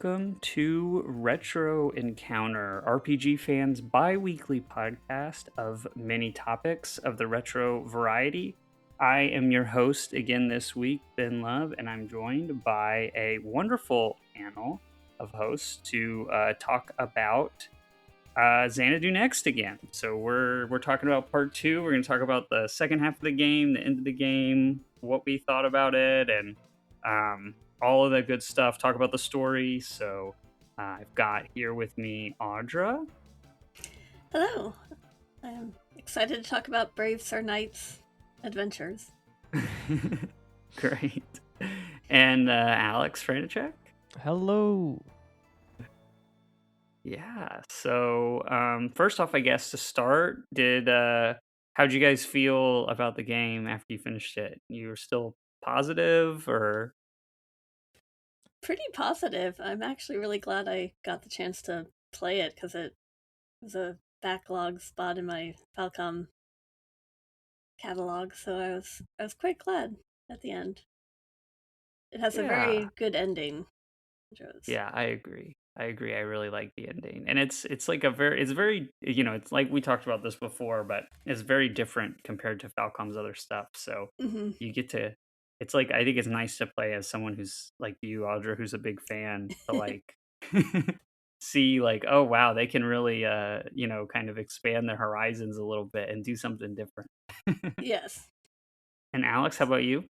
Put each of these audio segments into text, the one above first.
welcome to Retro Encounter, RPG fans' bi-weekly podcast of many topics of the retro variety. I am your host again this week, Ben Love, and I'm joined by a wonderful panel of hosts to talk about Xanadu Next again. So we're talking about part two. We're going to talk about the second half of the game, the end of the game, what we thought about it, and all of that good stuff. Talk about the story. So I've got here with me Audra. Hello. I'm excited to talk about Brave Sir Knight's adventures. Great. And Aleks Franiczek. Hello. Yeah. So first off, I guess to start, how'd you guys feel about the game after you finished it? You were still positive, or? Pretty positive. I'm actually really glad I got the chance to play it because it was a backlog spot in my Falcom catalog, so I was quite glad at the end. It has a very good ending. Yeah, I agree. I really like the ending, and it's like it's very, it's like we talked about this before, but it's very different compared to Falcom's other stuff. So you get to, it's like, I think it's nice to play as someone who's like you, Audra, who's a big fan, to like see like, oh wow, they can really kind of expand their horizons a little bit and do something different. Yes. And Aleks, how about you?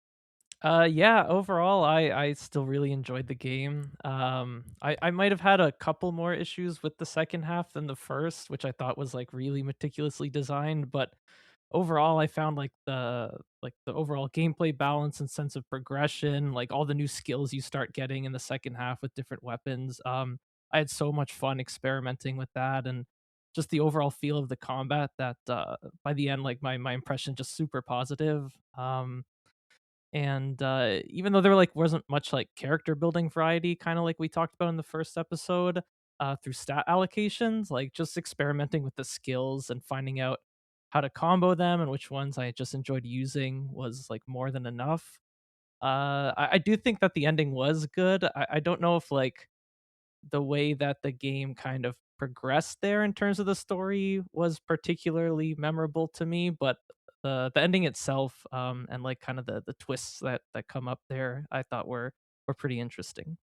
Yeah, overall I still really enjoyed the game. I might have had a couple more issues with the second half than the first, which I thought was like really meticulously designed, but overall I found like the overall gameplay balance and sense of progression, like all the new skills you start getting in the second half with different weapons. I had so much fun experimenting with that, and just the overall feel of the combat that by the end, like my impression just super positive. And even though there like wasn't much like character building variety, kind of like we talked about in the first episode, through stat allocations, like just experimenting with the skills and finding out how to combo them and which ones I just enjoyed using was like more than enough. I do think that the ending was good. I don't know if like the way that the game kind of progressed there in terms of the story was particularly memorable to me, but the ending itself, and like kind of the twists that come up there, I thought were pretty interesting.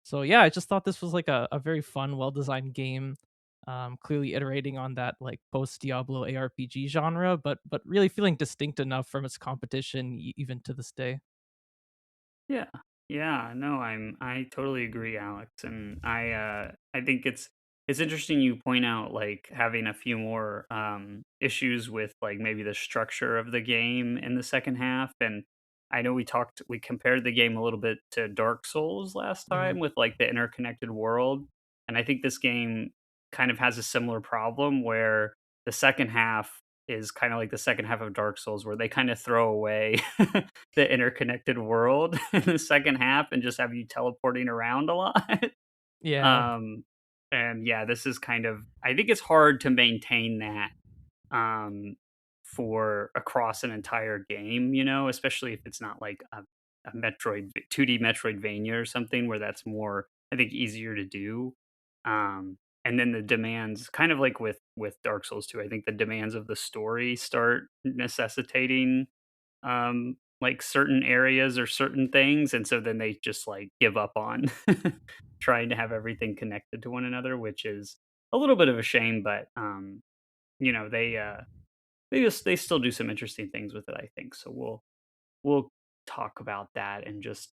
So yeah, I just thought this was like a very fun, well designed game. Clearly iterating on that like post Diablo ARPG genre, but really feeling distinct enough from its competition even to this day. Yeah. Yeah, no, I totally agree, Alex. And I think it's interesting you point out like having a few more issues with like maybe the structure of the game in the second half. And I know we compared the game a little bit to Dark Souls last Mhm. time with like the interconnected world. And I think this game kind of has a similar problem where the second half is kind of like the second half of Dark Souls, where they kind of throw away the interconnected world in the second half and just have you teleporting around a lot. Yeah. um, and yeah, this is kind of, I think it's hard to maintain that for across an entire game, especially if it's not like a Metroid 2D Metroidvania or something where that's more, I think, easier to do. And then the demands, kind of like with Dark Souls 2, I think the demands of the story start necessitating like certain areas or certain things, and so then they just like give up on trying to have everything connected to one another, which is a little bit of a shame. But you know they still do some interesting things with it, I think. So we'll talk about that in just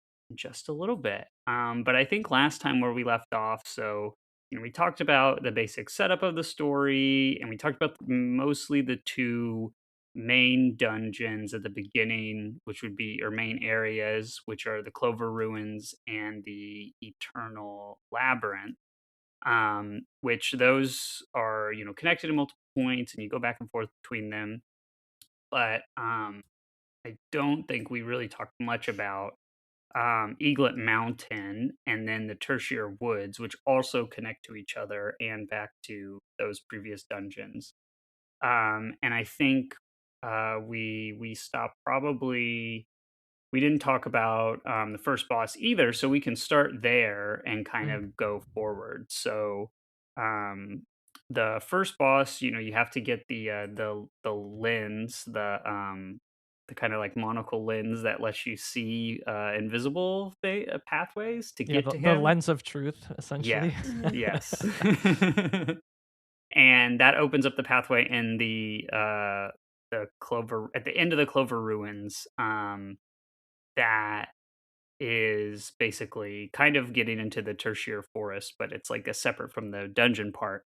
a little bit. But I think last time where we left off, so we talked about the basic setup of the story, and we talked about mostly the two main dungeons at the beginning, which would be, or main areas, which are the Clover Ruins and the Eternal Labyrinth. Which those are connected at multiple points, and you go back and forth between them. But I don't think we really talked much about Eaglet Mountain and then the Tertiary Woods, which also connect to each other and back to those previous dungeons. And I think we stopped probably we didn't talk about the first boss either, so we can start there and kind Mm. of go forward. So um, the first boss, you have to get the lens, the kind of like monocle lens that lets you see invisible pathways to Yeah, get to the him. lens of truth, Yes, essentially. Mhm. yes. And that opens up the pathway in the clover at the end of the clover ruins. That is basically kind of getting into the tertiary forest, but it's like a separate from the dungeon part.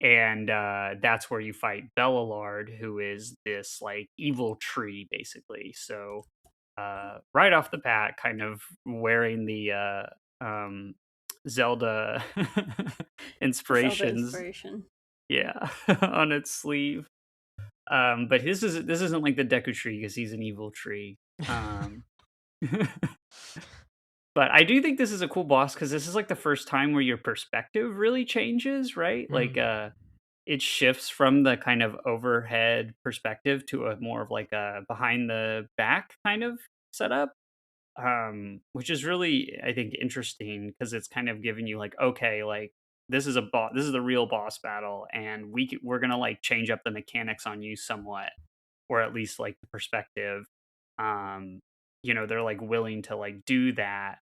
And that's where you fight Bellalard, who is this like evil tree, basically. So right off the bat, kind of wearing the Zelda The Zelda inspirations, inspiration. yeah, on its sleeve. But this isn't like the Deku tree because he's an evil tree. Um, But I do think this is a cool boss because this is like the first time where your perspective really changes, right? Like Mm. it shifts from the kind of overhead perspective to a more of like a behind the back kind of setup. Which is really, I think, interesting because it's kind of giving you like, okay, like this is the real boss battle, and we're gonna like change up the mechanics on you somewhat, or at least like the perspective. Um, they're like willing to like do that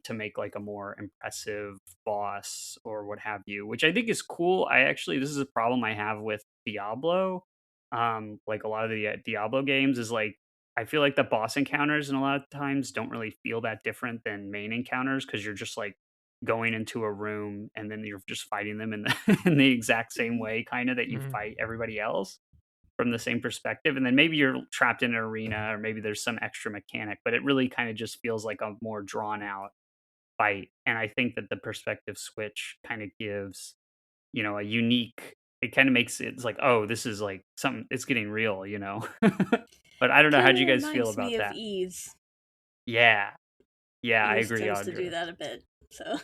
to make like a more impressive boss or what have you, which I think is cool. This is a problem I have with Diablo. Like a lot of the Diablo games is like I feel like the boss encounters and a lot of times don't really feel that different than main encounters because you're just like going into a room and then you're just fighting them in the in the exact same Mhm. way kind of that you Mm. fight everybody else from the same perspective, and then maybe you're trapped in an arena or maybe there's some extra mechanic, but it really kind of just feels like a more drawn out fight. And I think that the perspective switch kind of gives, a unique, it kind of makes it's like, oh, this is like something, it's getting real. But I don't know, how Kind do of you guys feel reminds about me of that? Ease. Yeah. Yeah, I Ease agree, tends to do Audra. that a bit. So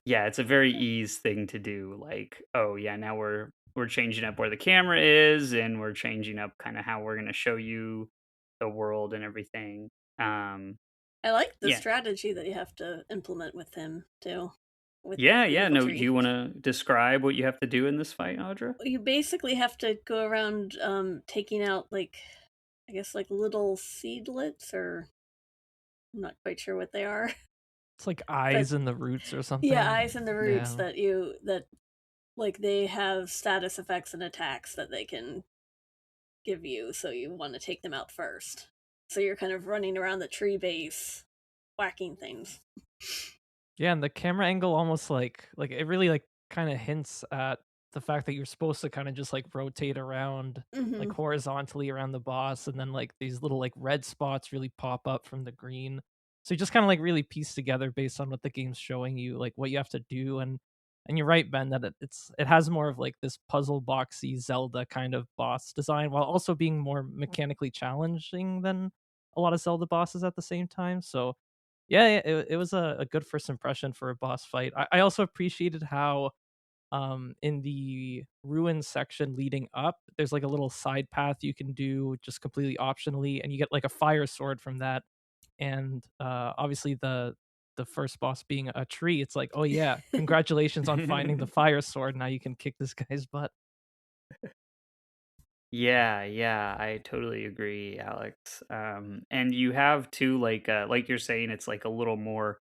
Yeah, it's a very ease thing to do. Like, oh yeah, now we're changing up where the camera is, and we're changing up kind of how we're gonna show you the world and everything. Um, I like the yeah, strategy that you have to implement with him too, with yeah, the yeah. evil No, do tree. you want to describe what you have to do in this fight, Audra? You basically have to go around taking out like I guess like little seedlets or I'm not quite sure what they are. It's like But eyes in the roots or yeah, something. eyes in the roots Yeah. that like they have status effects and attacks that they can give you, so you want to take them out first. So you're kind of running around the tree base whacking things. Yeah, and the camera angle almost like it really like kind of hints at the fact that you're supposed to kind of just like rotate around like Mhm. horizontally around the boss, and then like these little like red spots really pop up from the green. So you just kind of like really piece together based on what the game's showing you, like what you have to do. And you're right, Ben, that it has more of like this puzzle boxy Zelda kind of boss design, while also being more mechanically challenging than a lot of Zelda bosses at the same time. So yeah, it was a good first impression for a boss fight. I also appreciated how in the ruins section leading up, there's like a little side path you can do just completely optionally, and you get like a fire sword from that. And obviously the first boss being a tree, it's like, oh yeah, congratulations on finding the fire sword. Now you can kick this guy's butt. Yeah, yeah, I totally agree, Alex. And you have too, like you're saying, it's like a little more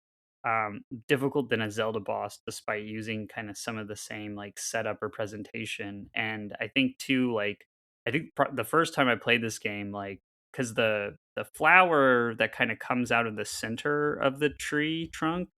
difficult than a Zelda boss, despite using kind of some of the same like setup or presentation. And I think too, like the first time I played this game, like because the flower that kind of comes out of the center of the tree trunk,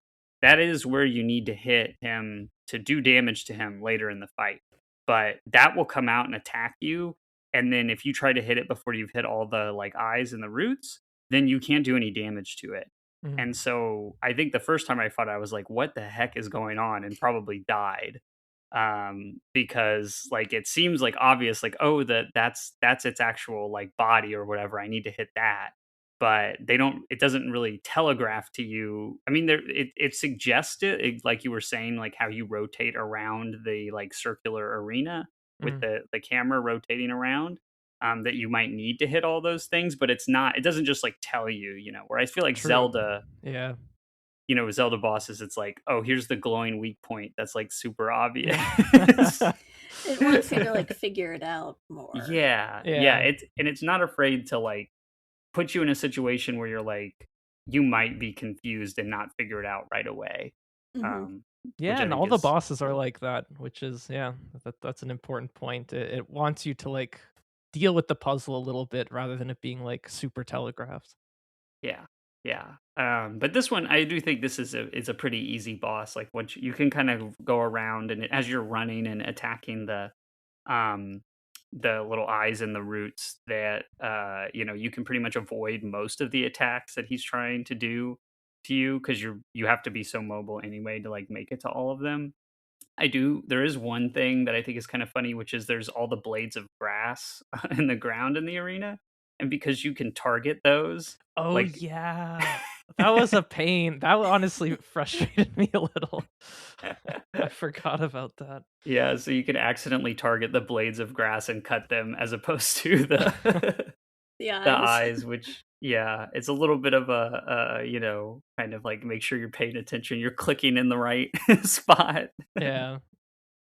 that is where you need to hit him to do damage to him later in the fight. But that will come out and attack you, and then if you try to hit it before you've hit all the like eyes and the roots, then you can't do any damage to it. Mhm. And so I think the first time I fought, I was like, "What the heck is going on?" and probably died because like it seems like obvious, like, oh, that's its actual like body or whatever. I need to hit that, but they don't. It doesn't really telegraph to you. I mean, it suggests like you were saying, like how you rotate around the like circular arena with Mhm. the camera rotating around. that you might need to hit all those things, but it doesn't just like tell you, where I feel like True. Zelda, Yeah. Zelda bosses, it's like, oh, here's the glowing weak point. That's like super obvious. Yeah. It wants you to like figure it out more. Yeah. Yeah. Yeah. It's not afraid to like put you in a situation where you're like, you might be confused and not figure it out right away. Hmm. Um, which Yeah, I and think all the is bosses are cool. like that, which is that's an important point. It wants you to like deal with the puzzle a little bit rather than it being like super telegraphed. Yeah, yeah. But this one, I do think this is a pretty easy boss. Like once you can kind of go around and as you're running and attacking um the little eyes and the roots that you can pretty much avoid most of the attacks that he's trying to do to you because you have to be so mobile anyway to like make it to all of them. There is one thing that I think is kind of funny, which is there's all the blades of grass in the ground in the arena. And because you can target those, Oh like yeah. That was a pain. That honestly frustrated me a little. I forgot about that. yeah, so you can accidentally target the blades of grass and cut them as opposed to the The the eyes. eyes, which yeah, it's a little bit of kind of like make sure you're paying attention, you're clicking in the right spot. Yeah.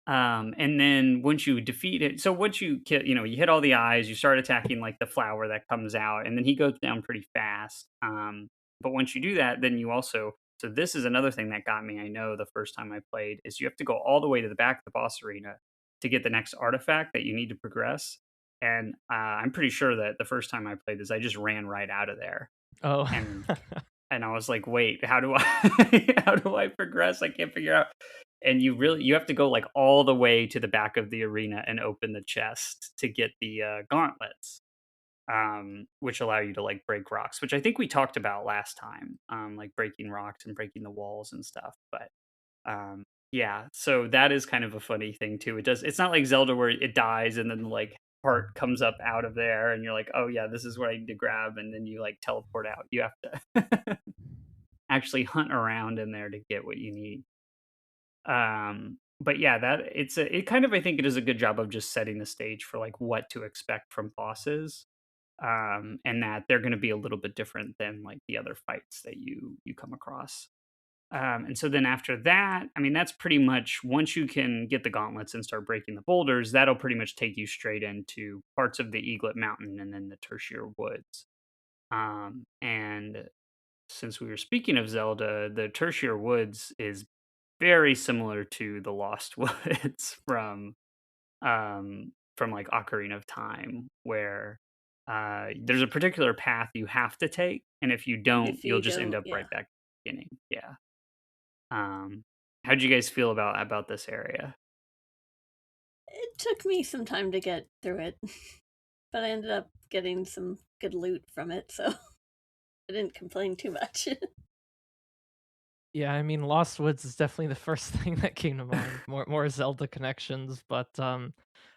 And then once you defeat it, so once you kill, you hit all the eyes, you start attacking like the flower that comes out, and then he goes down pretty fast. But once you do that, then you also, so this is another thing that got me. I know the first time I played is you have to go all the way to the back of the boss arena to get the next artifact that you need to progress. And I'm pretty sure that the first time I played this, I just ran right out of there, Oh. and and I was like, wait, how do I how do I progress? I can't figure out. And you have to go like all the way to the back of the arena and open the chest to get the gauntlets, which allow you to like break rocks, which I think we talked about last time, like breaking rocks and breaking the walls and stuff. But yeah, so that is kind of a funny thing too. It's not like Zelda where it dies and then like heart comes up out of there and you're like, oh yeah, this is what I need to grab, and then you like teleport out. You have to actually hunt around in there to get what you need. But yeah, it kind of, I think it is a good job of just setting the stage for like what to expect from bosses. And that they're going to be a little bit different than like the other fights that you come across. And so then after that, I mean, that's pretty much once you can get the gauntlets and start breaking the boulders, that'll pretty much take you straight into parts of the Eaglet Mountain and then the Tertiary Woods. And since we were speaking of Zelda, the Tertiary Woods is very similar to the Lost Woods from like Ocarina of Time, where there's a particular path you have to take, and if you don't, If you'll you just end don't, up yeah. right back at the beginning. Yeah. How'd you guys feel about this area? It took me some time to get through it, but I ended up getting some good loot from it, so I didn't complain too much. Yeah, I mean, Lost Woods is definitely the first thing that came to mind. More Zelda connections, but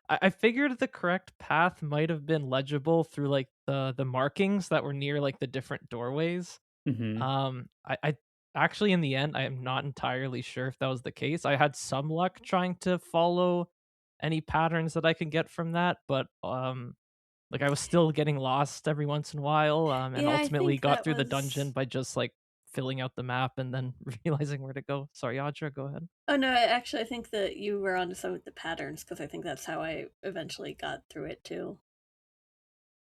I figured the correct path might have been legible through like the markings that were near like the different doorways. Hmm. I actually in the end I am not entirely sure if that was the case. I had some luck trying to follow any patterns that I could get from that, but like I was still getting lost every once in a while, and Yeah, I ultimately think got that through the dungeon was. by just like filling out the map and then realizing where to go. Sorry, Audra, go ahead. Oh no, actually, I think that you were onto some of the patterns because I think that's how I eventually got through it too.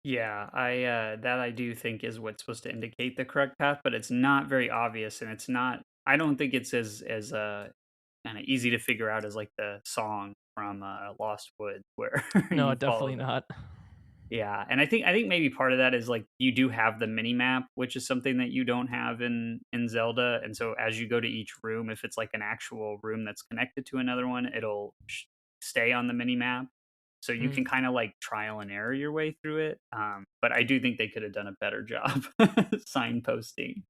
Yeah, I do think is what's supposed to indicate the correct path, but it's not very obvious, and it's not. I don't think it's as kind of easy to figure out as like the song from Lost Woods where No, you follow definitely the. not. Yeah, and I think maybe part of that is like you do have the mini map, which is something that you don't have in Zelda, and so as you go to each room, if it's like an actual room that's connected to another one, it'll stay on the mini map, so you Mm. can kind of like trial and error your way through it. But I do think they could have done a better job signposting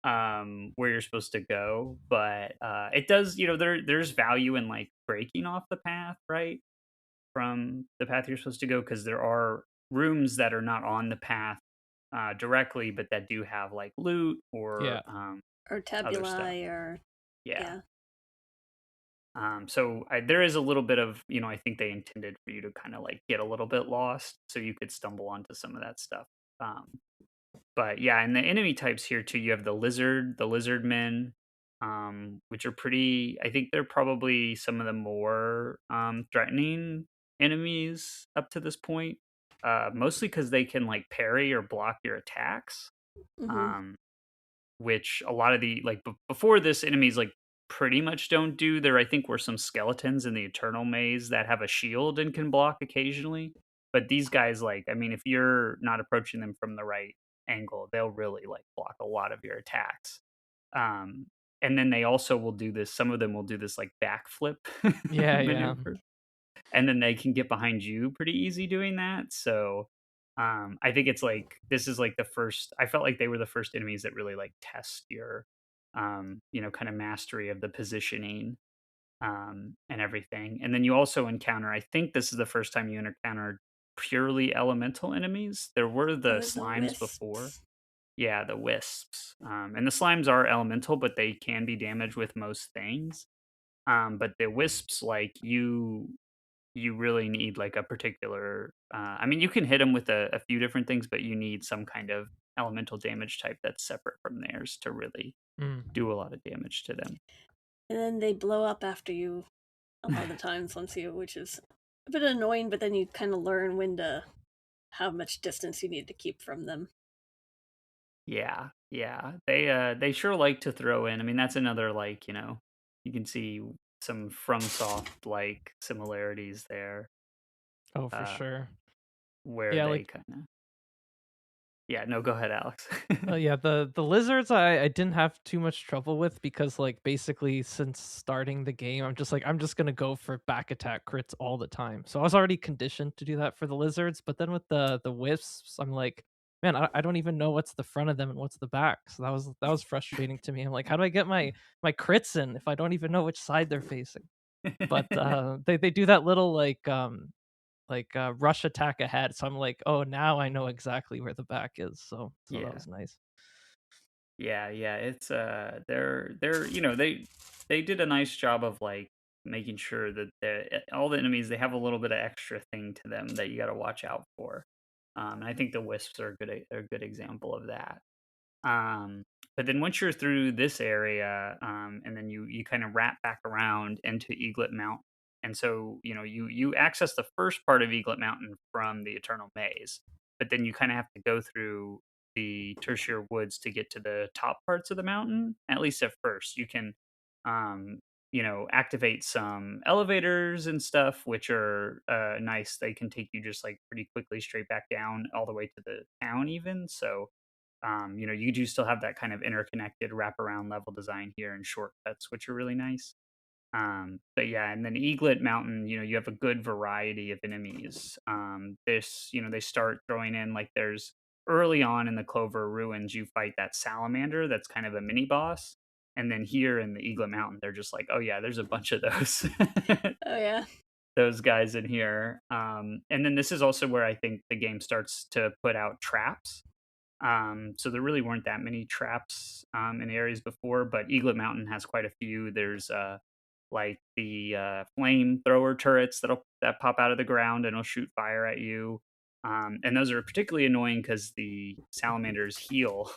where you're supposed to go. But it does, there's value in like breaking off the path, right? From the path you're supposed to go because there are rooms that are not on the path directly, but that do have like loot or Yeah. Or other stuff. tabulae, or Yeah. yeah. So there is a little bit of, I think they intended for you to kind of like get a little bit lost so you could stumble onto some of that stuff. Um, but yeah, and the enemy types here too, you have the lizard men, which are pretty, I think they're probably some of the more threatening enemies up to this point. Mostly because they can like parry or block your attacks. Mm-hmm. Um, which a lot of the like before this enemies like pretty much don't do. There I think were some skeletons in the eternal maze that have a shield and can block occasionally, but these guys, like, I mean, if you're not approaching them from the right angle, they'll really like block a lot of your attacks. um and then they also will do this, some of them will do this like backflip Yeah, yeah. maneuver, and then they can get behind you pretty easy doing that. So I think it's like this is like the first. I felt like they were the first enemies that really like test your kind of mastery of the positioning and everything. And then you also encounter. I think this is the first time you encountered purely elemental enemies. There were the Oh, the slimes before. wisps. Yeah, the wisps. And the slimes are elemental, but they can be damaged with most things. But the wisps, like you really need like a particular I mean, you can hit them with a few different things, but you need some kind of elemental damage type that's separate from theirs to really Mm. do a lot of damage to them. And then they blow up after you a lot of the times once you, which is a bit annoying, but then you kind of learn when to, how much distance you need to keep from them. Yeah, yeah, they sure like to throw in. I mean, that's another, like, you can see some FromSoft like similarities there, Oh, for uh sure. where Yeah, they like kind of. Yeah, no, go ahead, Alex. yeah, the lizards I didn't have too much trouble with because like basically since starting the game, I'm just gonna go for back attack crits all the time. So I was already conditioned to do that for the lizards, but then with the wisps, I'm like, man, I don't even know what's the front of them and what's the back. So that was frustrating to me. I'm like, how do I get my crits in if I don't even know which side they're facing? But they do that little rush attack ahead. So I'm like, oh, now I know exactly where the back is. So that Yeah. was nice. Yeah, yeah, it's they're they did a nice job of like making sure that all the enemies, they have a little bit of extra thing to them that you got to watch out for. And I think the wisps are a good example of that. Um, but then once you're through this area, and then you kind of wrap back around into Eaglet Mountain, and so you access the first part of Eaglet Mountain from the Eternal Maze, but then you kind of have to go through the tertiary woods to get to the top parts of the mountain. At least at first, you can, activate some elevators and stuff, which are nice. They can take you just like pretty quickly straight back down all the way to the town, even so. You do still have that kind of interconnected wraparound level design here and shortcuts, which are really nice. But yeah, and then Eaglet Mountain, you have a good variety of enemies. They start throwing in like there's early on in the Clover Ruins, you fight that salamander that's kind of a mini boss. And then here in the Eaglet Mountain, they're just like, oh yeah, there's a bunch of those. Oh yeah. Those guys in here. And then this is also where I think the game starts to put out traps. So there really weren't that many traps in areas before, but Eaglet Mountain has quite a few. There's like the flame thrower turrets that pop out of the ground and will shoot fire at you. And those are particularly annoying because the salamanders heal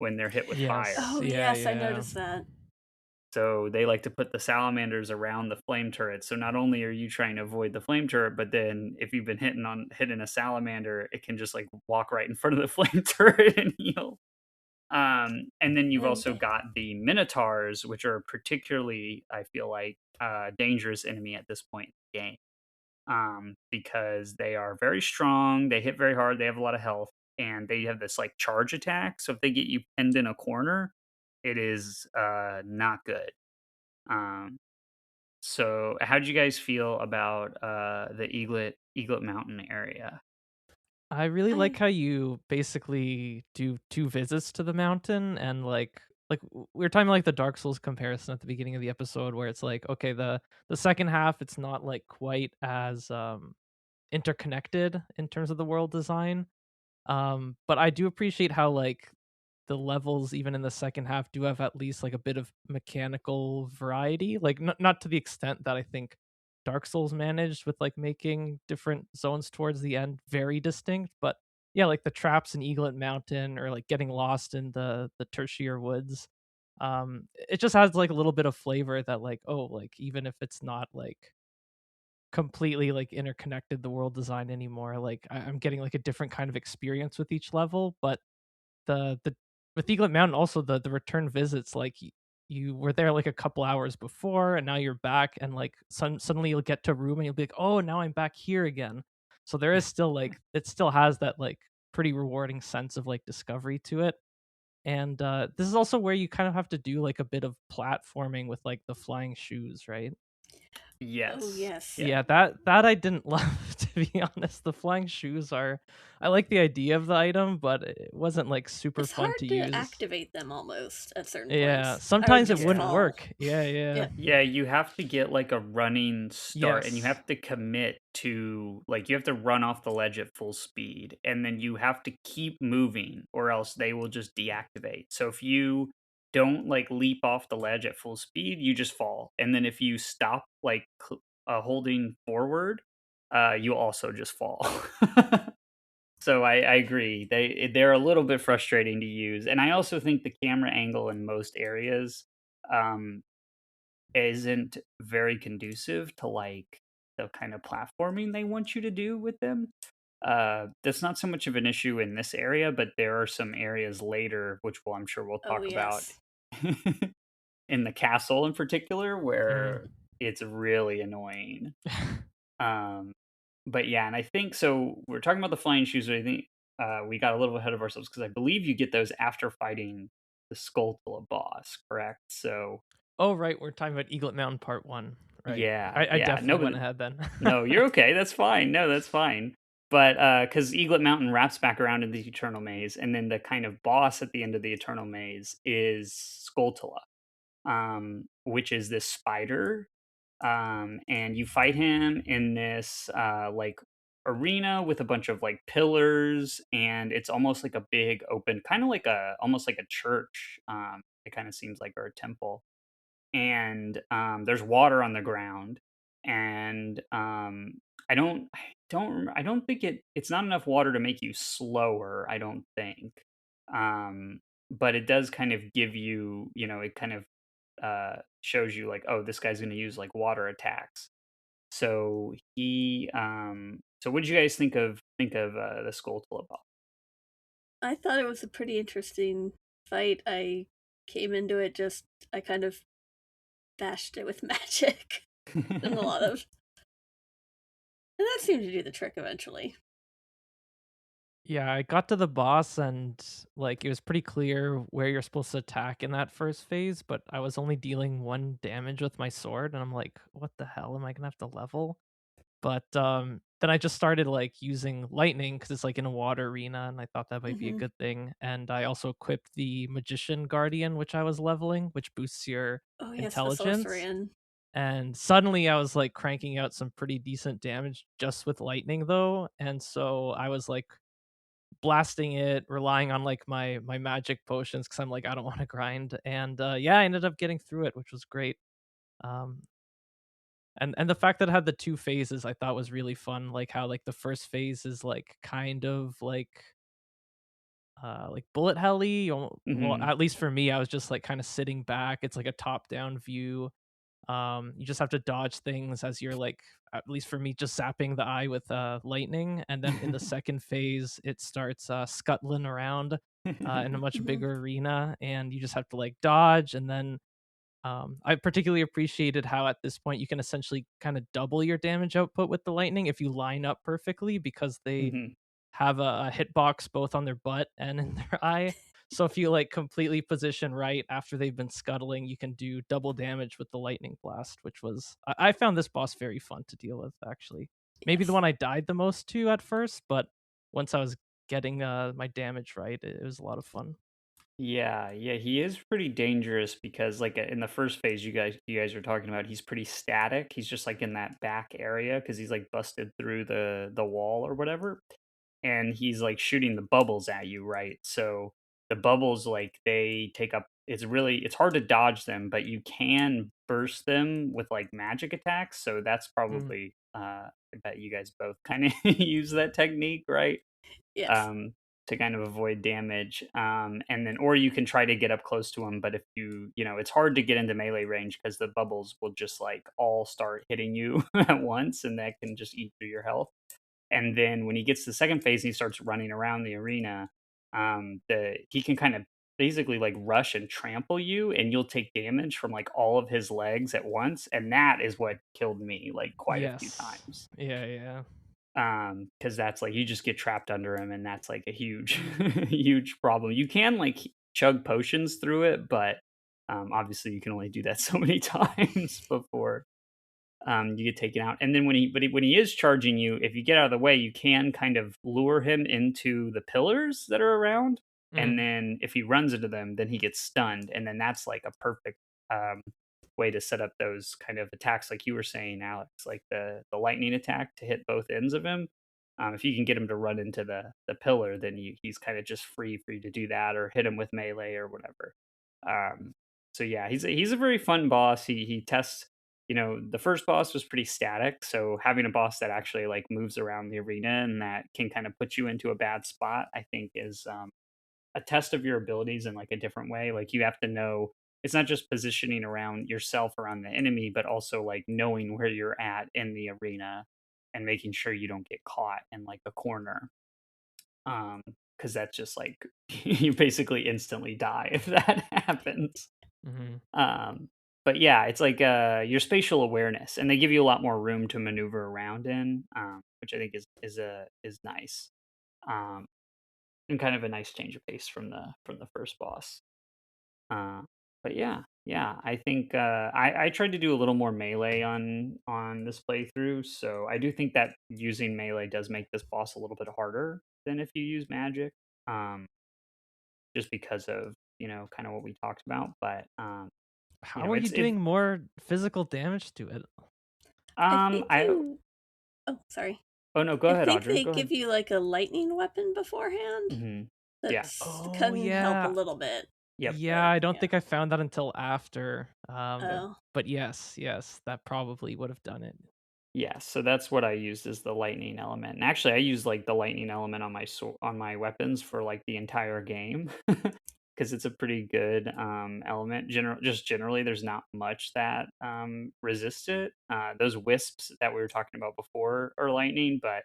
when they're hit with fire. Yes. Oh Yeah, yes, I yeah. noticed that. So they like to put the salamanders around the flame turret. So not only are you trying to avoid the flame turret, but then if you've been hitting a salamander, it can just like walk right in front of the flame turret and heal. And then And you've then also got the minotaurs, which are particularly, I feel like, dangerous enemy at this point in the game, because they are very strong. They hit very hard. They have a lot of health, and they have this like charge attack. So if they get you pinned in a corner, it is not good. Um, so how did you guys feel about the Eaglet Mountain area? I really like I how you basically do two visits to the mountain and we were talking like the Dark Souls comparison at the beginning of the episode where it's like, okay, the second half it's not like quite as interconnected in terms of the world design. But I do appreciate how like the levels, even in the second half, do have at least like a bit of mechanical variety. Like not to the extent that I think Dark Souls managed with like making different zones towards the end very distinct, but yeah, like the traps in Eaglet Mountain or like getting lost in the tertiary woods. It just has like a little bit of flavor that like, oh, like even if it's not like completely like interconnected the world design anymore, like I'm getting like a different kind of experience with each level. But the with Eaglet Mountain also the return visits, like you were there like a couple hours before and now you're back, and like suddenly you'll get to a room and you'll be like, oh, now I'm back here again. So there is still like, it still has that like pretty rewarding sense of like discovery to it. And this is also where you kind of have to do like a bit of platforming with like the flying shoes, right? Oh, Yes. yes. Yeah. Yeah, that I didn't love, to be honest. The flying shoes are, I like the idea of the item, but it wasn't like super It's fun hard to to use. activate them almost at certain Yeah, points. I would sometimes it just wouldn't Yeah. fall. work. Yeah, yeah. Yeah. Yeah, you have to get like a running start and you Yes. have to commit to like you have to run off the ledge at full speed and then you have to keep moving or else they will just deactivate. So if you don't like leap off the ledge at full speed, you just fall. And then if you stop like holding forward, you also just fall. So I agree. They're a little bit frustrating to use. And I also think the camera angle in most areas um isn't very conducive to like the kind of platforming they want you to do with them. That's not so much of an issue in this area, but there are some areas later, which I'm sure we'll Oh, talk about yes. in the castle in particular, Mm. where it's really annoying. Um, but yeah, and I think so. We're talking about the flying shoes. But I think we got a little ahead of ourselves because I believe you get those after fighting the Skulltula boss, correct? So Oh, right, we're talking about Eaglet Mountain Part 1. Right. yeah, I yeah. No, definitely but went ahead then. no, you're okay. That's fine. No, that's fine. But because Eaglet Mountain wraps back around in the Eternal Maze, and then the kind of boss at the end of the Eternal Maze is Skulltula, which is this spider. And you fight him in this like arena with a bunch of like pillars, and it's almost like a big open, kind of like a almost like a church. It kind of seems like, or a temple, and there's water on the ground, and I don't think it's not enough water to make you slower, I don't think. But it does kind of give you, it kind of shows you like, oh, this guy's going to use like water attacks. So what did you guys think of the skull boss? I thought it was a pretty interesting fight. I came into it just, I kind of bashed it with magic and a lot of. And that seemed to do the trick eventually. Yeah, I got to the boss and like it was pretty clear where you're supposed to attack in that first phase, but I was only dealing 1 damage with my sword and I'm like, what the hell am I going to have to level? But then I just started like using lightning because it's like in a water arena and I thought that might be a Hmm. good thing. And I also equipped the magician guardian which I was leveling, which boosts your Oh, yes, the intelligence. sorcerian. And suddenly I was like cranking out some pretty decent damage just with lightning though. And so I was like blasting it, relying on like my magic potions because I'm like, I don't want to grind. And yeah, I ended up getting through it, which was great. Um, and the fact that it had the 2 phases I thought was really fun, like how like the first phase is like kind of like bullet helly. Well, Hmm. at least for me, I was just like kind of sitting back. It's like a top down view. You just have to dodge things as you're like, at least for me, just zapping the eye with lightning. And then in the second phase, it starts scuttling around in a much Hmm. bigger arena, and you just have to like dodge. And then I particularly appreciated how at this point you can essentially kind of double your damage output with the lightning if you line up perfectly because they Hmm. have a hitbox both on their butt and in their eye. So if you like completely position right after they've been scuttling, you can do double damage with the lightning blast, which was I found this boss very fun to deal with actually. Maybe the Yes. one I died the most to at first, but once I was getting my damage right, it was a lot of fun. Yeah, yeah, he is pretty dangerous because like in the first phase you guys are talking about, he's pretty static. He's just like in that back area because he's like busted through the wall or whatever, and he's like shooting the bubbles at you, right? So the bubbles, like, they take up it's hard to dodge them, but you can burst them with, like, magic attacks, so that's Mm. probably, I bet you guys both kinda use that technique, right? Yes. Um, to kind of avoid damage, and then or you can try to get up close to him, but if it's hard to get into melee range because the bubbles will just, like, all start hitting you at once, and that can just eat through your health. And then when he gets to the second phase and he starts running around the arena, he can kind of basically like rush and trample you, and you'll take damage from like all of his legs at once, and that is what killed me like quite a few Yes. times. Yeah, yeah. Because that's like you just get trapped under him, and that's like a huge, huge problem. You can like chug potions through it, but obviously you can only do that so many times before you get taken out. And then when he is charging you, if you get out of the way, you can kind of lure him into the pillars that are around. And Mm. then if he runs into them, then he gets stunned. And then that's like a perfect um, way to set up those kind of attacks, like you were saying, Alex, like the lightning attack to hit both ends of him. If you can get him to run into the pillar, then he's kind of just free for you to do that, or hit him with melee or whatever. Um, so yeah, he's a very fun boss. He tests, the first boss was pretty static, so having a boss that actually like moves around the arena and that can kind of put you into a bad spot, I think is a test of your abilities in like a different way. Like you have to know it's not just positioning around yourself around the enemy, but also like knowing where you're at in the arena and making sure you don't get caught in like a corner. Um, because that's just like you basically instantly die if that happens. Mhm. Um, but yeah, it's like your spatial awareness, and they give you a lot more room to maneuver around in, which I think is nice, um, and kind of a nice change of pace from the first boss. Uh, but yeah, I think I tried to do a little more melee on this playthrough, so I do think that using melee does make this boss a little bit harder than if you use magic, um, just because of kind of what we talked about, but. How are you It's doing more physical damage to it? I think I you. Oh, sorry. oh no, go I ahead, think Audra. they Go ahead. give you like a lightning weapon beforehand Mhm. that Yeah. Oh, can help a yeah. little bit. Yep. Yeah, But I don't yeah. think I found that until after. Yep. Oh. But yes, yes, that probably would have done it. Yeah, so that's what I used as the lightning element. And actually, I use like the lightning element on my weapons for like the entire game because it's a pretty good element. Generally, there's not much that resists it. Those wisps that we were talking about before are lightning, but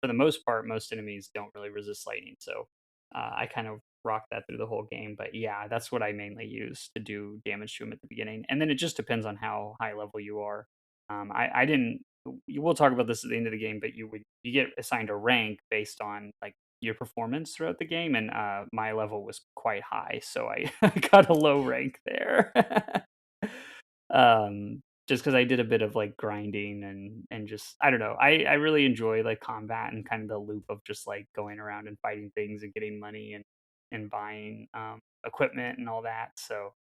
for the most part, most enemies don't really resist lightning. So I kind of rock that through the whole game. But yeah, that's what I mainly use to do damage to them at the beginning, and then it just depends on how high level you are. I didn't you will talk about this at the end of the game, but you get assigned a rank based on like your performance throughout the game, and my level was quite high, so I got a low rank there. Just because I did a bit of like grinding and just I don't know. I really enjoy like combat and kind of the loop of just like going around and fighting things and getting money and buying equipment and all that. So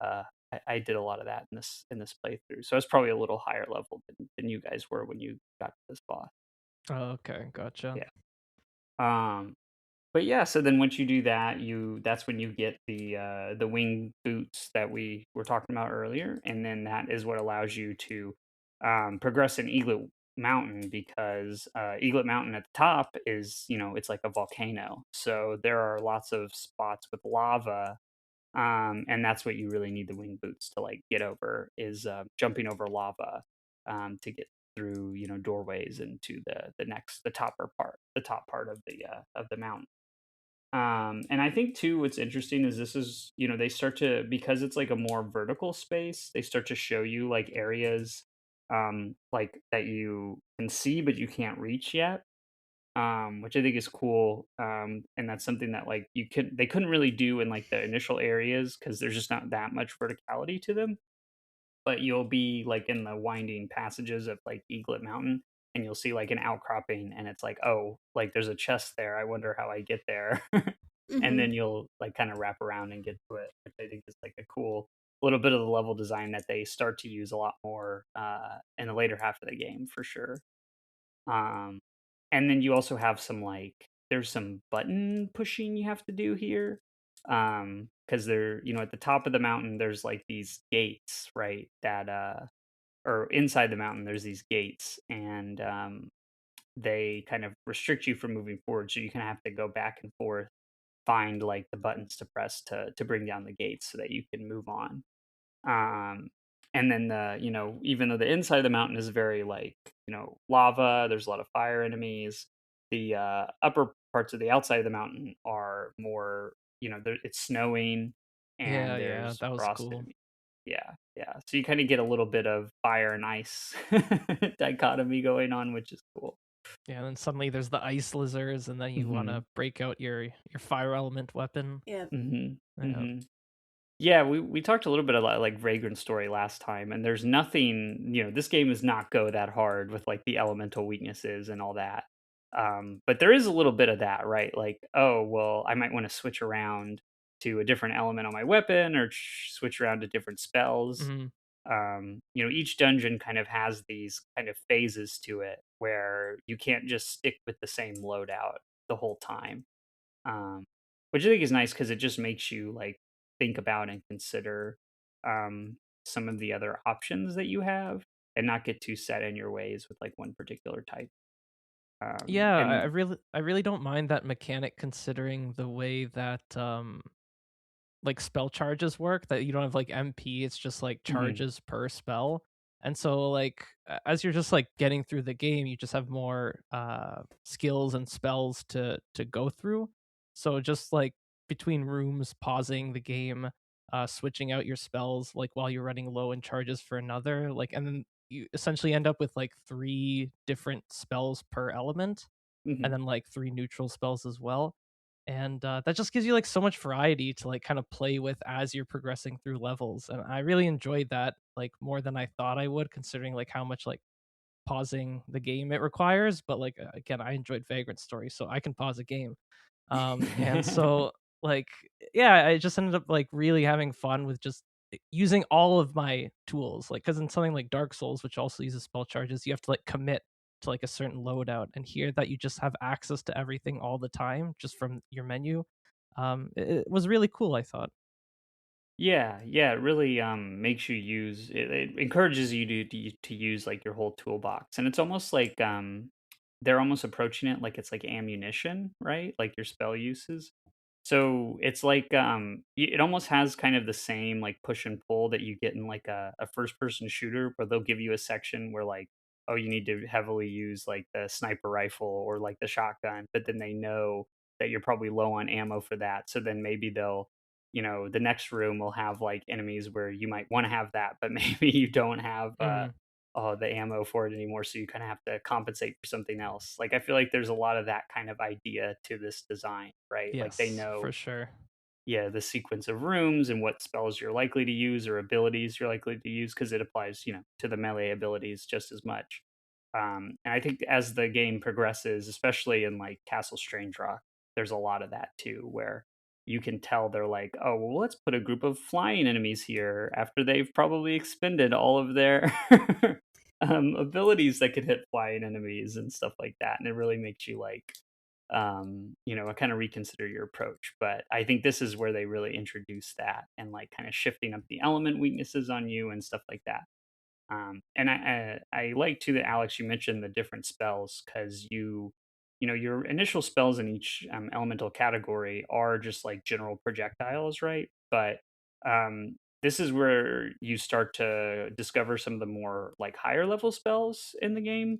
uh, I did a lot of that in this playthrough, so it's probably a little higher level than you guys were when you got to this boss. Oh, okay, gotcha. Yeah. But yeah, so then once you do that, that's when you get the wing boots that we were talking about earlier, and then that is what allows you to progress in Eaglet Mountain because Eaglet Mountain at the top is it's like a volcano, so there are lots of spots with lava. And that's what you really need the wing boots to like get over is jumping over lava to get through doorways into the top part of the mountain. And I think too, what's interesting is this is they start to because it's like a more vertical space. They start to show you like areas like that you can see but you can't reach yet, which I think is cool. And that's something that like they couldn't really do in like the initial areas because there's just not that much verticality to them. But you'll be like in the winding passages of like Eaglet Mountain, and you'll see like an outcropping, and it's like, oh, like there's a chest there. I wonder how I get there. And Hmm. then you'll like kind of wrap around and get to it, which I think is like a cool little bit of the level design that they start to use a lot more in the later half of the game for sure. Um, and then you also have some like there's some button pushing you have to do here. Because they're, at the top of the mountain, there's like these gates, right? That or inside the mountain, there's these gates, and they kind of restrict you from moving forward. So you kind of have to go back and forth, find like the buttons to press to bring down the gates so that you can move on. Um, and then even though the inside of the mountain is very like, lava, there's a lot of fire enemies. The upper parts of the outside of the mountain are more, it's snowing and Yeah, there's that was frost cool. enemies. Yeah, yeah. So you kind of get a little bit of fire and ice dichotomy going on, which is cool. Yeah, and then suddenly there's the ice lizards, and then you want Hmm. to break out your fire element weapon. Yeah. Hmm. Yeah. Hmm. Yeah, we talked a little bit about like Vagrant Story last time, and there's nothing, this game does not go that hard with like the elemental weaknesses and all that. But there is a little bit of that, right? Like, oh, well, I might want to switch around to a different element on my weapon or switch around to different spells. Hmm. Each dungeon kind of has these kind of phases to it where you can't just stick with the same loadout the whole time, um, which I think is nice because it just makes you like think about and consider some of the other options that you have and not get too set in your ways with like one particular type. Yeah, I And really I really don't mind that mechanic considering the way that like spell charges work, that you don't have like MP, it's just like mhm, charges per spell. And so like as you're just like getting through the game, you just have more skills and spells to go through. So just like between rooms, pausing the game, switching out your spells like while you're running low in charges for another, like, and then you essentially end up with like 3 different spells per element, and mhm. then like 3 neutral spells as well. And that just gives you like so much variety to like kind of play with as you're progressing through levels. And I really enjoyed that like more than I thought I would, considering like how much like pausing the game it requires. But like again, I enjoyed Vagrant Story, so I can pause a game. And so like yeah, I just ended up like really having fun with just using all of my tools. Like because in something like Dark Souls, which also uses spell charges, you have to like commit to like a certain loadout. And here that you just have access to everything all the time just from your menu. It was really cool, I thought. Yeah, yeah, it really makes you use it, it encourages you to use like your whole toolbox. And it's almost like they're almost approaching it like it's like ammunition, right? Like your spell uses. So it's like it almost has kind of the same like push and pull that you get in like a first person shooter where they'll give you a section where like, oh, you need to heavily use like the sniper rifle or like the shotgun, but then they know that you're probably low on ammo for that. So then maybe they'll, the next room will have like enemies where you might want to have that, but maybe you don't have Hmm. the ammo for it anymore. So you kind of have to compensate for something else. Like I feel like there's a lot of that kind of idea to this design, right? Like they Yes, for know, sure. yeah, the sequence of rooms and what spells you're likely to use or abilities you're likely to use because it applies, to the melee abilities just as much. And I think as the game progresses, especially in like Castle Strangerock, there's a lot of that too, where you can tell they're like, oh, well, let's put a group of flying enemies here after they've probably expended all of their abilities that could hit flying enemies and stuff like that. And it really makes you like, kind of reconsider your approach. But I think this is where they really introduce that and like kind of shifting up the element weaknesses on you and stuff like that. And I like too that Alex, you mentioned the different spells because your initial spells in each elemental category are just like general projectiles, right? But this is where you start to discover some of the more like higher level spells in the game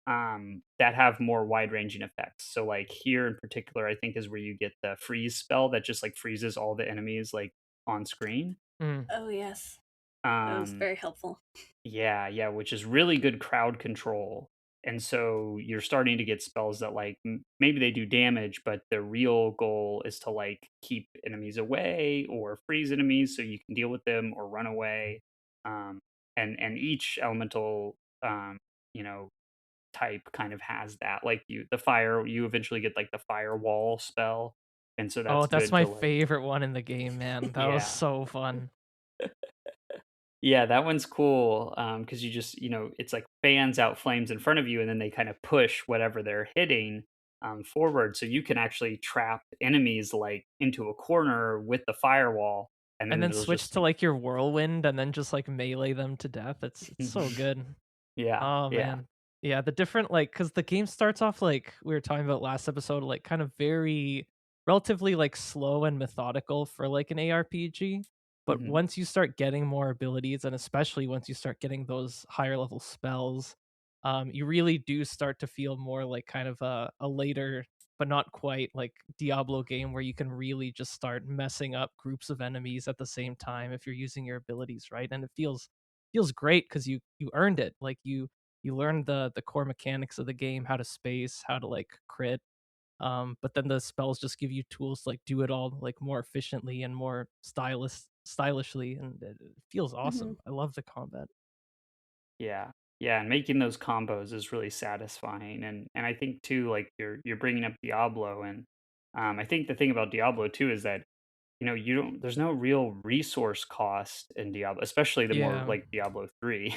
that have more wide ranging effects. So like here in particular, I think is where you get the freeze spell that just like freezes all the enemies like on screen. Mm. Oh, yes. That was Um, very helpful. yeah, yeah, which is really good crowd control. And so you're starting to get spells that like maybe they do damage, but the real goal is to like keep enemies away or freeze enemies so you can deal with them or run away. Um, and each elemental um, you know type kind of has that. Like the fire, you eventually get like the firewall spell, and so Oh, that's that's good my to like, favorite one in the game, man. That was yeah. so fun. Yeah, that one's cool, because you just, it's like fans out flames in front of you, and then they kind of push whatever they're hitting, forward, so you can actually trap enemies like into a corner with the firewall, and And then then it'll switch just to like your whirlwind and then just like melee them to death. It's so good. yeah, Oh yeah, man. Yeah, the different like cuz the game starts off like we were talking about last episode like kind of very relatively like slow and methodical for like an ARPG. But hmm once you start getting more abilities and especially once you start getting those higher level spells, you really do start to feel more like kind of a later but not quite like Diablo game where you can really just start messing up groups of enemies at the same time if you're using your abilities right. And it feels great because you earned it. Like you learn the core mechanics of the game, how to space, how to like crit. But then the spells just give you tools to like do it all like more efficiently and more stylishly, and it feels Hmm. awesome. I love the combat. yeah, yeah. And making those combos is really satisfying, and I think too, like you're bringing up Diablo, and I think the thing about Diablo too is that you don't there's no real resource cost in Diablo, especially the more Yeah, like Diablo 3.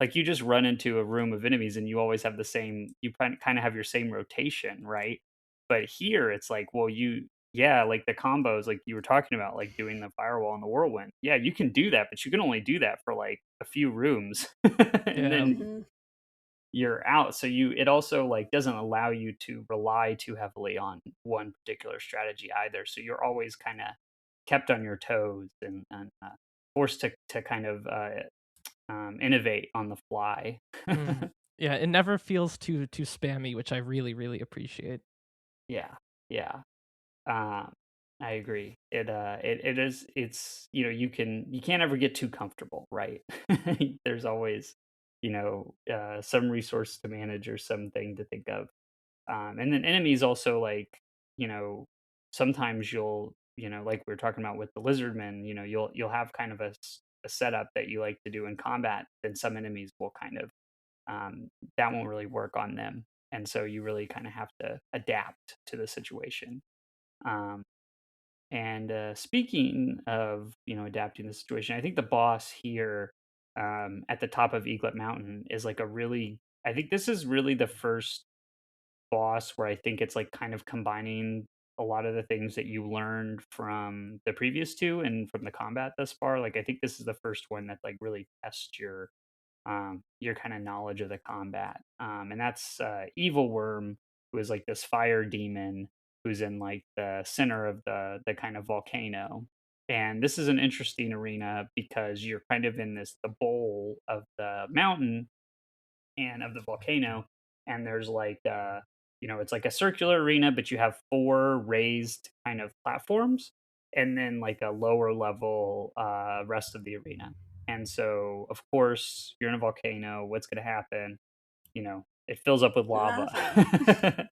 Like you just run into a room of enemies and you always have the same you kind of have your same rotation, right? But here it's like, well, yeah, like the combos like you were talking about, like doing the firewall and the whirlwind. Yeah, you can do that, but you can only do that for like a few rooms. And yeah. then Hmm. you're out. So it also like doesn't allow you to rely too heavily on one particular strategy either. So you're always kind of kept on your toes and forced to kind of innovate on the fly. Mm. Yeah, it never feels too spammy, which I really appreciate. Yeah, yeah. Um, I agree. It is you can't ever get too comfortable, right? There's always some resource to manage or something to think of. And then enemies also like, you know, sometimes like we were talking about with the lizardmen, you'll have kind of a setup that you like to do in combat. Then some enemies will kind of that won't really work on them, and so you really kind of have to adapt to the situation. Um, and speaking of adapting the situation, I think the boss here at the top of Eaglet Mountain is like a really. I think this is really the first boss where I think it's like kind of combining a lot of the things that you learned from the previous two and from the combat thus far. Like I think this is the first one that like really tests your kind of knowledge of the combat. And that's Evil Worm, who is like this fire demon who's in like the center of the kind of volcano. And this is an interesting arena because you're kind of in the bowl of the mountain and of the volcano, and there's like it's like a circular arena, but you have four raised kind of platforms, and then like a lower level rest of the arena. And so of course you're in a volcano, what's going to happen? It fills up with lava. Lava.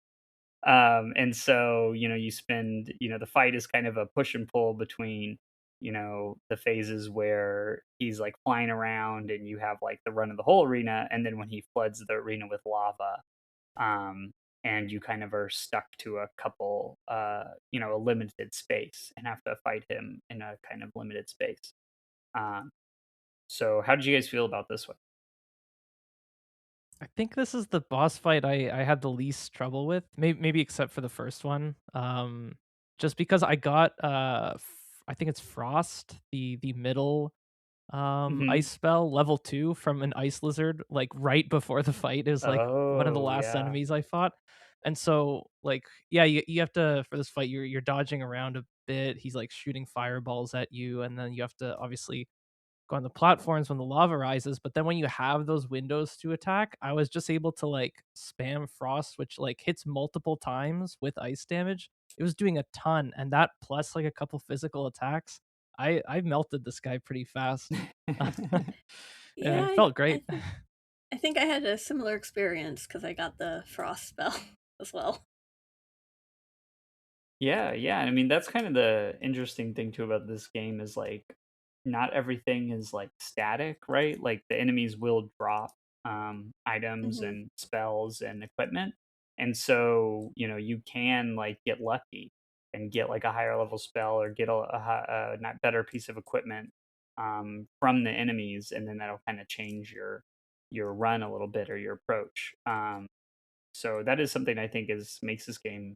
And so, you spend, the fight is kind of a push and pull between, the phases where he's like flying around and you have like the run of the whole arena. And then when he floods the arena with lava, um, and you kind of are stuck to a couple, a limited space and have to fight him in a kind of limited space. Um, so how did you guys feel about this one? I think this is the boss fight I had the least trouble with, maybe except for the first one. Just because I got I think it's Frost, the middle Hmm. ice spell level 2 from an ice lizard like right before the fight is like one of the Oh, last yeah. enemies I fought. And so like yeah, you have to for this fight you're dodging around a bit. He's like shooting fireballs at you and then you have to obviously go on the platforms when the lava rises, but then when you have those windows to attack, I was just able to like spam frost, which like hits multiple times with ice damage. It was doing a ton, and that plus like a couple physical attacks, I melted this guy pretty fast. Yeah, Yeah, it felt I great. think I think I had a similar experience because I got the frost spell as well. Yeah, yeah. I mean, that's kind of the interesting thing too about this game is like not everything is like static, right? Like the enemies will drop items Hmm. and spells and equipment. And so, you can like get lucky and get like a higher level spell or get a not better piece of equipment from the enemies, and then that'll kind of change your run a little bit or your approach. So that is something I think is makes this game,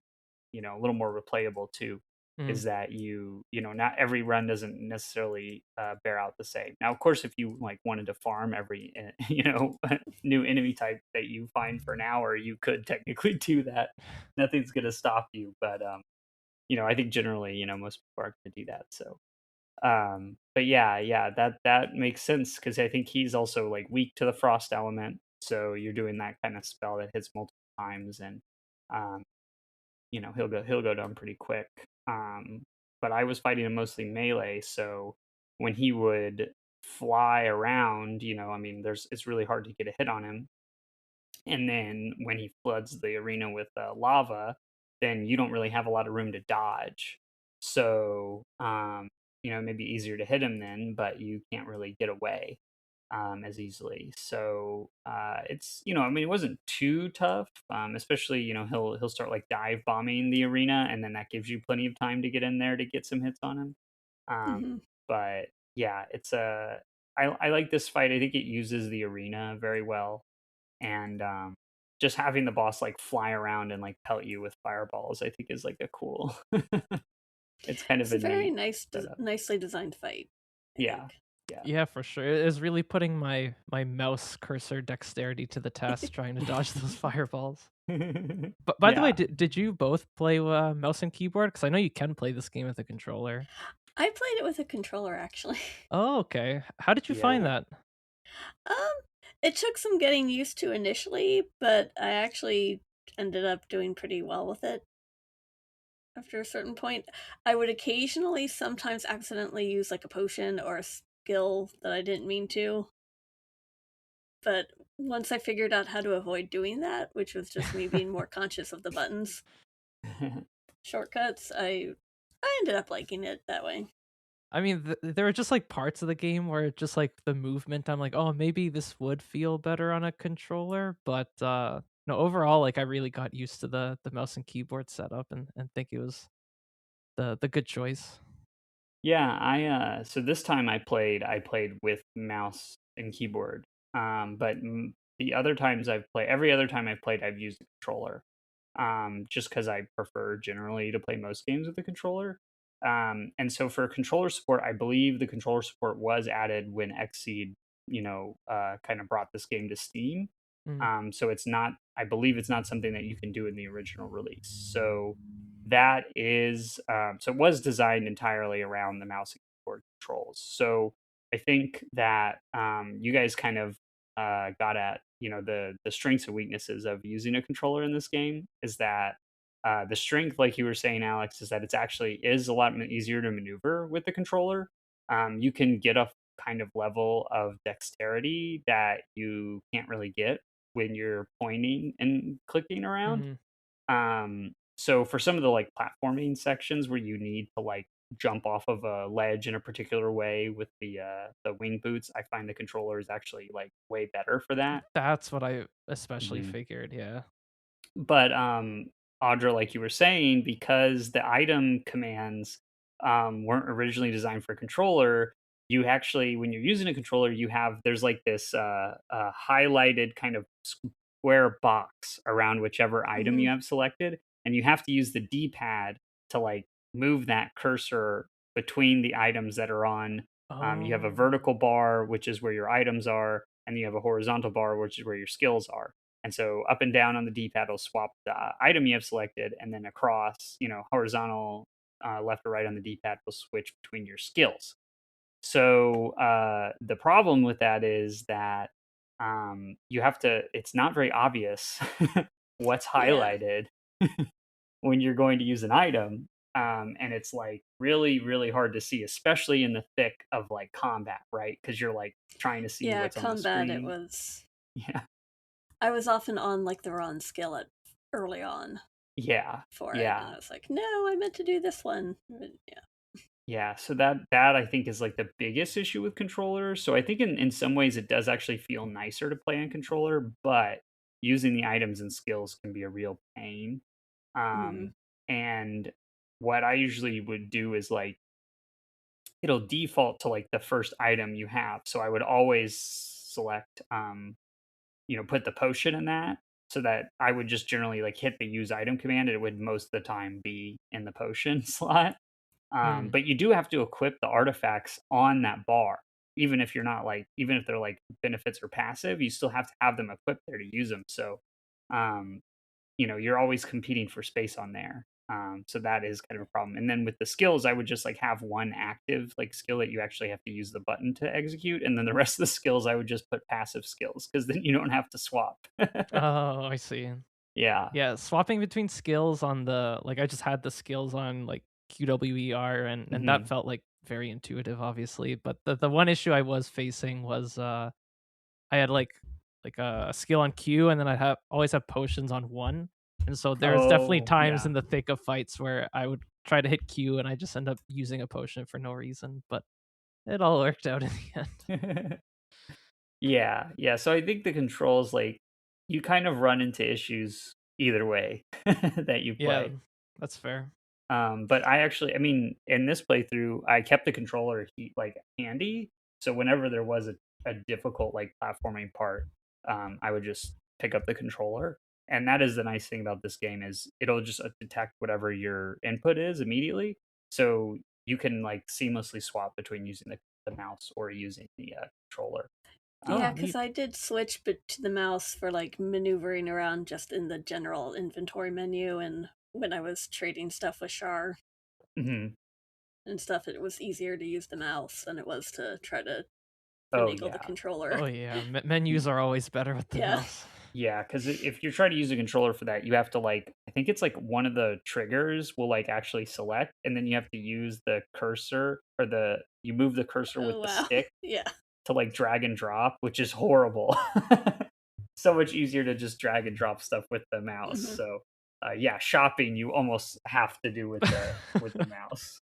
a little more replayable too. Mm. Is that not every run doesn't necessarily bear out the same. Now, of course, if you like wanted to farm every new enemy type that you find for an hour, you could technically do that. Nothing's gonna stop you, but I think generally, most people are gonna do that. So but yeah, that makes sense because I think he's also like weak to the frost element. So you're doing that kind of spell that hits multiple times, and um, he'll go down pretty quick. Um, but I was fighting him mostly melee, so when he would fly around, I mean, it's really hard to get a hit on him. And then when he floods the arena with lava, then you don't really have a lot of room to dodge. So, it may be easier to hit him then, but you can't really get away as easily. So I mean, it wasn't too tough, especially he'll start like dive bombing the arena, and then that gives you plenty of time to get in there to get some hits on him. Um, Hmm. but yeah, I like this fight. I think it uses the arena very well, and just having the boss like fly around and like pelt you with fireballs, I think is like a cool. It's kind of It's a a very neat setup. nicely designed fight, I Yeah, think. yeah. Yeah, for sure. It is really putting my mouse cursor dexterity to the test trying to dodge those fireballs. But by the way, Yeah. did you both play mouse and keyboard? Because I know you can play this game with a controller. I played it with a controller actually. Oh, okay. How did you find Yeah. that? Um, it took some getting used to initially, but I actually ended up doing pretty well with it after a certain point. I would occasionally sometimes accidentally use like a potion or a skill that I didn't mean to, but once I figured out how to avoid doing that, which was just me being more conscious of the buttons shortcuts, I ended up liking it that way. I mean, there are just like parts of the game where it's just like the movement. I'm like, oh, maybe this would feel better on a controller, but no, overall, like I really got used to the mouse and keyboard setup and think it was the good choice. Yeah, so this time I played with mouse and keyboard. But the other times every other time I've played, I've used a controller. Just because I prefer generally to play most games with the controller. And so for controller support, I believe the controller support was added when Xseed, kind of brought this game to Steam. Mm. So I believe it's not something that you can do in the original release. So that is, so it was designed entirely around the mouse and keyboard controls. So I think that you guys kind of got at the strengths and weaknesses of using a controller in this game. Is that the strength, like you were saying, Alex, is that it's actually is a lot easier to maneuver with the controller. You can get a kind of level of dexterity that you can't really get when you're pointing and clicking around. Hmm. So for some of the like platforming sections where you need to like jump off of a ledge in a particular way with the wing boots, I find the controller is actually like way better for that. That's what I especially Mhm. figured. Yeah. But Audra, like you were saying, because the item commands weren't originally designed for a controller, you actually, when you're using a controller, there's like this highlighted kind of square box around whichever item Hmm. you have selected, and you have to use the D-pad to like move that cursor between the items that are on. You have a Oh. vertical bar, which is where your items are, and you have a horizontal bar, which is where your skills are. And so up and down on the D-pad will swap the item you have selected, and then across, horizontal, left or right on the D-pad will switch between your skills. So the problem with that is that you have to. It's not very obvious what's Yeah. highlighted when you're going to use an item, and it's like really, really hard to see, especially in the thick of like combat, right? Because you're like trying to see Yeah, what's on the combat, screen. Yeah, I was often on like the wrong skill at early on yeah, for it, and yeah. I was like, no, I meant to do this one. But yeah. Yeah, so that I think is like the biggest issue with controllers. So I think in some ways it does actually feel nicer to play on controller, but using the items and skills can be a real pain. Hmm. And what I usually would do is like it'll default to like the first item you have. So I would always select put the potion in that. so that I would just generally like hit the use item command, and it would most of the time be in the potion slot. Hmm. But you do have to equip the artifacts on that bar, even if you're not like, even if they're like benefits or passive, you still have to have them equipped there to use them. So, um, you're always competing for space on there. So that is kind of a problem. And then with the skills, I would just like have one active like skill that you actually have to use the button to execute, and then the rest of the skills I would just put passive skills because then you don't have to swap. Oh, I see. Yeah. Yeah, swapping between skills on the like I just had the skills on like QWER and that Hmm. felt like very intuitive obviously, but the one issue I was facing was I had like a skill on Q and then I have always have potions on 1. And so there's definitely Oh, times yeah. in the thick of fights where I would try to hit Q and I just end up using a potion for no reason, but it all worked out in the end. Yeah, yeah. So I think the controls, like, you kind of run into issues either way that you Yeah, play. that's fair. But I mean, in this playthrough, I kept the controller like handy. So whenever there was a difficult like platforming part, I would just pick up the controller. And that is the nice thing about this game is it'll just detect whatever your input is immediately. So you can like seamlessly swap between using the mouse or using the controller. Oh, Yeah, Um, because neat. I did switch to the mouse for like maneuvering around just in the general inventory menu, and when I was trading stuff with Shar mhm. and stuff, it was easier to use the mouse than it was to try to Oh finagle the yeah. controller. Oh yeah, menus are always better with the Yeah. mouse. Yeah, because if you're trying to use a controller for that, you have to like, I think it's like one of the triggers will like actually select, and then you have to use the cursor or you move the cursor with Oh the wow. stick Yeah. to like drag and drop, which is horrible. So much easier to just drag and drop stuff with the mouse. Hmm. So yeah, shopping you almost have to do with the mouse.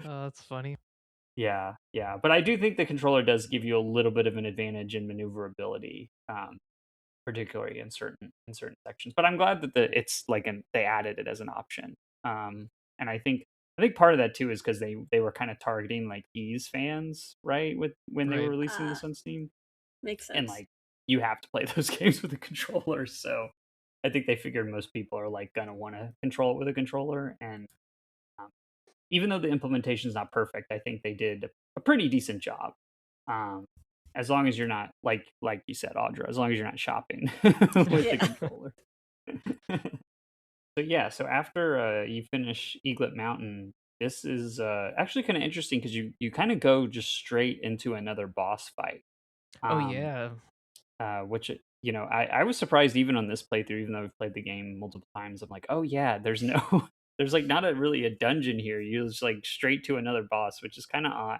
Oh, that's funny. Yeah, yeah, but I do think the controller does give you a little bit of an advantage in maneuverability. Particularly in certain sections. But I'm glad that it's like they added it as an option. And I think part of that too is because they were kind of targeting like Ys fans, right? With when they were Right. releasing this Ah, on Steam, makes and sense. like you have to play those games with a controller. So I think they figured most people are like gonna want to control it with a controller. And um, even though the implementation is not perfect, I think they did a pretty decent job. Um, as long as you're not like you said, Audra, as long as you're not shopping with the Yeah. controller. So yeah, so after you finish Eaglet Mountain, this is actually kind of interesting because you kind of go just straight into another boss fight. Oh Um, yeah. which I was surprised even on this playthrough, even though I've played the game multiple times. I'm like, oh yeah, there's no, there's like not a really a dungeon here. You just like straight to another boss, which is kind of odd.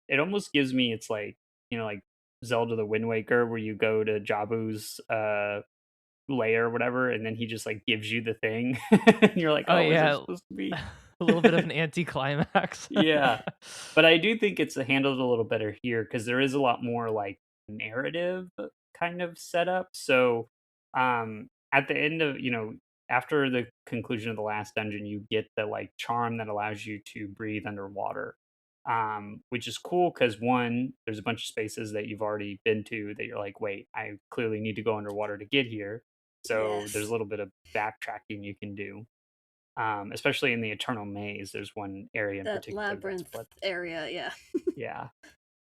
It almost gives me it's like like Zelda the Wind Waker, where you go to Jabu's lair or whatever, and then he just like gives you the thing, and you're like, Oh oh, is it yeah. supposed to be? A little bit of an anticlimax. Yeah, but I do think it's handled a little better here because there is a lot more like narrative kind of setup. So, at the end of after the conclusion of the last dungeon, you get the like charm that allows you to breathe underwater, which is cool because one, there's a bunch of spaces that you've already been to that you're like, wait, I clearly need to go underwater to get here. So there's Yes. a little bit of backtracking you can do, especially in the Eternal Maze. There's one area in That particular that's labyrinth what, area, yeah. yeah.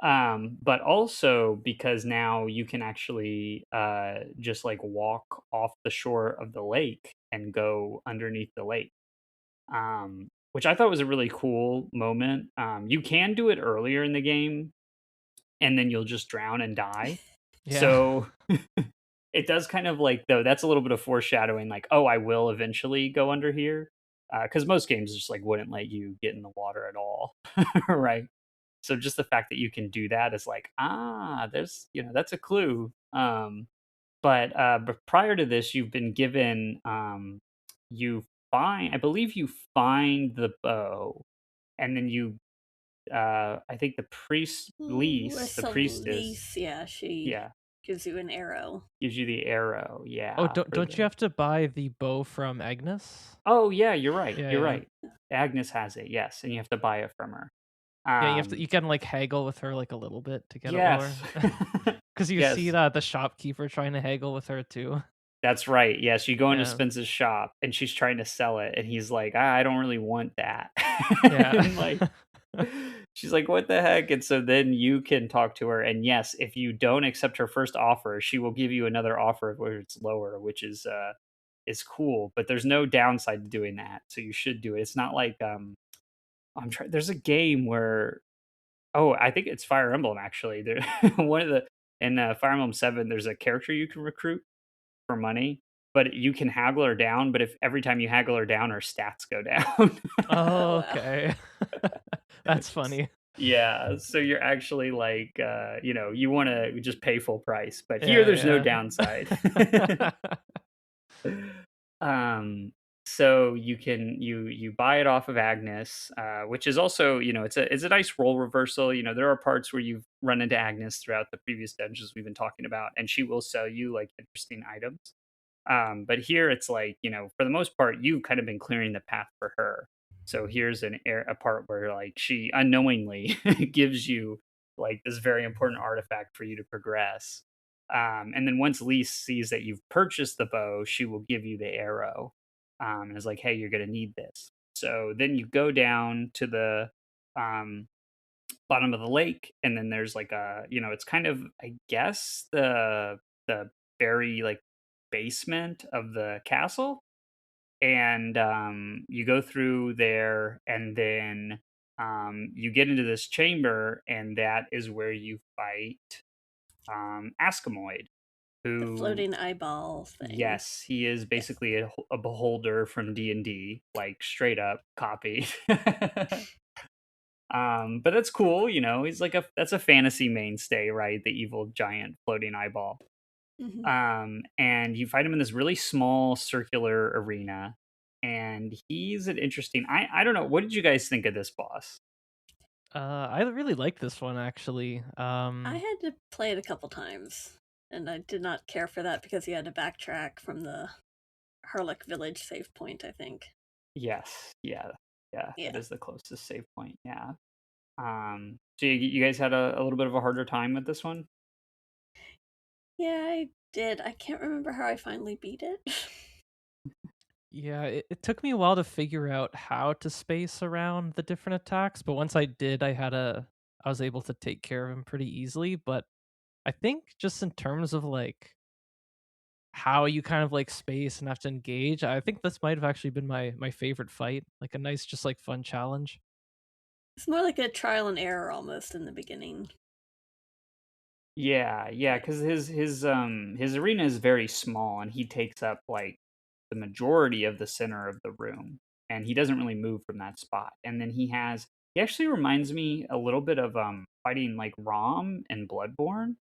But also because now you can actually just like walk off the shore of the lake and go underneath the lake, which I thought was a really cool moment. You can do it earlier in the game, and then you'll just drown and die. Yeah. So it does kind of like though that's a little bit of foreshadowing, like, oh, I will eventually go under here, because most games just like wouldn't let you get in the water at all, right? So just the fact that you can do that is like, there's that's a clue. But prior to this, you've been given you I believe you find the bow, and then I think Ooh, the priestess, Celise, yeah, she yeah, gives you an arrow. gives you the arrow, Oh, yeah, for don't you the have to buy the bow from Agnes? oh yeah, you're right, Yeah, you're yeah. right. Agnes has it, yes, and you have to buy it from her. Yeah, you have to Um, you can, like, haggle with her, like, a little bit to get it lower. yes. 'Cause you see Yes. the shopkeeper trying to haggle with her too. That's right, yes, you go into Yeah. Spence's shop, and she's trying to sell it, and he's like, I don't really want that." Yeah. And, like, she's like, "What the heck?" And so then you can talk to her, and yes, if you don't accept her first offer, she will give you another offer where it's lower, which is cool, but there's no downside to doing that, so you should do it. It's not like, I'm trying there's a game where oh, I think it's Fire Emblem, actually. There one of the in, Fire Emblem 7, there's a character you can recruit for money, but you can haggle her down, but if every time you haggle her down, her stats go down. Oh, wow. Okay. That's funny. Yeah, so you're actually like, you wanna just pay full price, but here there's no Yeah, downside. yeah. Um, so you buy it off of Agnes, which is also, it's a nice role reversal. There are parts where you've run into Agnes throughout the previous dungeons we've been talking about, and she will sell you like interesting items. But here it's like, for the most part, you've kind of been clearing the path for her. So here's a part where like she unknowingly gives you like this very important artifact for you to progress. And then once Lise sees that you've purchased the bow, she will give you the arrow. And it's like, hey, you're going to need this. So then you go down to the um, bottom of the lake, and then there's like it's kind of, I guess, the very like basement of the castle, and you go through there, and then you get into this chamber, and that is where you fight Askamoid, The who, floating eyeball thing. yes, he is Yes. basically a beholder from D&D, like straight up copy. But that's cool, he's like that's a fantasy mainstay, right? The evil giant floating eyeball. Hmm. And you fight him in this really small circular arena, and he's an interesting. I don't know. What did you guys think of this boss? I really like this one actually. I had to play it a couple times, and I did not care for that because you had to backtrack from the Harlock Village save point, I think. Yes, yeah, yeah. That Yeah. is the closest save point. Yeah. So you guys had a little bit of a harder time with this one. Yeah, I did. I can't remember how I finally beat it. Yeah, it took me a while to figure out how to space around the different attacks, but once I did, I was able to take care of him pretty easily, but I think just in terms of like how you kind of like space and have to engage, I think this might have actually been my favorite fight, like a nice just like fun challenge. It's more like a trial and error almost in the beginning. Yeah, yeah, But because his arena is very small, and he takes up like the majority of the center of the room, and he doesn't really move from that spot. And then he actually reminds me a little bit of fighting like Rom and Bloodborne,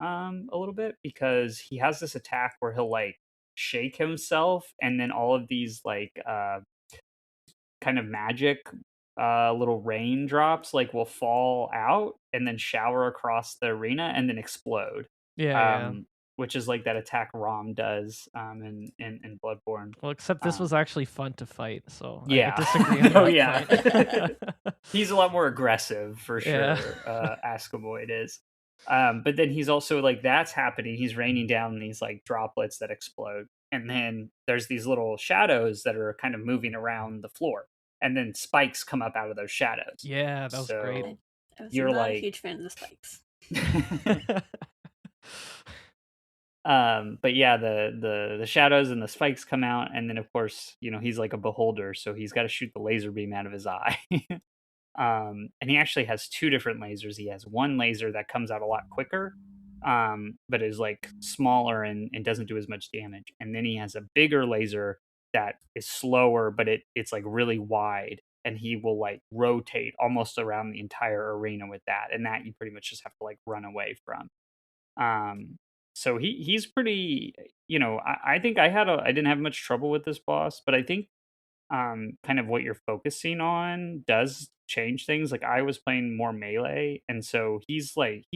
a little bit, because he has this attack where he'll like shake himself, and then all of these like kind of magic little raindrops like will fall out and then shower across the arena and then explode. Yeah, yeah. um which is like that attack Rom does in Bloodborne. Well, except this was um actually fun to fight, so I yeah. disagree on Oh that yeah. point. He's a lot more aggressive for Yeah. sure. Askamoid is. But then he's also like, that's happening, he's raining down these like droplets that explode, and then there's these little shadows that are kind of moving around the floor, and then spikes come up out of those shadows. Yeah, that was great. I, So I was you're not a like huge fan of the spikes. but yeah, the shadows and the spikes come out, and then of course, he's like a beholder, so he's got to shoot the laser beam out of his eye. And he actually has two different lasers. He has one laser that comes out a lot quicker, but is like smaller and doesn't do as much damage. And then he has a bigger laser that is slower, but it's like really wide, and he will like rotate almost around the entire arena with that. And that you pretty much just have to like run away from. Um, so he's pretty. I think I didn't have much trouble with this boss, but I think kind of what you're focusing on does change things. Like I was playing more melee, and so he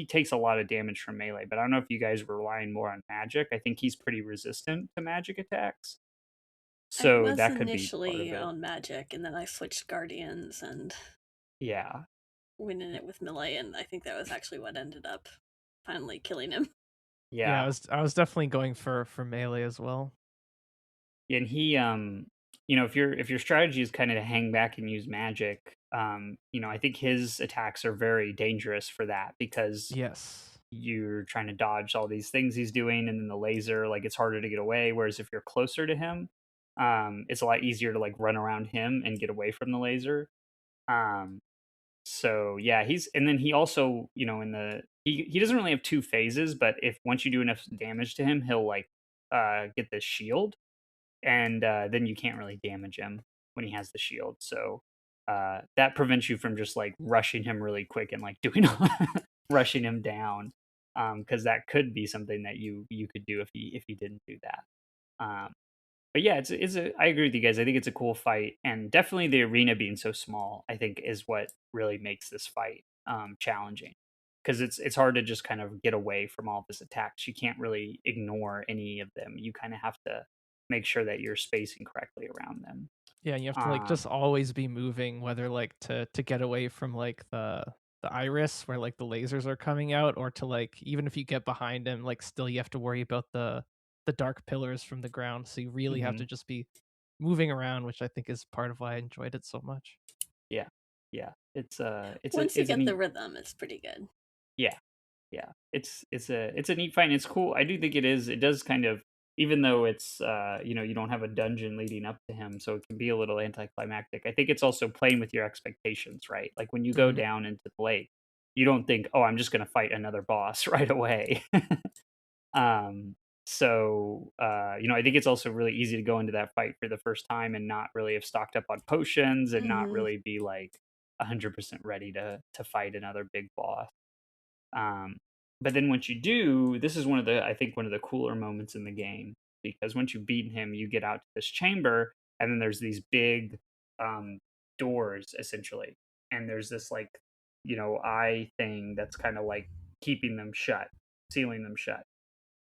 takes a lot of damage from melee. But I don't know if you guys were relying more on magic. I think he's pretty resistant to magic attacks, I so was that could be part of initially it. on magic, and then I switched guardians, and Yeah. winning it with melee, and I think that was actually what ended up finally killing him. Yeah, Yeah. I was definitely going for melee as well. And he if your strategy is kind of to hang back and use magic, I think his attacks are very dangerous for that because Yes. you're trying to dodge all these things he's doing, and then the laser, like, it's harder to get away. Whereas if you're closer to him, it's a lot easier to like run around him and get away from the laser. Um, so yeah, and then he also, in he doesn't really have two phases, but if once you do enough damage to him, he'll like get this shield, and then you can't really damage him when he has the shield. So that prevents you from just like rushing him really quick and like doing rushing him down, because that could be something that you could do if he didn't do that. But yeah, I agree with you guys. I think it's a cool fight, and definitely the arena being so small, I think, is what really makes this fight challenging, because it's hard to just kind of get away from all of his attacks. You can't really ignore any of them. You kind of have to make sure that you're spacing correctly around them. Yeah, and you have to like Um, just always be moving, whether like to get away from like the iris where like the lasers are coming out, or to like even if you get behind him, like still you have to worry about the dark pillars from the ground. So you really have to mhm. just be moving around, which I think is part of why I enjoyed it so much. Yeah, yeah. Once you It's a get the neat. rhythm, it's pretty good. Yeah, yeah. It's a neat fight, and it's cool. I do think it is. It does kind of, even though it's you don't have a dungeon leading up to him, so it can be a little anticlimactic. I think it's also playing with your expectations, right? Like when you go Hmm. down into the lake, you don't think, "Oh, I'm just going to fight another boss right away." um so I think it's also really easy to go into that fight for the first time and not really have stocked up on potions and not Hmm. really be like 100% ready to fight another big boss. um, but then once you do, this is I think one of the cooler moments in the game, because once you beat him, you get out to this chamber, and then there's these big um, doors essentially, and there's this like eye thing that's kind of like keeping them shut, sealing them shut,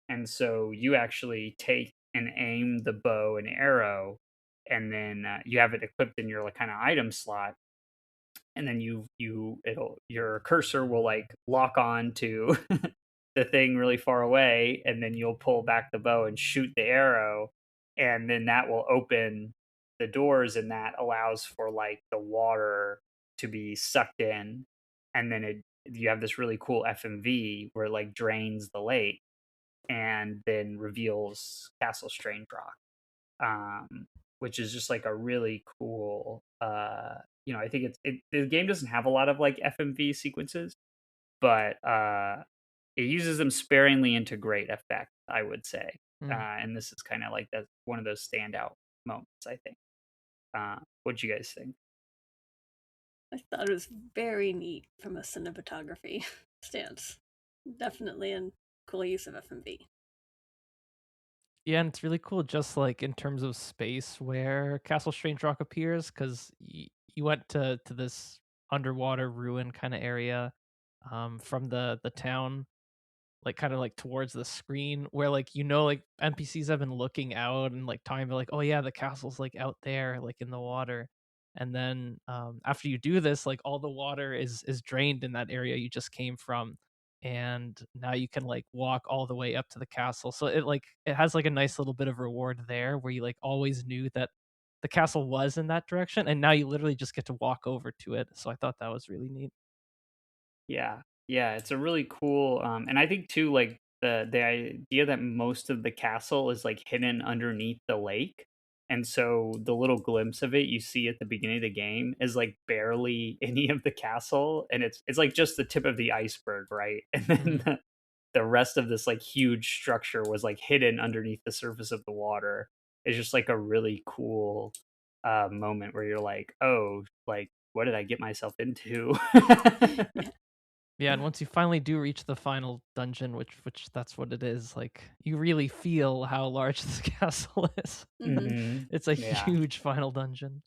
and so you actually take and aim the bow and arrow, and then you have it equipped in your like kind of item slot, and then your cursor will like lock on to the thing really far away, and then you'll pull back the bow and shoot the arrow, and then that will open the doors, and that allows for like the water to be sucked in, and then you have this really cool FMV where it like drains the lake and then reveals Castle Strangerock, um, which is just like a really cool. I think the game doesn't have a lot of like FMV sequences, but it uses them sparingly and to great effect, I would say. And this is kind of like that one of those standout moments, I think. What do you guys think? I thought it was very neat from a cinematography stance. Definitely a cool use of FMV. Yeah, and it's really cool just like in terms of space where Castle Strangerock appears, because you went to this underwater ruin kind of area from the town, like kind of like towards the screen where like like NPCs have been looking out and like talking about like, oh yeah, the castle's like out there like in the water. And then after you do this, like all the water is drained in that area you just came from, and now you can like walk all the way up to the castle. So it has like a nice little bit of reward there where you like always knew that the castle was in that direction, and now you literally just get to walk over to it. So I thought that was really neat. Yeah, yeah, it's a really cool, and I think too, like the idea that most of the castle is like hidden underneath the lake, and so the little glimpse of it you see at the beginning of the game is like barely any of the castle, and it's like just the tip of the iceberg, right? And then Hmm. the rest of this like huge structure was like hidden underneath the surface of the water. It's just like a really cool moment where you're like, oh, like what did I get myself into? Yeah. Yeah, and once you finally do reach the final dungeon, which that's what it is, like you really feel how large this castle is. Hmm. Mhm. It's a Yeah. huge final dungeon.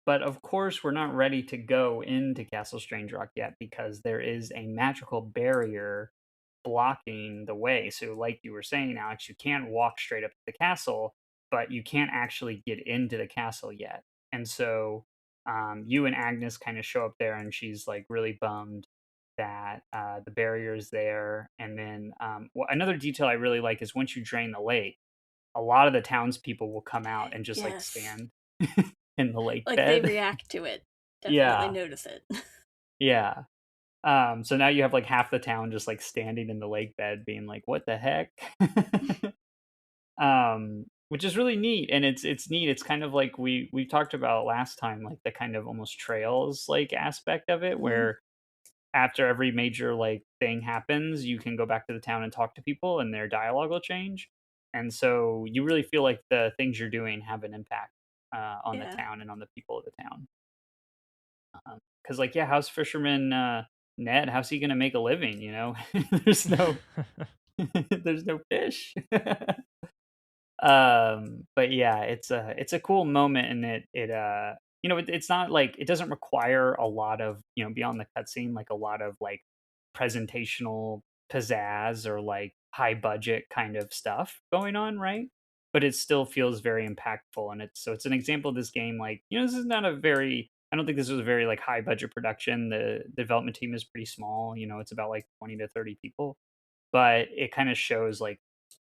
But of course, we're not ready to go into Castle Strangerock yet because there is a magical barrier blocking the way. So, like you were saying, Alex, you can't walk straight up to the castle, but you can't actually get into the castle yet. And so, You and Agnes kind of show up there, and she's like really bummed that the barrier is there. And then another detail I really like is once you drain the lake, a lot of the townspeople will come out and just like Yes. stand in the lake Like they bed. react to it. Definitely Yeah, notice it. yeah. So now you have like half the town just like standing in the lake bed, being like, "What the heck?" Which is really neat, and it's neat. It's kind of like we talked about last time, like the kind of almost trails like aspect of it, Mhm. where after every major like thing happens, you can go back to the town and talk to people, and their dialogue will change. And so you really feel like the things you're doing have an impact on the Yeah. town and on the people of the town. Because like, yeah, how's fisherman Ned? How's he gonna make a living? You know, there's no there's no fish. But yeah, it's a cool moment, and it's not like it doesn't require a lot of, beyond the cutscene, like a lot of like presentational pizzazz or like high budget kind of stuff going on, right? But it still feels very impactful, and it's an example of this game. Like, this is not a very I don't think this was a very like high budget production. The development team is pretty small. It's about like 20 to 30 people, but it kind of shows like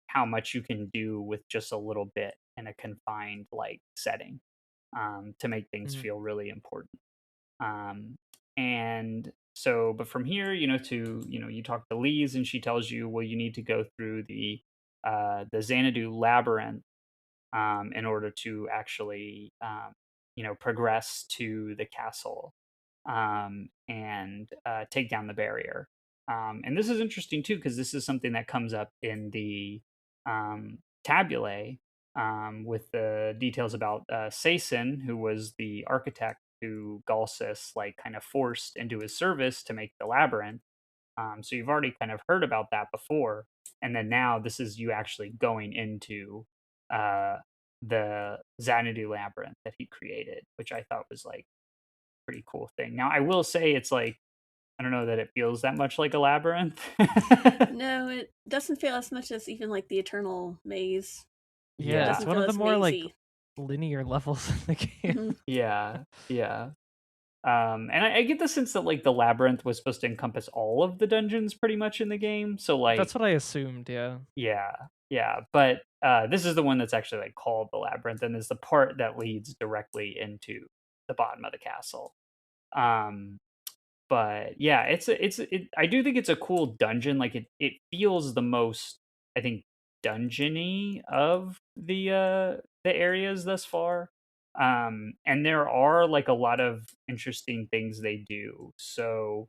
how much you can do with just a little bit in a confined like setting, to make things Mhm. feel really important. And so, but from here, you talk to Lise, and she tells you, well, you need to go through the Xanadu labyrinth, in order to actually, progress to the castle, and take down the barrier. And this is interesting too, because this is something that comes up in the tabulae, with the details about Sason, who was the architect who Galsus like kind of forced into his service to make the labyrinth. So you've already kind of heard about that before, and then now this is you actually going into uh, the Xanadu labyrinth that he created, which I thought was like pretty cool thing. Now I will say it's like I don't know that it feels that much like a labyrinth. No, it doesn't feel as much as even like the Eternal Maze. It Yeah, it's Yeah, doesn't one feel of the as more like mazy. linear levels in the game. Hmm. yeah, yeah. And I get the sense that like the labyrinth was supposed to encompass all of the dungeons pretty much in the game. So like, That's what I assumed, yeah. yeah, yeah. But this is the one that's actually like called the labyrinth, and is the part that leads directly into the bottom of the castle. Um, but yeah, I do think it's a cool dungeon. Like it feels the most, I think, dungeony of the areas thus far. And there are like a lot of interesting things they do. So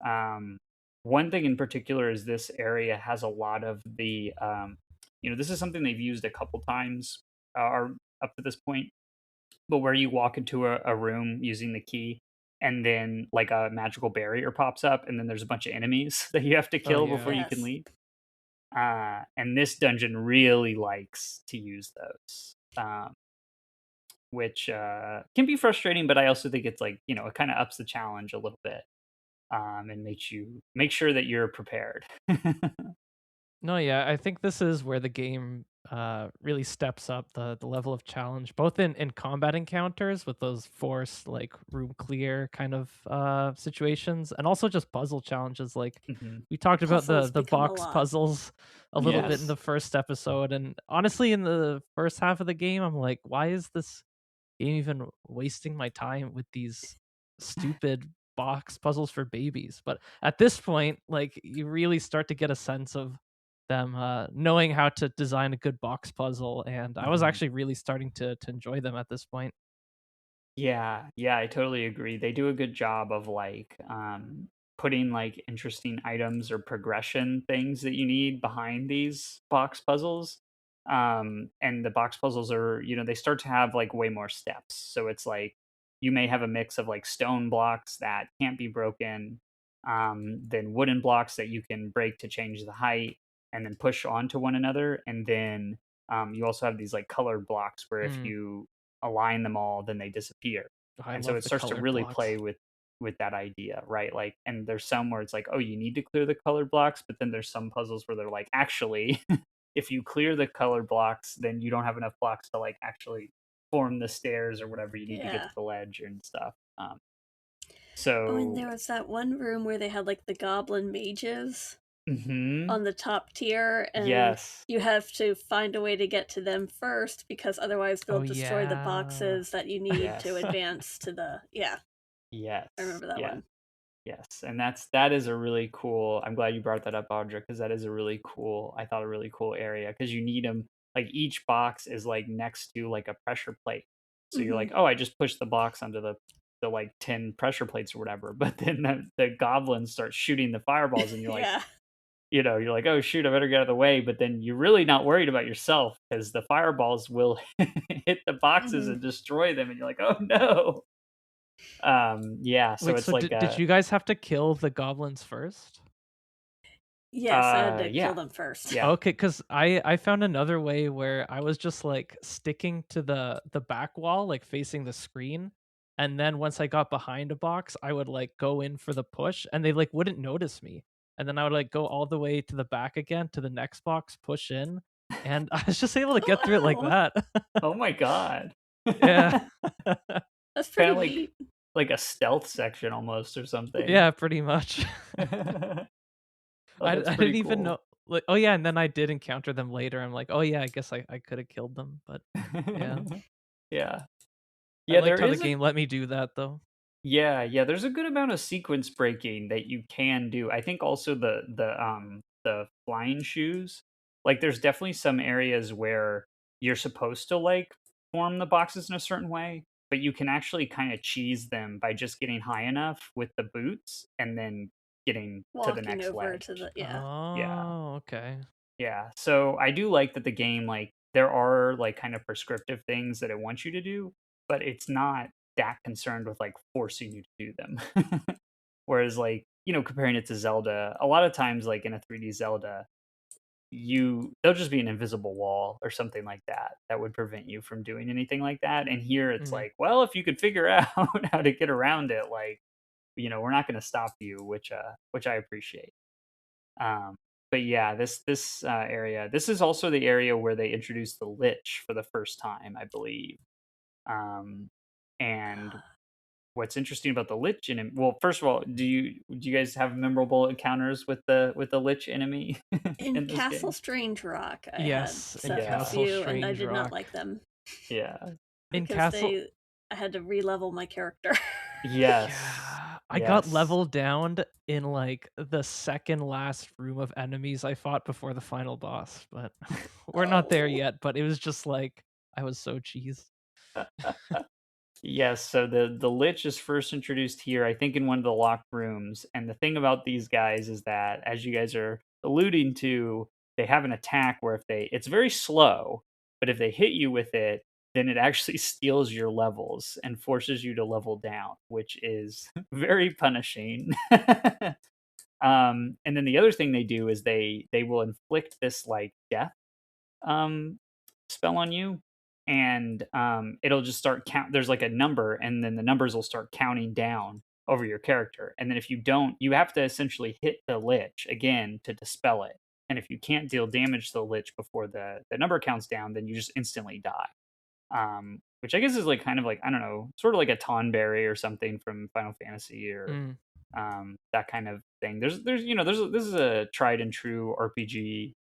um one thing in particular is this area has a lot of this is something they've used a couple times, or up to this point, but where you walk into a room using the key, and then like a magical barrier pops up, and then there's a bunch of enemies that you have to Oh kill before yeah. you can Yes. leave. And this dungeon really likes to use those, which can be frustrating, but I also think it's like, it kind of ups the challenge a little bit, and makes you make sure that you're prepared. No, yeah, I think this is where the game really steps up the level of challenge, both in combat encounters with those forced like room clear kind of situations, and also just puzzle challenges. Like Mhm. we talked about the Puzzles the become a box lot. puzzles a little bit in Yes. the first episode, and honestly, in the first half of the game, I'm like, why is this game even wasting my time with these stupid box puzzles for babies? But at this point, like you really start to get a sense of them knowing how to design a good box puzzle, and I was Mhm. actually really starting to enjoy them at this point. Yeah, yeah, I totally agree. They do a good job of like putting like interesting items or progression things that you need behind these box puzzles. And the box puzzles are, they start to have like way more steps. So it's like you may have a mix of like stone blocks that can't be broken, then wooden blocks that you can break to change the height and then push onto one another. And then you also have these like colored blocks where if Mm, you align them all, then they disappear. I And so love it the starts to colored really blocks. play with that idea, right? Like, and there's some where it's like, oh, you need to clear the colored blocks, but then there's some puzzles where they're like, actually, if you clear the colored blocks, then you don't have enough blocks to like actually form the stairs or whatever you need to get Yeah. to the ledge and stuff. Oh, and So there was that one room where they had like the goblin mages mhm, on the top tier, and yes, you have to find a way to get to them first because otherwise they'll Oh destroy the yeah. boxes that you need to yes, advance to the. Yeah, I yes, remember that yeah. one. Yes, and that is a really cool. I'm glad you brought that up, Audra, because that is a really cool. I thought a really cool area because you need them. Like each box is like next to like a pressure plate, so you're Hmm. like, oh, I just pushed the box onto the like 10 pressure plates or whatever. But then the goblins start shooting the fireballs, and you're like, Yeah. you're like, oh shoot, I better get out of the way. But then you're really not worried about yourself because the fireballs will hit the boxes Hmm. and destroy them, and you're like, oh no. Yeah, so Wait, it's so like did a you guys have to kill the goblins first? Yes, I had to kill yeah. them first. Yeah. Okay, because I found another way where I was just like sticking to the back wall, like facing the screen, and then once I got behind a box, I would like go in for the push, and they like wouldn't notice me, and then I would like go all the way to the back again to the next box, push in, and I was just able to get through it like Oh, wow. that. Oh my god. Yeah, That's Kinda pretty neat. like a stealth section almost or something. yeah, pretty much. Oh, that's I pretty didn't even cool. know. Like, oh yeah, and then I did encounter them later. I'm like, oh yeah, I guess I could have killed them, but yeah. Yeah. I Yeah, liked there how the is a game let me do that though. yeah, there's a good amount of sequence breaking that you can do. I think also the flying shoes, like there's definitely some areas where you're supposed to like form the boxes in a certain way, but you can actually kind of cheese them by just getting high enough with the boots and then getting to the Walking next over ledge. to the. Yeah. Yeah. Oh, okay. Yeah. So I do like that the game, like, there are like kind of prescriptive things that it wants you to do, but it's not that concerned with like forcing you to do them. Whereas, like, comparing it to Zelda, a lot of times, like in a 3D Zelda, there'll just be an invisible wall or something like that that would prevent you from doing anything like that. And here it's Mhm. like, well, if you could figure out how to get around it, like, we're not going to stop you, which I appreciate. Um, but yeah, this area, this is also the area where they introduced the Lich for the first time, I believe. Um, and what's interesting about the Lich enemy, well, first of all, do you guys have memorable encounters with the Lich enemy In in this Castle game? Strangerock, I had Yes, in a Yeah, Castle few, and I did not Strangerock. like them yeah, In because Castle I had to re-level my character. yes, Yeah, I got yes. leveled down in like the second last room of enemies I fought before the final boss, but we're not there Oh. yet, but it was just like I was so cheesed. Yes, so the Lich is first introduced here, I think, in one of the locked rooms. And the thing about these guys is that, as you guys are alluding to, they have an attack where it's very slow, but if they hit you with it, then it actually steals your levels and forces you to level down, which is very punishing. And then the other thing they do is they will inflict this like death um, spell on you, and it'll just start count. There's like a number, and then the numbers will start counting down over your character. And then if you don't, you have to essentially hit the lich again to dispel it. And if you can't deal damage to the lich before the number counts down, then you just instantly die. Which I guess is like kind of like, I don't know, sort of like a Tonberry or something from Final Fantasy, or Mm, that kind of thing. This is a tried and true RPG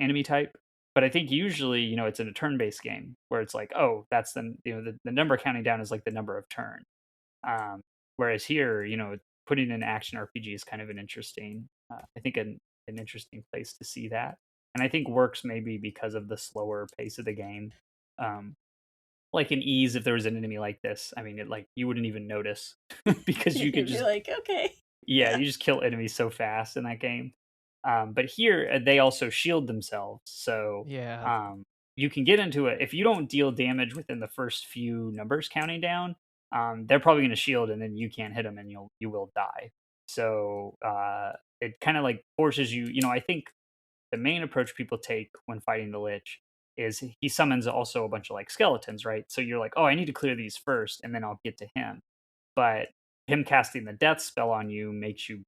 enemy type, but I think usually, it's in a turn-based game where it's like, oh, that's the number counting down is like the number of turn. Um, Whereas here, putting in action RPG is kind of an interesting, I think an interesting place to see that, and I think works maybe because of the slower pace of the game. Um, like in ease, if there was an enemy like this, I mean, you wouldn't even notice because you could You'd be just, like, okay. yeah, Yeah. you just kill enemies so fast in that game. But here, they also shield themselves, so yeah. um, you can get into it if you don't deal damage within the first few numbers counting down. They're probably going to shield, and then you can't hit them, and you will die. So it kind of like forces you. I think the main approach people take when fighting the Lich is he summons also a bunch of like skeletons, right? So you're like, oh, I need to clear these first, and then I'll get to him. But him casting the death spell on you makes you,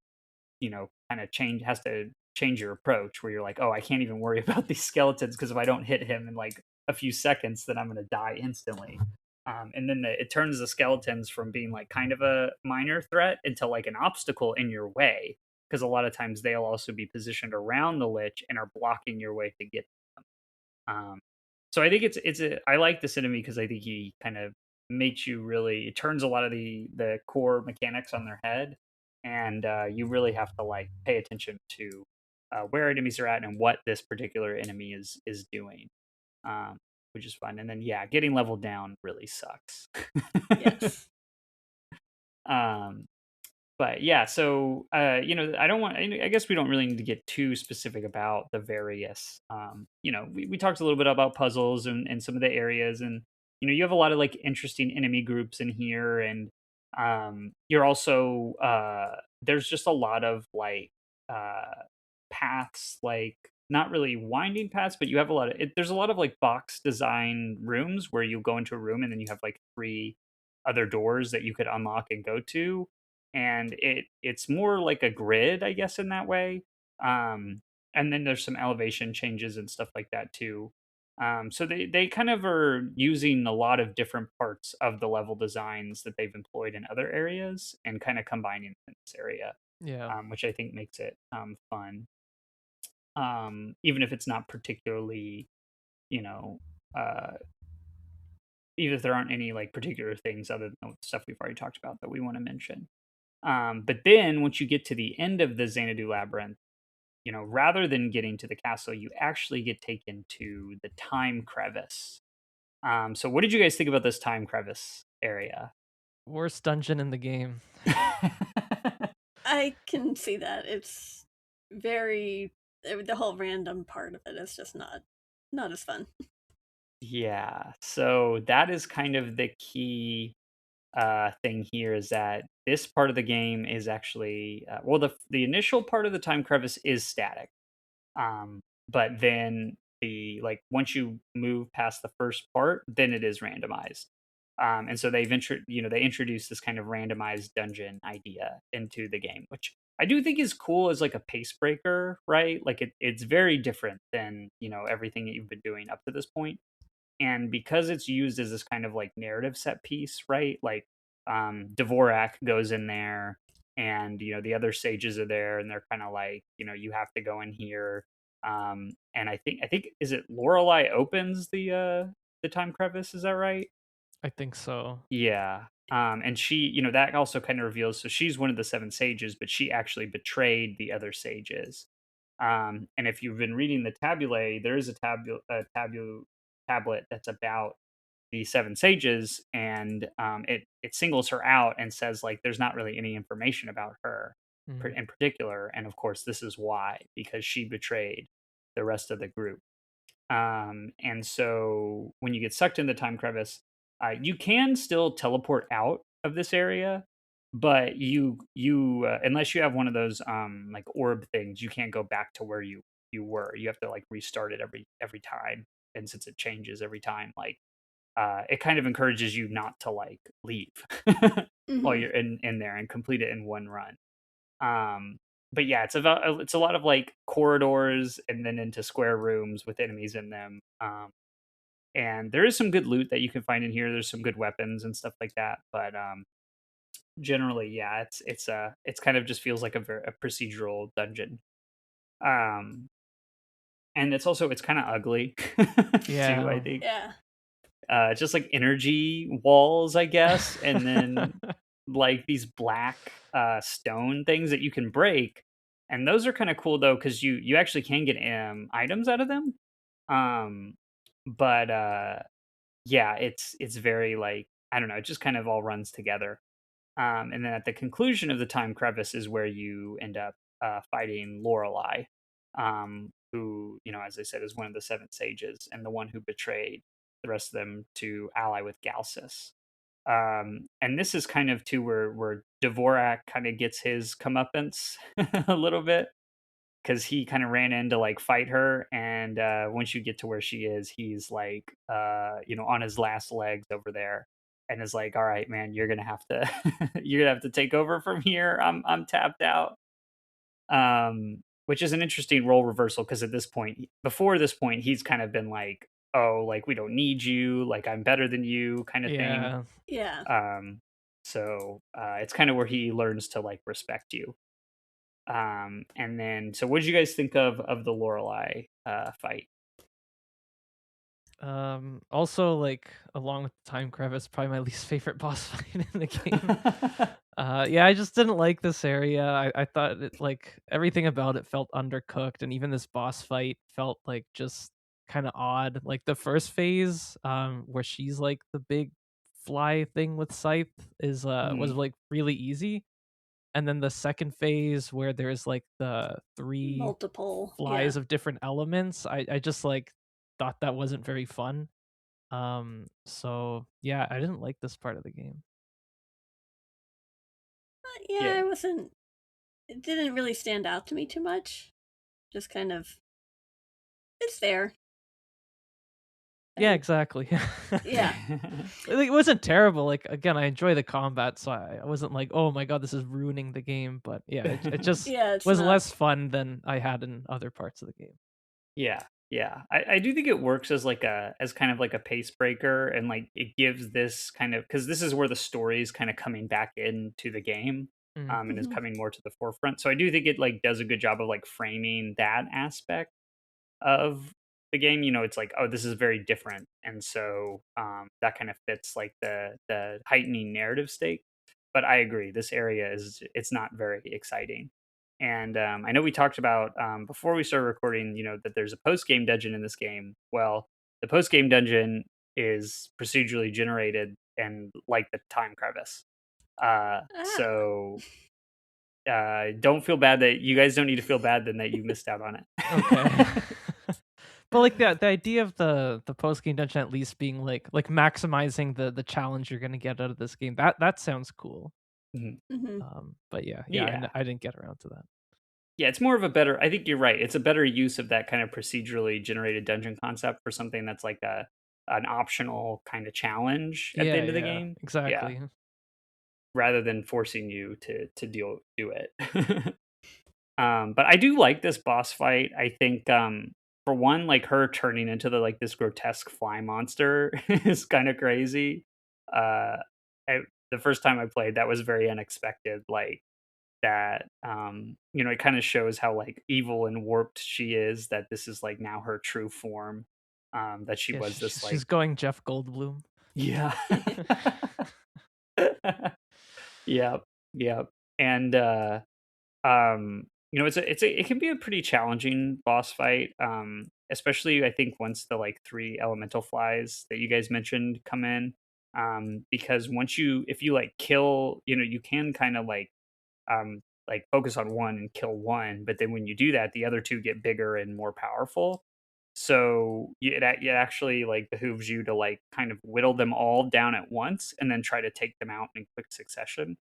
kind of change your approach where you're like, oh, I can't even worry about these skeletons because if I don't hit him in like a few seconds, then I'm going to die instantly. And then it turns the skeletons from being like kind of a minor threat into like an obstacle in your way, because a lot of times they'll also be positioned around the lich and are blocking your way to get them. So I think I like this enemy because I think he kind of makes you really, it turns a lot of the core mechanics on their head, and you really have to like pay attention to where enemies are at and what this particular enemy is doing, um, which is fun. And then yeah, getting leveled down really sucks. Yes. um, but yeah, so I don't want. I guess we don't really need to get too specific about the various. We talked a little bit about puzzles and some of the areas, and you have a lot of like interesting enemy groups in here, and you're also there's just a lot of like uh, paths, like not really winding paths, but you have a lot of. There's a lot of like box design rooms where you go into a room and then you have like three other doors that you could unlock and go to, and it's more like a grid, I guess, in that way. And then there's some elevation changes and stuff like that too. So they kind of are using a lot of different parts of the level designs that they've employed in other areas and kind of combining in this area, Yeah. which I think makes it fun. Even if it's not particularly, you know, uh, even if there aren't any like particular things other than the stuff we've already talked about that we want to mention. But then once you get to the end of the Xanadu labyrinth, rather than getting to the castle, you actually get taken to the time crevice. So what did you guys think about this time crevice area? Worst dungeon in the game. I can see that. It's very the whole random part of it is just not as fun. Yeah, so that is kind of the key thing here, is that this part of the game is actually well, the initial part of the time crevice is static. But then once you move past the first part, then it is randomized. And so they introduced this kind of randomized dungeon idea into the game, which I do think is cool as like a pace breaker, right? Like it's very different than everything that you've been doing up to this point. And because it's used as this kind of like narrative set piece, right? Like Dvorak goes in there, and the other sages are there, and they're kind of like, you have to go in here. And I think is it Lorelei opens the time crevice, is that right? I think so. Yeah. And she, that also kind of reveals, so she's one of the seven sages, but she actually betrayed the other sages. And if you've been reading the tabulae, there is a tablet that's about the seven sages, and it singles her out and says like there's not really any information about her Mhm. in particular, and of course this is why, because she betrayed the rest of the group. And so when you get sucked in the time crevice, you can still teleport out of this area, but you unless you have one of those like orb things, you can't go back to where you were. You have to like restart it every time. And since it changes every time, like it kind of encourages you not to like leave while Hmm. you're in there and complete it in one run. Um, but yeah, it's a lot of like corridors and then into square rooms with enemies in them. And there is some good loot that you can find in here. There's some good weapons and stuff like that. But generally, yeah, it's kind of just feels like a procedural dungeon. Um, and it's kind of ugly too, I Yeah. think. Yeah. Just like energy walls, I guess, and then like these black stone things that you can break, and those are kind of cool though, because you actually can get items out of them. Um, but yeah, it's very like, I don't know, it just kind of all runs together. And then at the conclusion of the time crevice is where you end up fighting Lorelei, who, as I said, is one of the seven sages and the one who betrayed the rest of them to ally with Galsus. And this is kind of too where Dvorak kind of gets his comeuppance a little bit, because he kind of ran in to like fight her, and once you get to where she is, he's like on his last legs over there, and is like, all right man, you're gonna have to you're gonna have to take over from here. I'm tapped out. Which is an interesting role reversal, because at this point, before this point, he's kind of been like oh, like we don't need you, like I'm better than you kind of thing. Yeah. Yeah. So it's kind of where he learns to like respect you. And then, so what did you guys think of the Lorelei fight? Also, like, along with the time crevice, probably my least favorite boss fight in the game. Yeah, I just didn't like this area. I thought it, like, everything about it felt undercooked, and even this boss fight felt like just kind of odd. Like the first phase, where she's like the big fly thing with Scythe was Mhm. like really easy, and then the second phase where there's like the three Multiple. Yeah. flies of different elements, I just like thought that wasn't very fun. So yeah, I didn't like this part of the game. Yeah, Yeah, I wasn't. It didn't really stand out to me too much. Just kind of. It's there. Yeah, I, exactly. yeah. Like, it wasn't terrible. Like again, I enjoy the combat, so I wasn't like, oh my god, this is ruining the game. But yeah, it just Yeah, it's was not. less fun than I had in other parts of the game. yeah, yeah. I do think it works as like as kind of like a pace breaker, and like it gives this kind of, because this is where the story is kind of coming back into the game, Mm. and is Mhm. coming more to the forefront. So I do think it like does a good job of like framing that aspect of the game. It's like, oh, this is very different, and so that kind of fits like the heightening narrative stake. But I agree, this area it's not very exciting. And I know we talked about before we started recording, that there's a post game dungeon in this game. Well, the post game dungeon is procedurally generated and like the time crevice. Ah. So don't feel bad, that you guys don't need to feel bad then that you missed out on Okay. it. But like the idea of the post game dungeon at least being like maximizing the challenge you're gonna get out of this game, that sounds cool. Mhm. Mhm. But yeah, Yeah. I didn't get around to that. Yeah, it's more of a better, I think you're right. It's a better use of that kind of procedurally generated dungeon concept for something that's like an optional kind of challenge at the Yeah, end of the yeah, game. Yeah, exactly. rather than forcing you to do it. But I do like this boss fight. I think for one, like her turning into the like this grotesque fly monster is kind of crazy. Uh I, the first time I played, that was very unexpected. Like that, it kind of shows how like evil and warped she is, that this is like now her true form, that she Yeah, was this she's like, going Jeff Goldblum. yeah. Yeah, yeah. And it can be a pretty challenging boss fight, especially I think once the like three elemental flies that you guys mentioned come in, because once you if you like kill, you can kind of like focus on one and kill one, but then when you do that, the other two get bigger and more powerful. So it actually like behooves you to like kind of whittle them all down at once and then try to take them out in quick succession.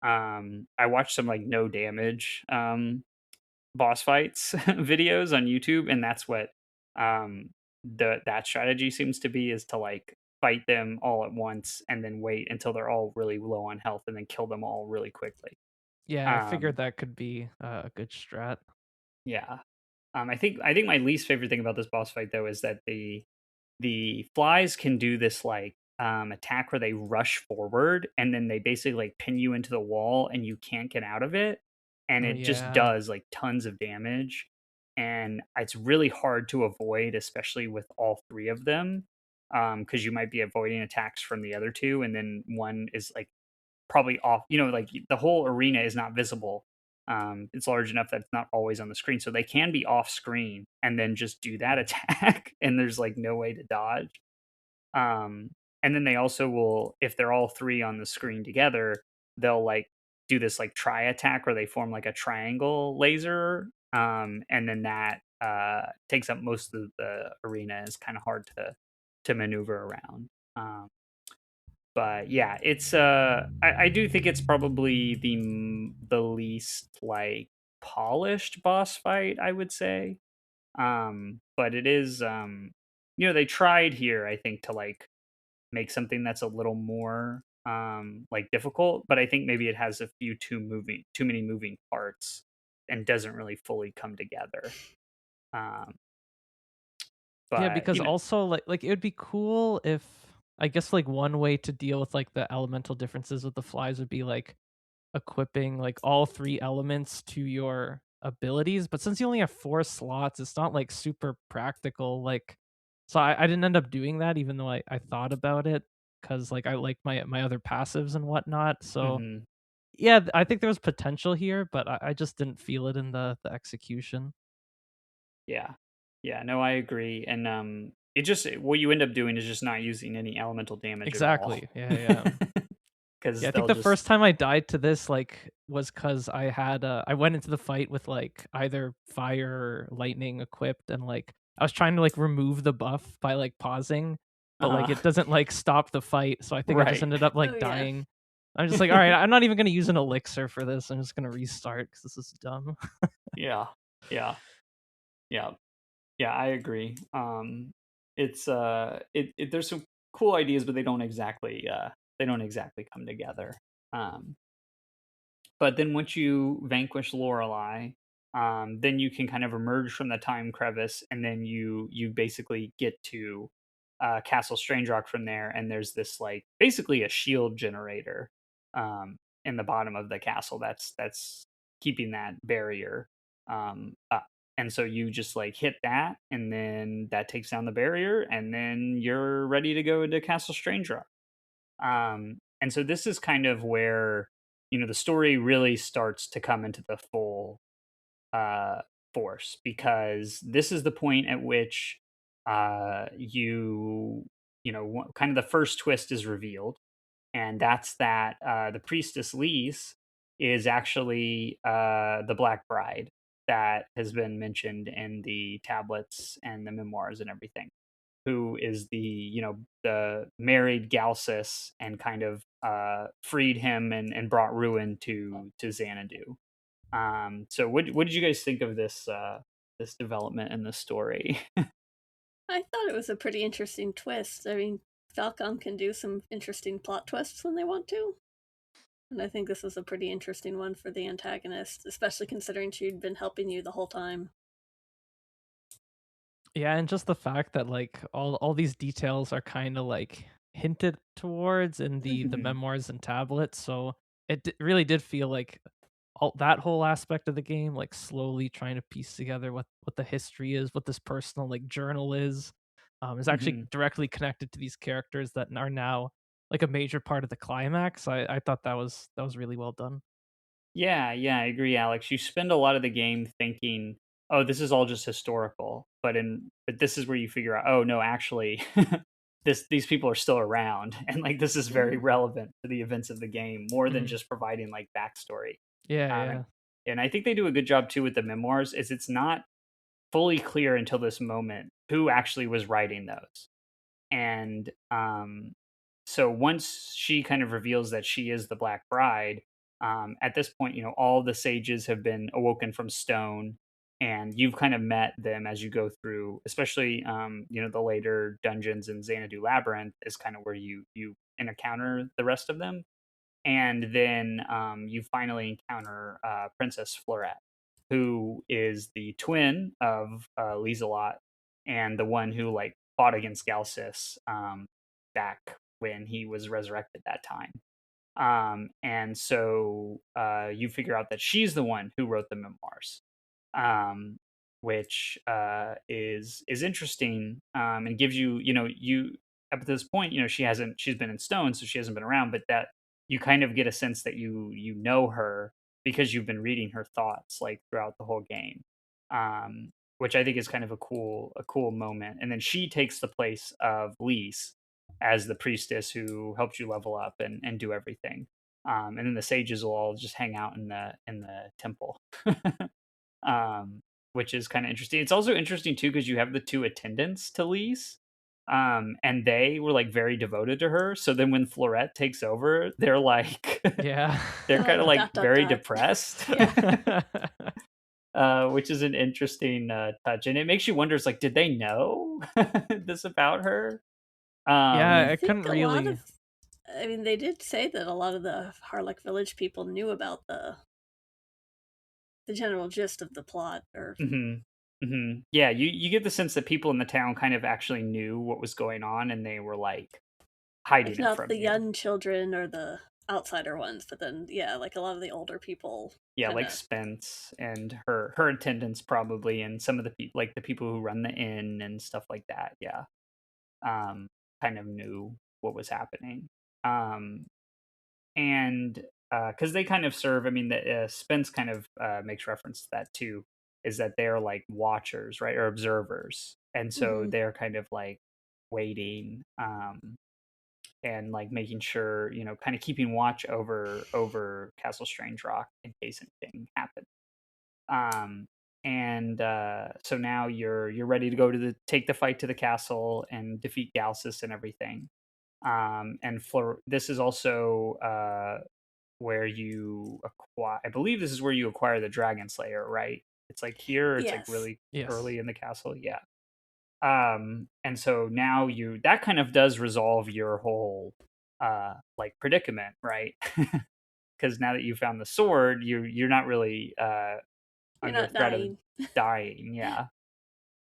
I watched some like no damage boss fights videos on YouTube, and that's what that strategy seems to be, is to like fight them all at once and then wait until they're all really low on health and then kill them all really quickly. Yeah, I figured Um, that could be a good strat. yeah. I think my least favorite thing about this boss fight though is that the flies can do this like attack where they rush forward and then they basically like pin you into the wall and you can't get out of it, and Oh it just yeah. does like tons of damage, and it's really hard to avoid, especially with all three of them, because you might be avoiding attacks from the other two and then one is like probably off, like the whole arena is not visible. It's large enough that it's not always on the screen, so they can be off screen and then just do that attack and there's like no way to dodge. um and then they also will, if they're all three on the screen together, they'll like do this like try attack where they form like a triangle laser, and then that takes up most of the arena. It's kind of hard to maneuver around. But yeah, it's I do think it's probably the least like polished boss fight, I would say. But it is, they tried here, I think, to like make something that's a little more like difficult, but I think maybe it has a few too many moving parts and doesn't really fully come together. Um Yeah, But, because also like it would be cool if I guess like one way to deal with like the elemental differences with the flies would be like equipping like all three elements to your abilities. But since you only have 4 slots, it's not like super practical. Like, so I didn't end up doing that, even though I thought about it because like I like my other passives and whatnot. So mhm. yeah, I think there was potential here, but I just didn't feel it in the execution. Yeah. Yeah, no, I agree, and, it just what you end up doing is just not using any elemental damage at all. Exactly. Yeah, yeah. Yeah, Because I think they'll the just first time I died to this, like, was because I went into the fight with, like, either fire or lightning equipped, and, like, I was trying to, like, remove the buff by, like, pausing, but, like, it doesn't, like, stop the fight, so I think I just Right. ended up, Oh like, yeah. dying. I'm just like, "Alright, I'm not even gonna use an elixir for this, I'm just gonna restart because this is dumb." Yeah. Yeah. Yeah. Yeah, I agree. It's, there's some cool ideas, but they don't exactly come together. Um But then once you vanquish Lorelei, then you can kind of emerge from the time crevice, and then you basically get to Castle Strangerock from there. And there's this like basically a shield generator in the bottom of the castle that's keeping that barrier up. And so you just like hit that, and then that takes down the barrier, and then you're ready to go into Castle Strangerock. And so this is kind of where the story really starts to come into the full uh, force, because this is the point at which kind of the first twist is revealed, and that's that the priestess Lise is actually the Black Bride that has been mentioned in the tablets and the memoirs and everything, who is the married Galsus, and kind of freed him and brought ruin to Xanadu. So what did you guys think of this development in the story? I thought it was a pretty interesting twist. I mean, Falcom can do some interesting plot twists when they want to. And I think this was a pretty interesting one for the antagonist, especially considering she'd been helping you the whole time. Yeah, and just the fact that, like, all these details are kinda, like, hinted towards in the Mhm. memoirs and tablets, so really did feel like all that whole aspect of the game, like slowly trying to piece together what the history is, what this personal like journal is actually Mhm. directly connected to these characters that are now like a major part of the climax. I thought that was really well done. Yeah, yeah, I agree, Alex. You spend a lot of the game thinking, "Oh, this is all just historical," but this is where you figure out, "Oh no, actually, these people are still around, and like this is very Hmm. relevant to the events of the game, more than Mhm. just providing like backstory." Yeah, Um, and, yeah. and I think they do a good job too with the memoirs. Is it's not fully clear until this moment who actually was writing those. And so once she kind of reveals that she is the Black Bride, at this point, all the sages have been awoken from stone, and you've kind of met them as you go through, especially the later dungeons in Xanadu Labyrinth is kind of where you encounter the rest of them. And then you finally encounter Princess Florette, who is the twin of Lieselot, and the one who like fought against Galsis back when he was resurrected that time. And so you figure out that she's the one who wrote the memoirs, um, which is interesting, and gives you up to this point, she's been in stone, so she hasn't been around, but that you kind of get a sense that you know her because you've been reading her thoughts like throughout the whole game, which I think is kind of a cool moment. And then she takes the place of Lise as the priestess who helps you level up and do everything. And then the sages will all just hang out in the temple. um, which is kind of interesting. It's also interesting too because you have the two attendants to Lise, and they were like very devoted to her. So then when Florette takes over, they're like Yeah. they're kind of like Dot dot very dot. depressed, Yeah. which is an interesting touch, and it makes you wonder. It's like, did they know this about her? I Yeah, I think couldn't a lot really. of, I mean, they did say that a lot of the Harlock Village people knew about the general gist of the plot, or Mhm. Yeah, you get the sense that people in the town kind of actually knew what was going on, and they were like If hiding it not from the you. young children or the outsider ones, but then yeah, like a lot of the older people Yeah, kind like of. Spence and her attendants probably, and some of the people, like the people who run the inn and stuff like that. Yeah, um, kind of knew what was happening. Um, and because they kind of serve, I mean, the Spence kind of makes reference to that too, is that they're like watchers, right, or observers, and so Hmm. they're kind of like waiting, and like making sure, kind of keeping watch over Castle Strangerock in case anything happens. Um, and so now you're ready to go to take the fight to the castle and defeat Galsus and everything. And this is also where you acquire. I believe this is where you acquire the Dragon Slayer, right? It's like here. It's like Yes. really Yes. early in the castle. Yeah. And so now that kind of does resolve your whole like predicament, right? Because now that you found the sword, you're not really You're under not threat of dying. dying. Yeah.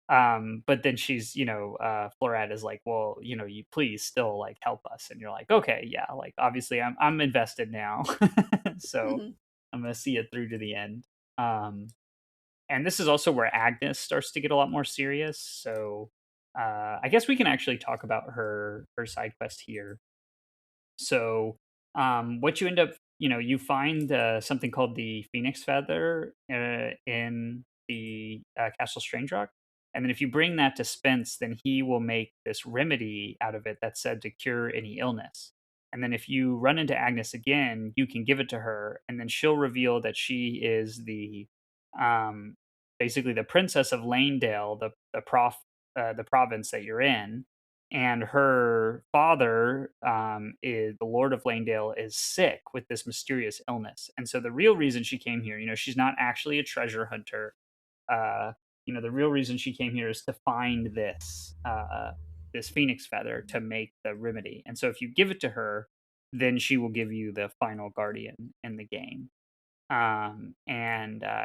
But then she's, Florette is like, well, you please still like help us. And you're like, okay, yeah, like obviously I'm invested now. So Hmm. I'm gonna see it through to the end. Um, and this is also where Agnes starts to get a lot more serious. So I guess we can actually talk about her side quest here. So, what you end up, you find something called the Phoenix Feather in the Castle Strangerock, and then if you bring that to Spence, then he will make this remedy out of it that's said to cure any illness. And then if you run into Agnes again, you can give it to her, and then she'll reveal that she is um, basically the princess of Lanedale, the province that you're in, and her father is the Lord of Lanedale is sick with this mysterious illness. And so the real reason she came here, she's not actually a treasure hunter. uh the real reason she came here is to find this phoenix feather to make the remedy. And so if you give it to her, then she will give you the final guardian in the game. And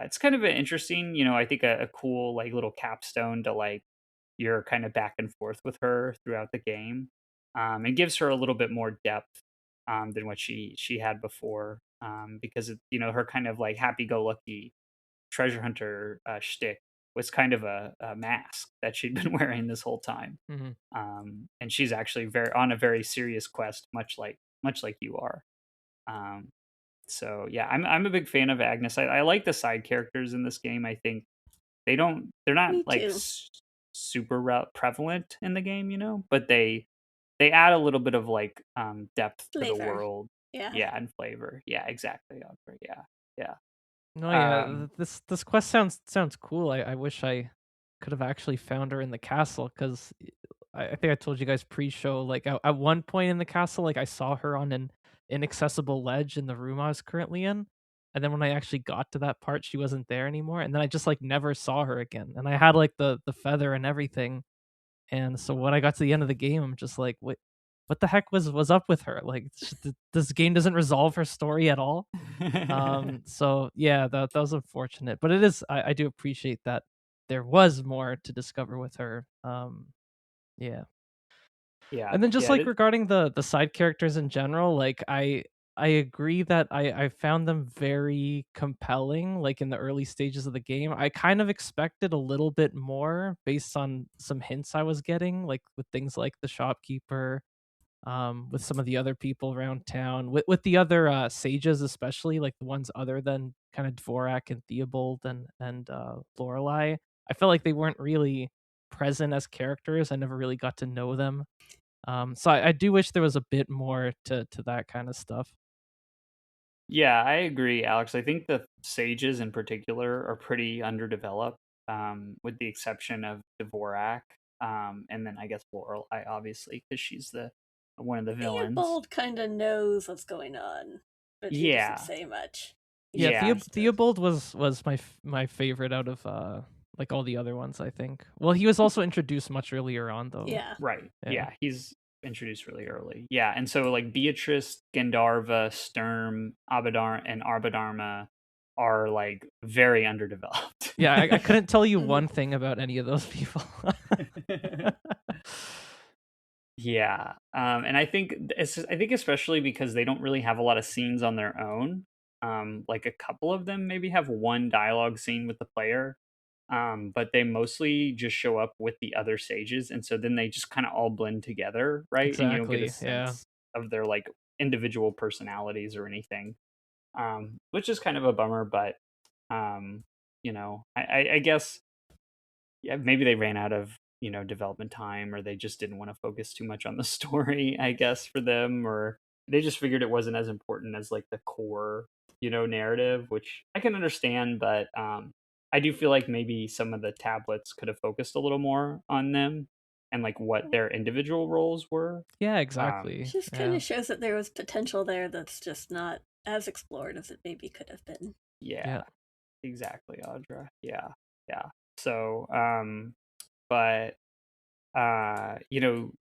it's kind of an interesting, I think a cool like little capstone to like you're kind of back and forth with her throughout the game. And gives her a little bit more depth than what she had before, because her kind of like happy-go-lucky treasure hunter shtick was kind of a mask that she'd been wearing this whole time. Hmm. And she's actually very on a very serious quest, much like you are. Um, so yeah, I'm a big fan of Agnes. I like the side characters in this game. I think they're not Me like too. super prevalent in the game, but they add a little bit of like depth to the Flavor. world. Yeah. Yeah, and flavor. Yeah, exactly, Audra. Yeah. Yeah. No, yeah, Um this quest sounds cool. I wish I could have actually found her in the castle because I think I told you guys pre-show. Like at one point in the castle, like I saw her on an inaccessible ledge in the room I was currently in, and then when I actually got to that part, she wasn't there anymore, and then I just like never saw her again. And I had like the feather and everything, and so when I got to the end of the game, I'm just like, what the heck was up with her? Like this game doesn't resolve her story at all. So yeah, that was unfortunate, but it is. I do appreciate that there was more to discover with her. Yeah, yeah. and then just Yeah, like regarding the side characters in general, like I agree that I found them very compelling. Like in the early stages of the game, I kind of expected a little bit more based on some hints I was getting, like with things like the shopkeeper, with some of the other people around town, with the other sages, especially like the ones other than kind of Dvorak and Theobald and Lorelei. I felt like they weren't really present as characters. I never really got to know them. So I do wish there was a bit more to that kind of stuff. yeah, I agree, Alex. I think the sages in particular are pretty underdeveloped, with the exception of Dvorak, and then I guess Lorelei, obviously, because she's the one of the villains. Theobald kind of knows what's going on, but he doesn't Yeah, say much. He Yeah, just yeah, has to. Theobald was my favorite out of like all the other ones. I think. Well, he was also introduced much earlier on, though. Yeah. right. Yeah. Yeah, he's introduced really early. Yeah, and so like Beatrice, Gandharva, Sturm, Abadar, and Arbadharma. are like very underdeveloped. Yeah, I couldn't tell you one thing about any of those people. Yeah, and I think I think especially because they don't really have a lot of scenes on their own. Like a couple of them maybe have one dialogue scene with the player, but they mostly just show up with the other sages, and so then they just kind of all blend together, right? And you don't get a Exactly. Yeah. sense of their like individual personalities or anything, which is kind of a bummer. But I guess yeah, maybe they ran out of development time, or they just didn't want to focus too much on the story, I guess, for them, or they just figured it wasn't as important as like the core narrative, which I can understand. But I do feel like maybe some of the tablets could have focused a little more on them and like what their individual roles were. Yeah, It exactly. just kind Yeah. of shows that there was potential there that's just not as explored as it maybe could have been. Yeah, Yeah. exactly, Audra. Yeah, yeah. So but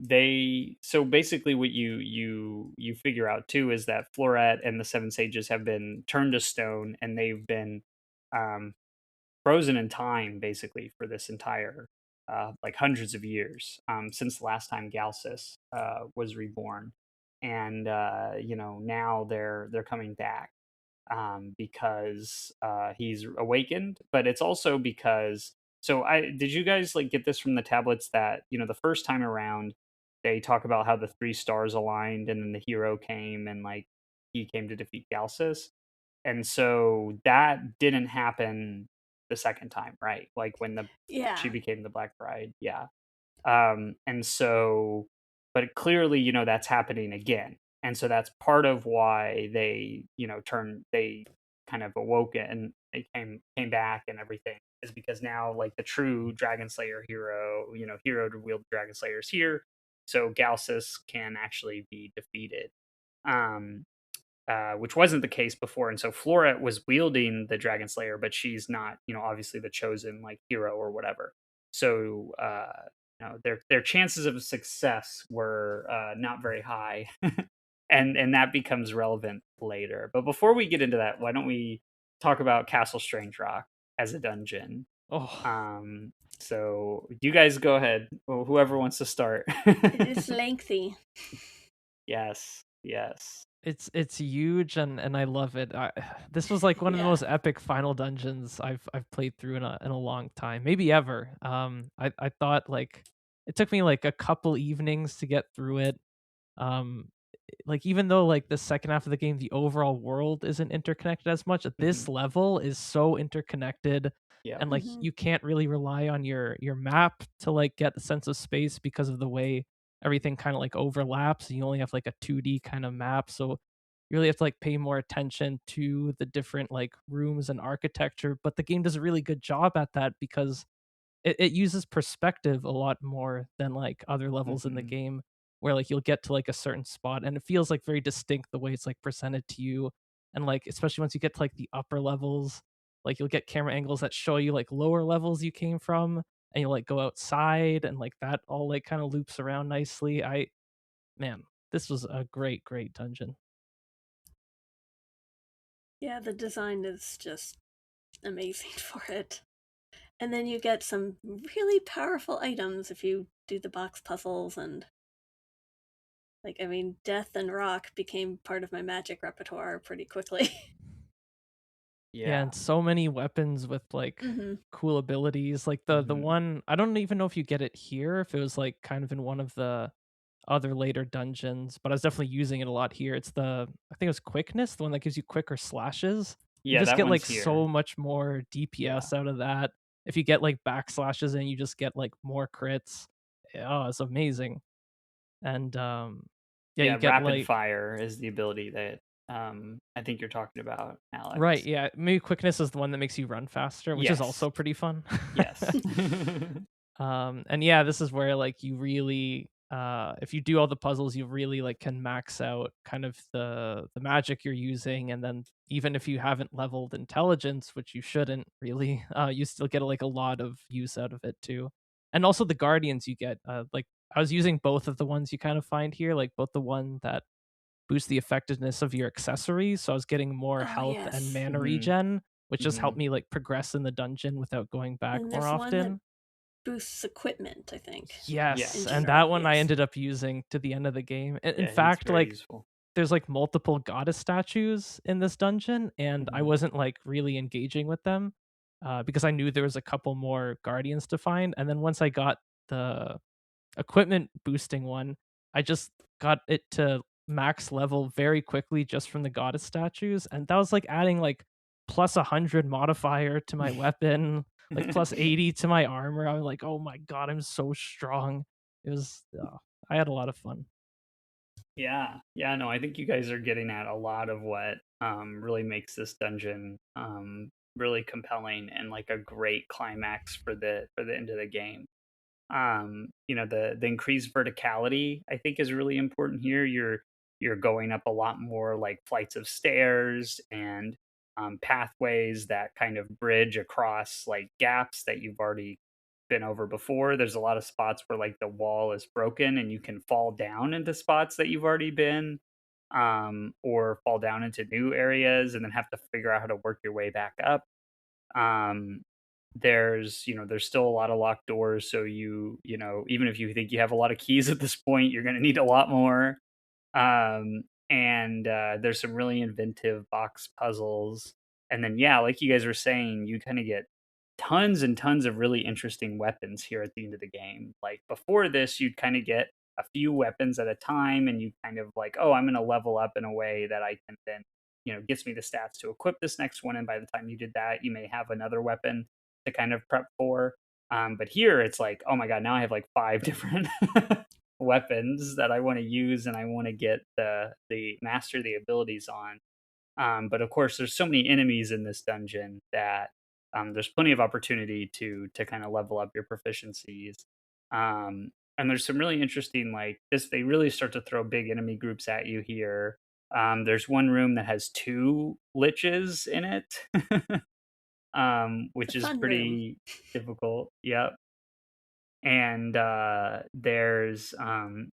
they so basically what you figure out too is that Floret and the Seven Sages have been turned to stone, and they've been um frozen in time basically for this entire like hundreds of years, since the last time Galsus was reborn. And now they're coming back, because he's awakened, but it's also because. So, I did you guys like get this from the tablets that the first time around they talk about how the three stars aligned, and then the hero came, and like he came to defeat Galsus, and so that didn't happen the second time, right? Like when she Yeah. became the Black Bride, yeah. And so, but clearly, that's happening again. And so that's part of why they kind of awoke it, and they came back and everything, is because now like the true Dragon Slayer hero, hero to wield Dragon Slayer is here. So Galsus can actually be defeated. Um, which wasn't the case before. And so Flora was wielding the Dragon Slayer, but she's not, obviously the chosen like hero or whatever. So their chances of success were not very high, and that becomes relevant later. But before we get into that, why don't we talk about Castle Strangerock as a dungeon? Oh, So you guys go ahead. Well, whoever wants to start. It's lengthy. Yes, yes. it's huge, and I love it. This was like one of the Yeah. most epic final dungeons I've played through in a long time, maybe ever. I thought like it took me like a couple evenings to get through it. Um, like even though like the second half of the game, the overall world isn't interconnected as much, this Mhm. level is so interconnected, Yeah. and like you can't really rely on your map to like get a sense of space because of the way everything kind of like overlaps. You only have like a 2D kind of map, so you really have to like pay more attention to the different like rooms and architecture. But the game does a really good job at that because it uses perspective a lot more than like other levels in the Mhm. game, where like you'll get to like a certain spot and it feels like very distinct the way it's like presented to you. And like especially once you get to like the upper levels, like you'll get camera angles that show you like lower levels you came from, and you'll like go outside, and like that all like kind of loops around nicely. I Man, this was a great dungeon. Yeah, the design is just amazing for it. And then you get some really powerful items if you do the box puzzles, and like I mean, death and rock became part of my magic repertoire pretty quickly. Yeah, Yeah. and so many weapons with like Mm-hmm. cool abilities. Like the Mhm. one, I don't even know if you get it here, if it was like kind of in one of the other later dungeons, but I was definitely using it a lot here. It's I think it was quickness, the one that gives you quicker slashes. You Yeah, just that get one's like here. so much more Yeah. DPS out of that. If you get like backslashes and you just get like more crits. Oh, it's amazing. And yeah, Yeah, you get rapid like fire is the ability that I think you're talking about, right, Alex. yeah, maybe quickness is the one that makes you run faster, which is Yes. also pretty fun. Yes. And yeah, this is where like you really if you do all the puzzles, you really like can max out kind of the magic you're using. And then even if you haven't leveled intelligence, which you shouldn't really, you still get like a lot of use out of it too. And also the guardians you get, like I was using both of the ones you kind of find here, like both the one that boosts the effectiveness of your accessories, so I was getting more Oh health and yes. mana Mhm. regen, which just helped Mhm. me like progress in the dungeon without going back And more there's one that often. boosts equipment, I think, Yes, in Yes. and that general. one I Yes. ended up using to the end of the game. In Yeah, he's fact, very like useful. there's like multiple goddess statues in this dungeon, and I Mhm. wasn't like really engaging with them because I knew there was a couple more guardians to find. And then once I got the equipment boosting one, I just got it to max level very quickly just from the goddess statues, and that was like adding like plus 100 modifier to my weapon, like plus 80 to my armor. I was like, oh my god, I'm so strong. It was, I had a lot of fun. Yeah. Yeah, no, I think you guys are getting at a lot of what really makes this dungeon really compelling and like a great climax for the end of the game. The increased verticality I think is really important here. You're going up a lot more like flights of stairs and pathways that kind of bridge across like gaps that you've already been over before. There's a lot of spots where like the wall is broken and you can fall down into spots that you've already been, or fall down into new areas and then have to figure out how to work your way back up. um there's still a lot of locked doors, so even if you think you have a lot of keys at this point, you're going to need a lot more. And there's some really inventive box puzzles. And then, yeah, like you guys were saying, you kind of get tons and tons of really interesting weapons here at the end of the game. Like before this, you'd kind of get a few weapons at a time, and you kind of like, oh, I'm going to level up in a way that I can then, gets me the stats to equip this next one. And by the time you did that, you may have another weapon to kind of prep for. But here it's like, oh my god, now I have like five different weapons that I want to use, and I want to get the master the abilities on. But of course, there's so many enemies in this dungeon that there's plenty of opportunity to kind of level up your proficiencies. And there's some really interesting like this. They really start to throw big enemy groups at you here. There's one room that has two liches in it, It's a which is fun room. pretty difficult. Yep. And there's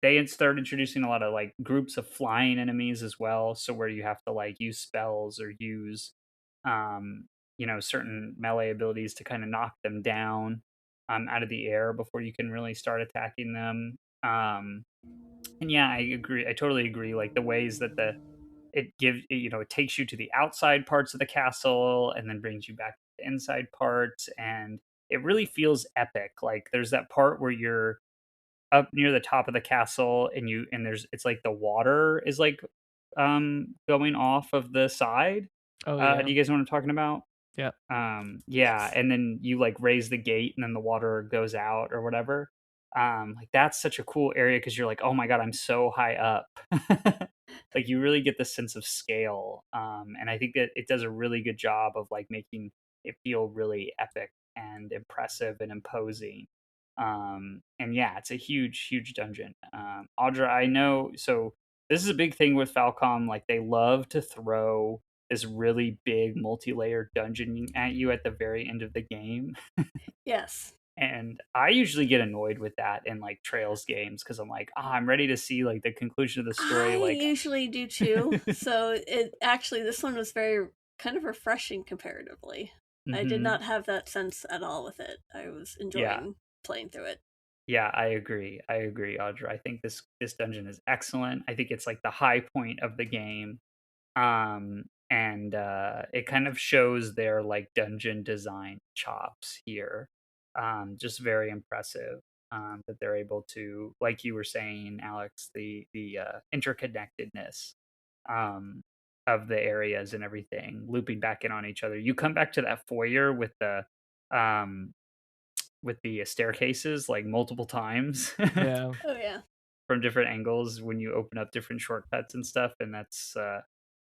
they start introducing a lot of like groups of flying enemies as well, so where you have to like use spells or use certain melee abilities to kind of knock them down out of the air before you can really start attacking them. And yeah, I agree, I totally agree, like the ways that it takes you to the outside parts of the castle and then brings you back to the inside parts, and it really feels epic. Like there's that part where you're up near the top of the castle, and there's it's like the water is like going off of the side. Oh yeah. Do you guys know what I'm talking about? Yeah. Yeah, Yes. and then you like raise the gate and then the water goes out or whatever. Like that's such a cool area because you're like, oh my god, I'm so high up. Like you really get the sense of scale. And I think that it does a really good job of like making it feel really epic and impressive and imposing. And yeah, it's a huge, huge dungeon. Audra, I know, so this is a big thing with Falcom. Like they love to throw this really big multi-layered dungeon at you at the very end of the game. Yes. And I usually get annoyed with that in like Trails games because I'm like, I'm ready to see like the conclusion of the story. I Like, usually do too. So it actually this one was very kind of refreshing comparatively. I did hmm not have that sense at all with it. I was yeah, enjoying playing through it. yeah, I agree. I agree, Audra. I think this dungeon is excellent. I think it's like the high point of the game. And it kind of shows their like dungeon design chops here. Just very impressive that they're able to, like you were saying, Alex, the interconnectedness um, of the areas and everything looping back in on each other. You come back to that foyer um, with the staircases like multiple times Yeah. Oh yeah. from different angles when you open up different shortcuts and stuff, and that's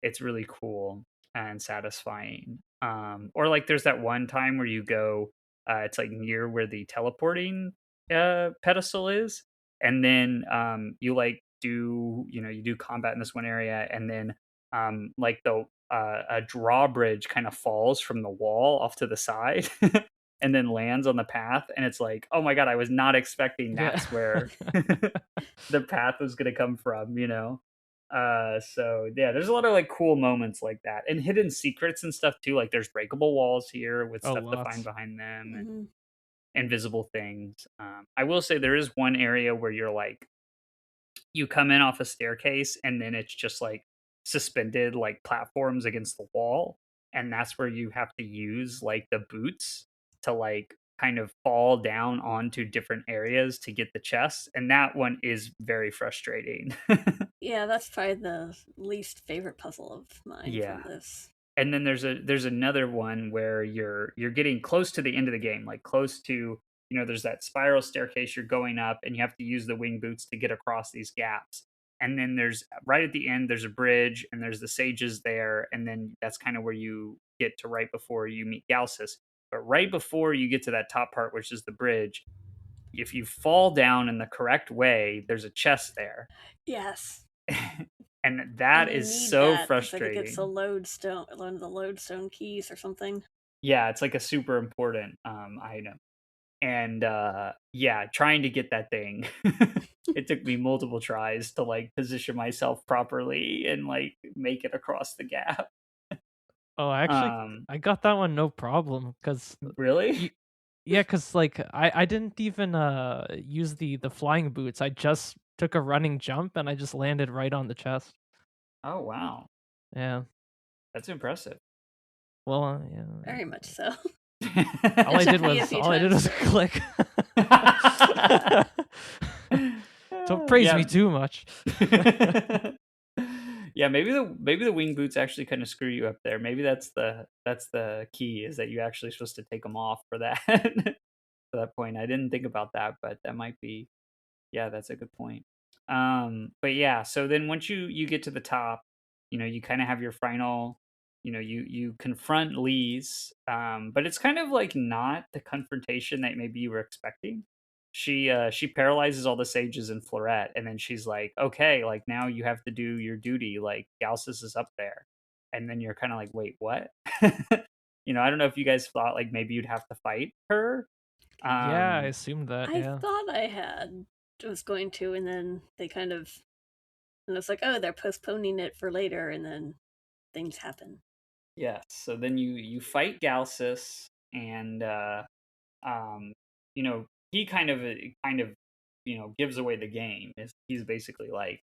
it's really cool and satisfying. Or like there's that one time where you go, it's like near where the teleporting pedestal is, and then you do combat in this one area, and then like the a drawbridge kind of falls from the wall off to the side and then lands on the path, and it's like, oh my god, I was not expecting Yeah. that's where the path was going to come from. So yeah, there's a lot of like cool moments like that, and hidden secrets and stuff too. Like there's breakable walls here with Oh, stuff to find lots. behind them, and Hmm. invisible things. I will say there is one area where you're like you come in off a staircase and then it's just like suspended like platforms against the wall, and that's where you have to use like the boots to like kind of fall down onto different areas to get the chest, and that one is very frustrating. Yeah, that's probably the least favorite puzzle of mine Yeah. from this. And then there's another one where you're getting close to the end of the game, like close to, there's that spiral staircase you're going up, and you have to use the wing boots to get across these gaps. And then there's right at the end there's a bridge, and there's the sages there, and then that's kind of where you get to right before you meet Galsus. But right before you get to that top part, which is the bridge, if you fall down in the correct way, there's a chest there. Yes. And And that you is need so that because I think it's a frustrating. lodestone, one of the lodestone keys or something. Yeah, it's like a super important item. And yeah, trying to get that thing. It took me multiple tries to like position myself properly and like make it across the gap. Oh, actually, Um I got that one no problem because really? you, yeah, because like I didn't even use the flying boots. I just took a running jump and I just landed right on the chest. Oh wow. Yeah. That's impressive. Well, yeah. Very much so. All It I took did me a was few all I did times was too. click. Don't praise me Yeah. too much. Yeah, maybe the wing boots actually kind of screw you up there. Maybe that's the key, is that you actually supposed to take them off for that for that point. I didn't think about that, but that might be, yeah, that's a good point. But yeah, so then once you get to the top, you kind of have your final, you confront Lee's, but it's kind of like not the confrontation that maybe you were expecting. She paralyzes all the sages in Floret, and then she's like, okay, like now you have to do your duty. Like Galsus is up there, and then you're kind of like, wait, what? I don't know if you guys thought like maybe you'd have to fight her. Yeah, I Um, assumed that. I Yeah. thought I had was going to, and then they kind of, and it's like, oh, they're postponing it for later, and then things happen. Yes. So then you fight Galsus, and um, he kind of gives away the game. He's basically like,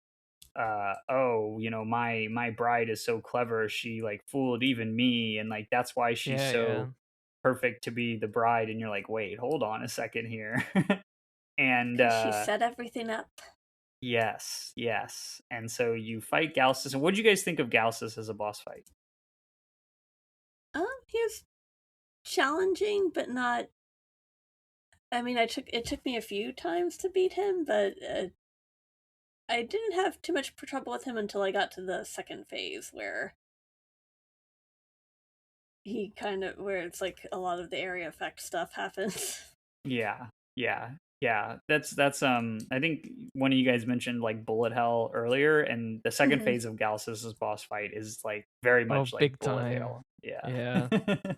oh, my bride is so clever. She like fooled even me, and like that's why she's Yeah, yeah. so perfect to be the bride. And you're like, wait, hold on a second here. And Because she set everything up. yes, yes. And so you fight Galsus. And what do you guys think of Galsus as a boss fight? He was challenging, but not. I mean, it took me a few times to beat him, but I didn't have too much trouble with him until I got to the second phase where he kind of where it's like a lot of the area effect stuff happens. Yeah, yeah, yeah. That's I think one of you guys mentioned like bullet hell earlier, and the second Hmm. phase of Galsus's boss fight is like very Oh, much like big bullet time. hell. Yeah. Yeah.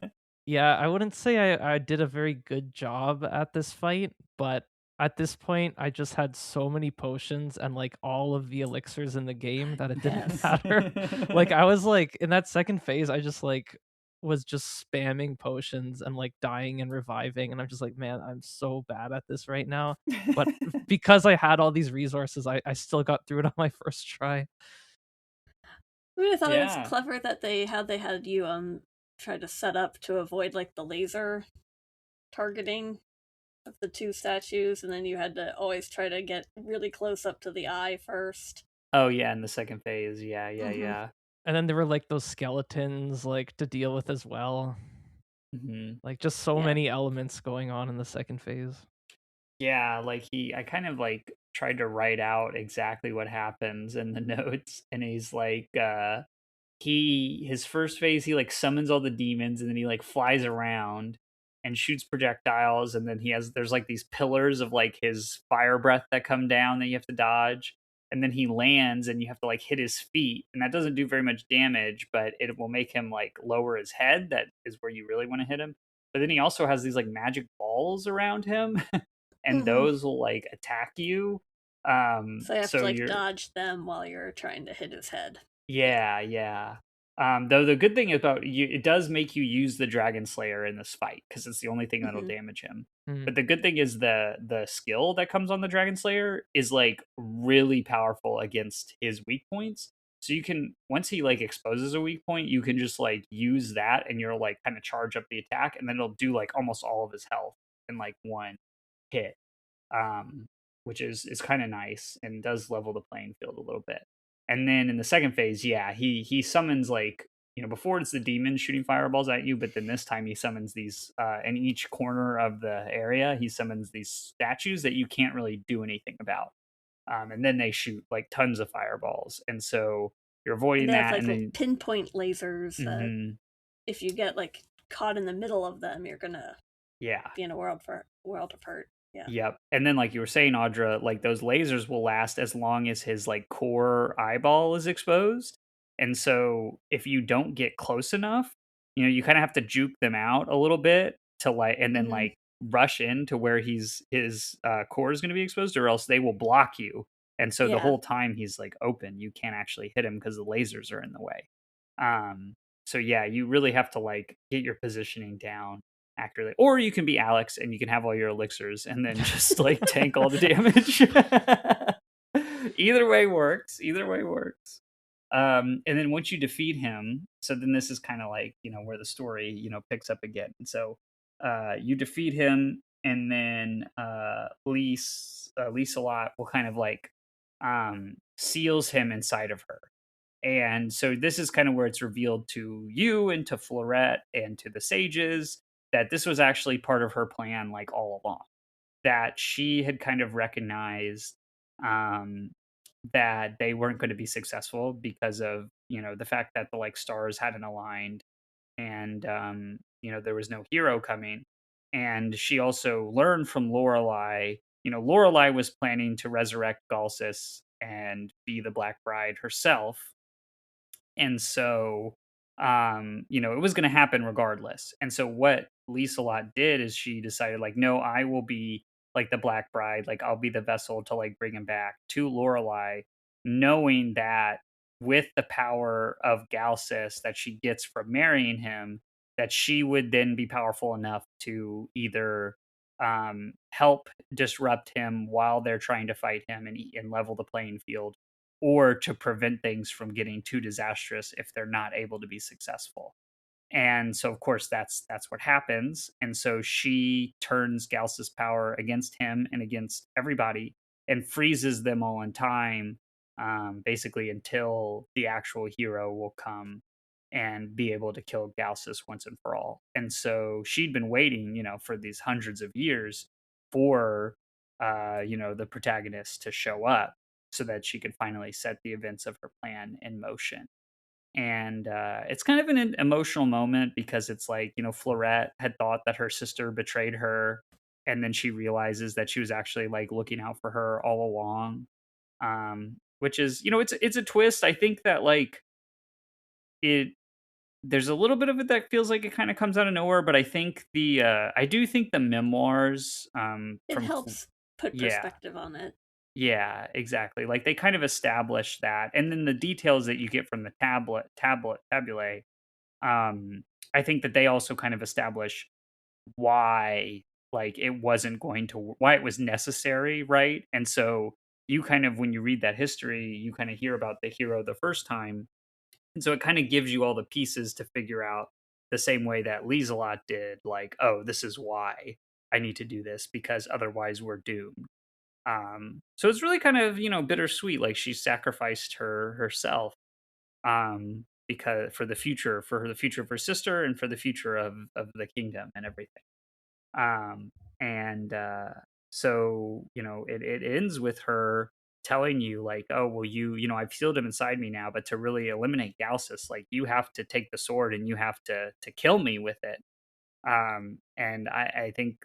Yeah, I wouldn't say I did a very good job at this fight, but at this point, I just had so many potions and like all of the elixirs in the game that it didn't Yes. matter. Like I was like in that second phase, I just like was just spamming potions and like dying and reviving, and I'm just like, man, I'm so bad at this right now. But because I had all these resources, I still got through it on my first try. I mean, I thought it was Yeah. clever that they had you try to set up to avoid like the laser targeting of the two statues, and then you had to always try to get really close up to the eye first. Oh yeah, in the second phase. Yeah, yeah, Hmm. yeah. And then there were like those skeletons like to deal with as well. Hmm. Like just so Yeah. many elements going on in the second phase. Yeah, like I kind of like tried to write out exactly what happens in the notes, and he's like, his first phase he like summons all the demons, and then he like flies around and shoots projectiles, and then there's like these pillars of like his fire breath that come down that you have to dodge, and then he lands and you have to like hit his feet, and that doesn't do very much damage, but it will make him like lower his head. That is where you really want to hit him. But then he also has these like magic balls around him, and Hmm. those will like attack you. So I have to So like you're dodge them while you're trying to hit his head. Yeah. Yeah, yeah. Though the good thing about you, it does make you use the Dragon Slayer in this fight because it's the only thing that'll Hmm. damage him. Mm. But the good thing is the skill that comes on the Dragon Slayer is like really powerful against his weak points. So you can once he like exposes a weak point, you can just like use that and you're like kind of charge up the attack, and then it'll do like almost all of his health in like one hit, um, which is kind of nice and does level the playing field a little bit. And then in the second phase, yeah, he summons like before it's the demon shooting fireballs at you, but then this time he summons these in each corner of the area. He summons these statues that you can't really do anything about, and then they shoot like tons of fireballs, and so you're And avoiding they have that, like and little then pinpoint lasers that mhm, if you get like caught in the middle of them, you're gonna yeah. be in a world of hurt. Yeah. Yep. And then like you were saying, Audra, like those lasers will last as long as his like core eyeball is exposed. And so if you don't get close enough, you kind of have to juke them out a little bit to like and then Hmm. like rush in to where his core is going to be exposed, or else they will block you. And so the Yeah. whole time he's like open, you can't actually hit him because the lasers are in the way. Um so yeah, you really have to like get your positioning down accurately. Or you can be Aleks and you can have all your elixirs and then just like tank all the damage. Either way works. Either way works. And then once you defeat him, so then this is kind of like, where the story, picks up again. And so you defeat him, and then Lisa Lot will kind of like seals him inside of her. And so this is kind of where it's revealed to you and to Florette and to the sages that this was actually part of her plan, like all along. That she had kind of recognized um, that they weren't going to be successful because of the fact that the like stars hadn't aligned, and there was no hero coming. And she also learned from Lorelai. Lorelai was planning to resurrect Galsus and be the Black Bride herself, and so it was going to happen regardless. And so what Lisa Lot did is she decided like, no, I will be like the Black Bride, like I'll be the vessel to like bring him back to Lorelai, knowing that with the power of Galsus that she gets from marrying him, that she would then be powerful enough to either help disrupt him while they're trying to fight him and level the playing field, or to prevent things from getting too disastrous if they're not able to be successful. And so of course that's what happens. And so she turns Galsus' power against him and against everybody and freezes them all in time, basically until the actual hero will come and be able to kill Galsus once and for all. And so she'd been waiting, for these hundreds of years for the protagonist to show up so that she could finally set the events of her plan in motion. And it's kind of an emotional moment because it's like, Florette had thought that her sister betrayed her, and then she realizes that she was actually like looking out for her all along. Which is, it's a twist. I think that like it there's a little bit of it that feels like it kind of comes out of nowhere, but I do think the memoirs It helps put yeah, perspective on it. yeah, exactly. Like they kind of establish that, and then the details that you get from the tabulae, um, I think that they also kind of establish why, like, it wasn't going to, why it was necessary, right? And so you kind of, when you read that history, you kind of hear about the hero the first time, and so it kind of gives you all the pieces to figure out the same way that Lieselot did. Like, oh, this is why I need to do this because otherwise we're doomed. So it's really kind of bittersweet. Like she sacrificed herself because for the future of her sister and for the future of the kingdom and everything. And so it ends with her telling you like, oh well, I've sealed him inside me now, but to really eliminate Galsus, like you have to take the sword and you have to kill me with it. And I think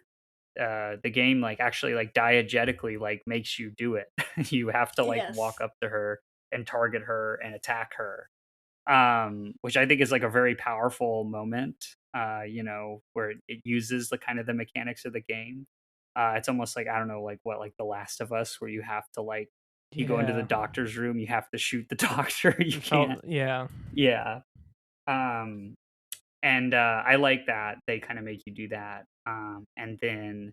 the game like actually like diegetically like makes you do it. You have to like walk Yes. up to her and target her and attack her, which I think is like a very powerful moment, where it uses the kind of the mechanics of the game. It's almost like, I don't know, like what, like The Last of Us, where you have to like, you go into the Yeah. doctor's room, you have to shoot the doctor. You It felt, can't. yeah. Yeah. Um, and I like that they kind of make you do that. And then,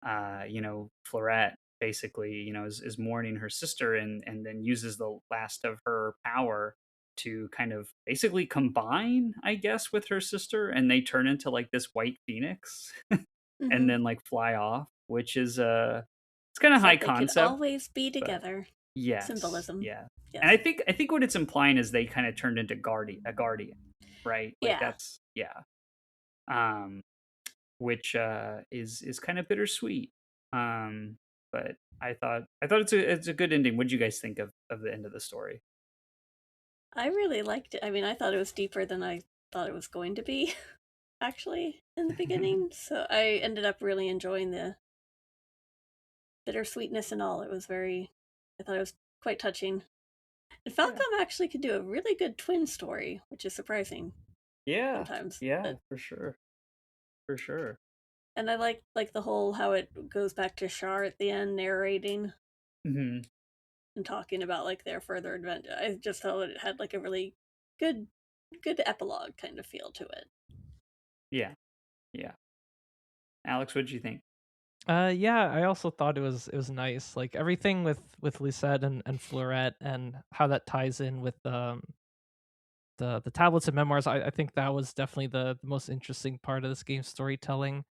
Florette basically, is mourning her sister, and then uses the last of her power to kind of basically combine, I guess, with her sister, and they turn into like this white phoenix, and Hmm. then like fly off, which is it's kind of So high they could concept, always be but together. yes, Symbolism. yeah. And Yes. I think what it's implying is they kind of turned into guardian, right? Like Yeah. that's, yeah. Um, which is kind of bittersweet. Um, but I thought it's a good ending. What did you guys think of the end of the story? I really liked it. I mean, I thought it was deeper than I thought it was going to be, actually, in the beginning. So I ended up really enjoying the bittersweetness and all. It was very, I thought it was quite touching. And Yeah. Falcom actually could do a really good twin story, which is surprising Yeah. sometimes. Yeah, But for sure. For sure. and I like the whole how it goes back to Shar at the end narrating Hmm. and talking about like their further adventure. I just felt it had like a really good good epilogue kind of feel to it. Yeah. Yeah. Alex, what did you think? Yeah, I also thought it was nice. Like everything with Lisette and Fleurette and how that ties in with the tablets and memoirs. I think that was definitely the most interesting part of this game's storytelling.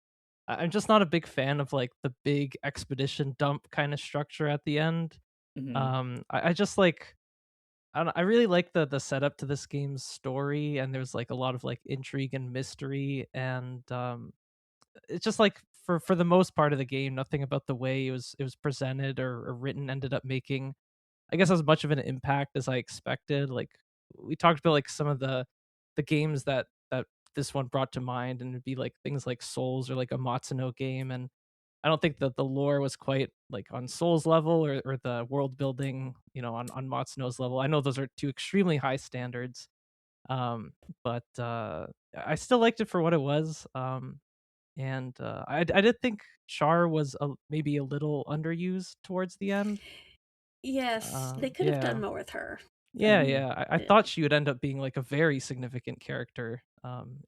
I'm just not a big fan of like the big expedition dump kind of structure at the end. Hmm. I just like I really like the setup to this game's story, and there's like a lot of like intrigue and mystery, and it's just like for the most part of the game, nothing about the way it was presented or written ended up making, I guess, as much of an impact as I expected. Like we talked about like some of the games that this one brought to mind, and it'd be like things like Souls or like a Matsuno game, and I don't think that the lore was quite like on Souls level or the world building, on Matsuno's level. I know those are two extremely high standards, um, but I still liked it for what it was. And I did think Char was maybe a little underused towards the end. Yes, they could have done Yeah, more with her, but yeah, Hmm. yeah. I thought she would end up being like a very significant character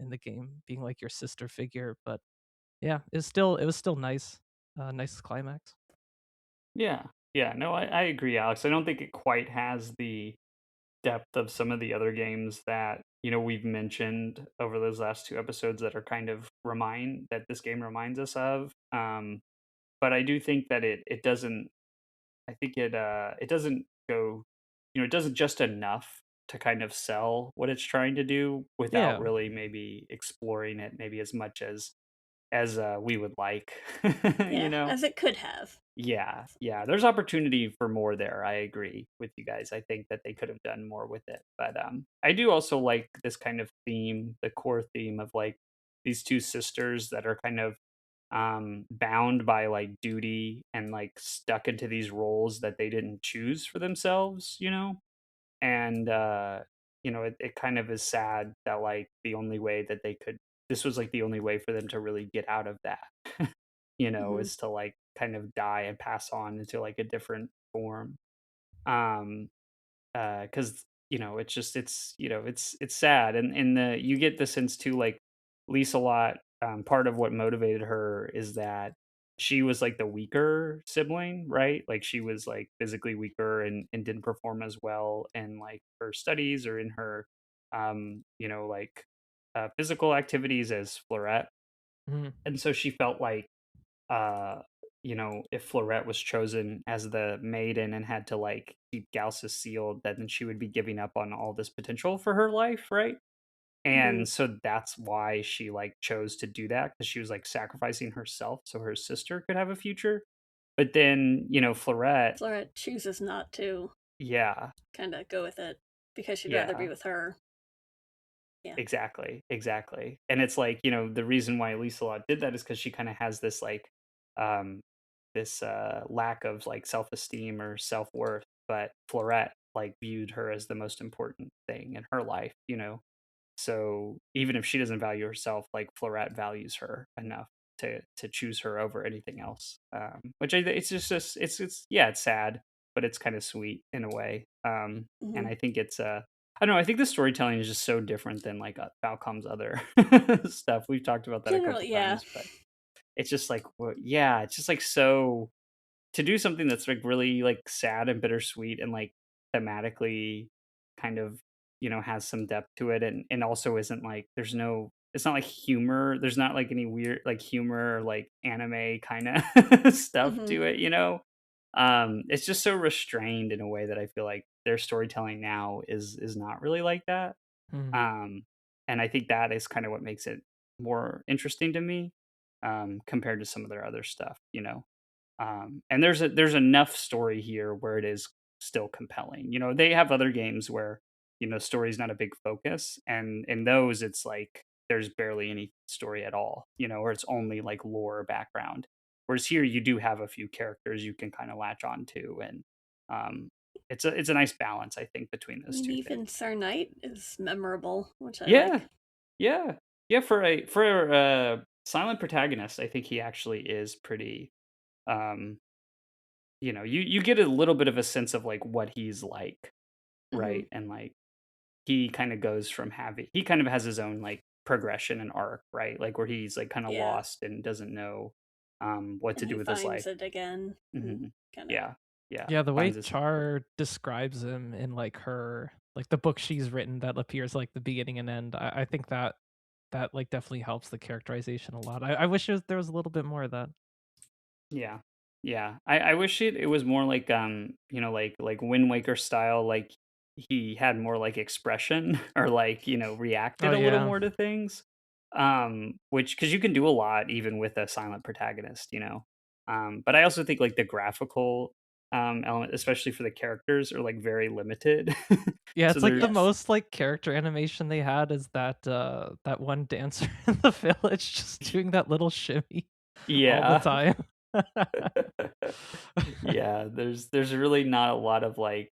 in the game, being like your sister figure. But yeah, it was still nice, nice climax. Yeah. Yeah. No, I agree, Alex. I don't think it quite has the depth of some of the other games that we've mentioned over those last two episodes that are kind of remind that this game reminds us of. But I do think that it doesn't. I think it doesn't go. It doesn't just enough to kind of sell what it's trying to do without Yeah, really maybe exploring it maybe as much as we would like. you yeah, know as it could have. Yeah, yeah, there's opportunity for more there. I agree with you guys. I think that they could have done more with it. But I do also like this kind of theme, the core theme of like these two sisters that are kind of bound by like duty and like stuck into these roles that they didn't choose for themselves. And it kind of is sad that like the only way that they could this was like the only way for them to really get out of that Hmm. is to like kind of die and pass on into like a different form. um because it's just it's sad, and the you get the sense too, like Lisa lot, part of what motivated her is that she was like the weaker sibling, right? Like she was like physically weaker and didn't perform as well in like her studies or in her like physical activities as Florette. mhm, And so she felt like uh if Florette was chosen as the maiden and had to like keep Galsus sealed, then she would be giving up on all this potential for her life, right? Hmm. And so that's why she like chose to do that, because she was like sacrificing herself so her sister could have a future. But then Florette, Flora chooses not to yeah, kind of go with it because she'd rather be yeah, with her. Yeah. exactly, exactly. And it's like, the reason why Lisa Lot did that is because she kind of has this like um this lack of like self-esteem or self-worth, but Florette like viewed her as the most important thing in her life. So even if she doesn't value herself, like Florette values her enough to choose her over anything else. Which it's just it's sad, but it's kind of sweet in a way. And Hmm. I think it's I don't know. I think the storytelling is just so different than like Falcom's other stuff. We've talked about that a couple Generally, yeah. times, but it's just like yeah, it's just like so to do something that's like really like sad and bittersweet and like thematically kind of has some depth to it and also isn't like there's no it's not like humor, there's not like any weird like humor or like anime kind of stuff Hmm. to it, it's just so restrained in a way that I feel like their storytelling now is not really like that. Mhm. And I think that is kind of what makes it more interesting to me, compared to some of their other stuff. And there's enough story here where it is still compelling. They have other games where story is not a big focus, and in those it's like there's barely any story at all. Or it's only like lore background. Whereas here you do have a few characters you can kind of latch on to, and um, it's a nice balance I think between I those mean, two even things. Sir Knight is memorable, which I Yeah, like. yeah, yeah. For a silent protagonist, I think he actually is pretty. Um, you get a little bit of a sense of like what he's like, Hmm. right? And like he kind of goes from having he kind of has his own like progression and arc, right? Like where he's like kind of Yeah, lost and doesn't know what to and do he with his finds life. it again, and Hmm. kind of. Yeah, yeah. Yeah, the way Finds his support. Char describes him in like her like the book she's written that appears like the beginning and end, I think that like definitely helps the characterization a lot. I wish there was a little bit more of that. Yeah. Yeah. I wish it was more like like Wind Waker style, like he had more like expression or like, Oh reacted a little yeah. more to things. Which cuz you can do a lot even with a silent protagonist. But I also think like the graphical element, especially for the characters, are like very limited. Yeah, So it's like they're the Yes. most like character animation they had is that one dancer in the village just doing that little shimmy all the yeah. time. Yeah, there's really not a lot of like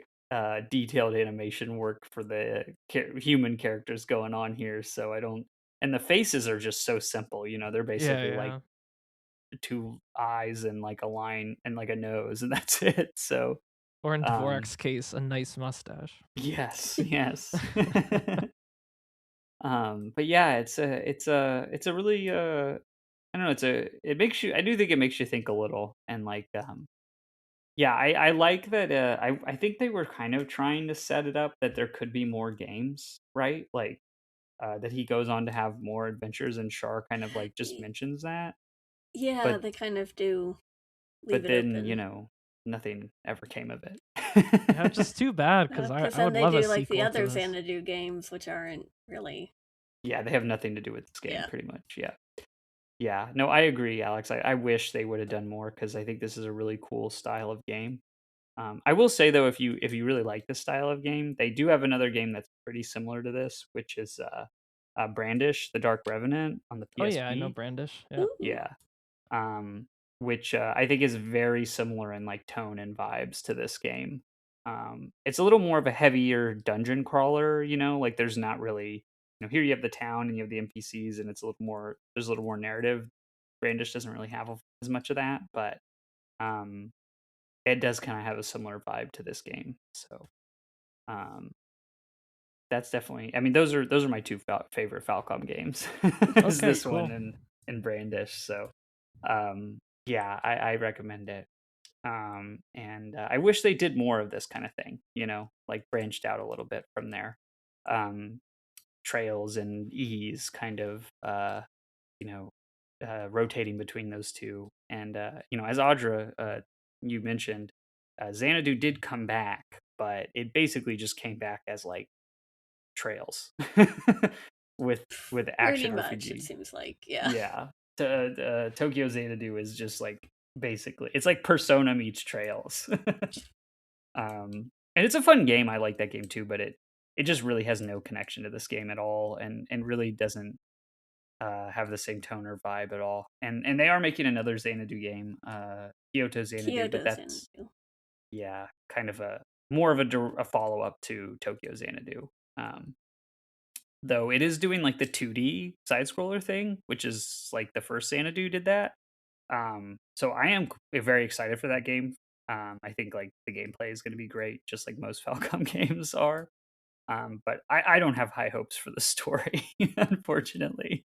detailed animation work for the human characters going on here, so I don't and the faces are just so simple, they're Yeah, basically like yeah. two eyes and like a line and like a nose and that's it. So, Or in um Dvorak's case, a nice mustache. yes, yes. But yeah, it's a really I don't know, it makes you I do think it makes you think a little and like yeah, I like that, I think they were kind of trying to set it up that there could be more games, right? Like, that he goes on to have more adventures, and Char kind of, like, just Y- mentions that, Yeah, but they kind of do leave but it then, open. nothing ever came of Yeah, which it. is too bad because Because I then would they love a do like the sequel to other this. Xanadu games, which aren't really. Yeah, they have nothing to do with this game Yeah. pretty much, yeah. Yeah, no, I agree, Alex, I wish they would've done more because I think this is a really cool style of game. I will say though, if you really like this style of game, they do have another game that's pretty similar to this, which is Brandish: The Dark Revenant on the Oh yeah, I know PSP. Brandish. Yeah. Ooh. Yeah, which I think is very similar in like tone and vibes to this game. It's a little more of a heavier dungeon crawler. Like there's not really here you have the town and you have the NPCs, and it's a little more there's a little more narrative. Brandish doesn't really have as much of that, but um, it does kind of have a similar vibe to this game. So um, that's definitely. I mean, those are my two favorite Falcom games. Is Okay, this one cool. and Brandish. So yeah, I recommend it. And I wish they did more of this kind of thing. Like branched out a little bit from their um, trails and ease, kind of. You know, rotating between those two. And as Audra, you mentioned, Xanadu did come back, but it basically just came back as like trails with Pretty action much, it RPG. seems like. Yeah. Yeah, Tokyo Xanadu is just like basically it's like Persona meets Trails. And it's a fun game. I like that game too, but it just really has no connection to this game at all, and really doesn't have the same tone or vibe at all. And they are making another Xanadu game, Kyoto Xanadu, but Kyoto that's Xanadu. yeah, kind of a more of a follow up to Tokyo Xanadu. Um, though it is doing like the 2D side scroller thing, which is like the first Xanadu did that. So I am very excited for that game. I think like the gameplay is going to be great, just like most Falcom games are. But I don't have high hopes for the story, unfortunately.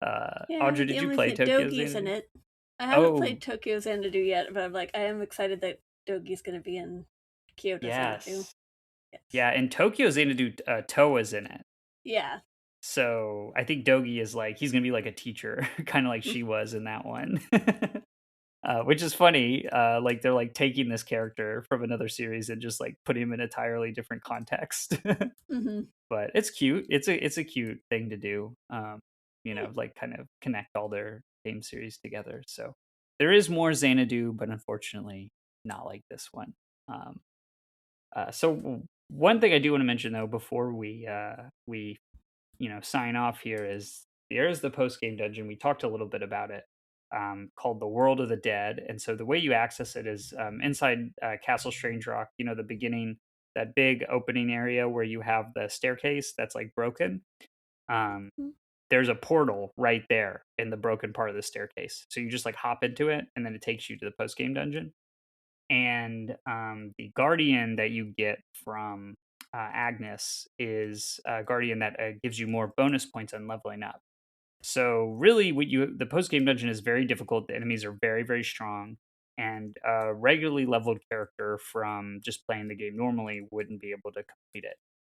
Yeah, Audra, the did you only play thing, Tokyo Dogi's in Xanadu? it. I haven't Oh, played Tokyo Xanadu yet, but I'm like, I am excited that Dogi's going to be in Kyoto Xanadu. yes. Yes. Yeah, and Tokyo Xanadu, Toa's in it. Yeah. So I think Dogi is like he's gonna be like a teacher, kind of like she was in that one. Which is funny. Like they're like taking this character from another series and just like putting him in an entirely different context. Mm-hmm. But it's cute. It's a cute thing to do. Like kind of connect all their game series together. So there is more Xanadu, but unfortunately not like this one. Um, so one thing I do want to mention though before we sign off here is there's the post game dungeon. We talked a little bit about it, called the World of the Dead. And so the way you access it is inside Castle Strangerock. The beginning, that big opening area where you have the staircase that's like broken. Um, there's a portal right there in the broken part of the staircase. So you just like hop into it, and then it takes you to the post game dungeon. And the guardian that you get from Agnes is a guardian that gives you more bonus points on leveling up. So really, the post game dungeon is very difficult. The enemies are very very strong, and a regularly leveled character from just playing the game normally wouldn't be able to complete it.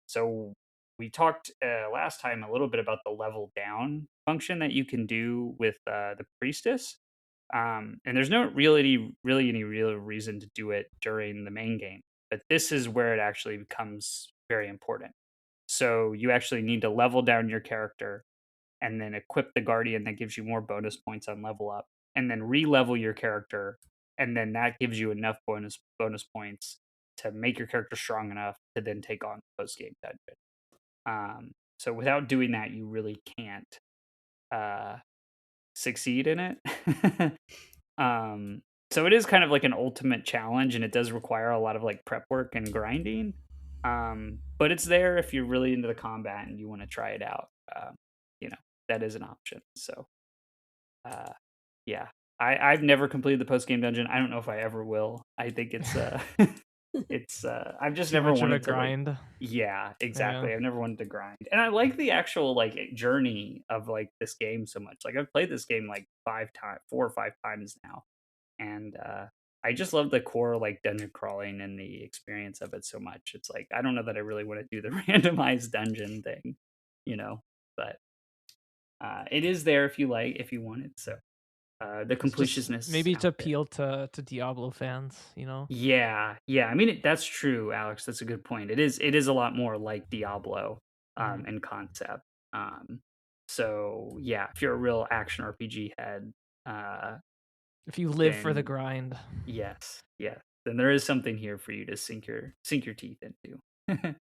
So we talked last time a little bit about the level down function that you can do with the priestess. And there's no really any real reason to do it during the main game, but this is where it actually becomes very important. So you actually need to level down your character and then equip the guardian that gives you more bonus points on level up, and then re-level your character, and then that gives you enough bonus points to make your character strong enough to then take on the post game dungeon. So without doing that, you really can't uh, succeed in it. Um, so it is kind of like an ultimate challenge, and it does require a lot of like prep work and grinding. But it's there if you're really into the combat and you want to try it out. You know, that is an option. So, uh, yeah, I've never completed the post game dungeon. I don't know if I ever will. I think it's it's I've just Too never much of a wanted to like. grind. Yeah, Yeah. exactly. I've never wanted to grind, and I like the actual like journey of like this game so much. Like I've played this game like 4 or 5 times now, and I just love the core like dungeon crawling and the experience of it so much. It's like I don't know that I really want to do the randomized dungeon thing, you know, but it is there if you want it. So the It's just completionist maybe to out there. appeal to Diablo fans, you know? Yeah, yeah. I mean, that's true, Alex. That's a good point. It is a lot more like Diablo Mhm. in concept. Um, so yeah, if you're a real action RPG head, uh, If you live for the then grind. yes, yes, then there is something here for you to sink your teeth into.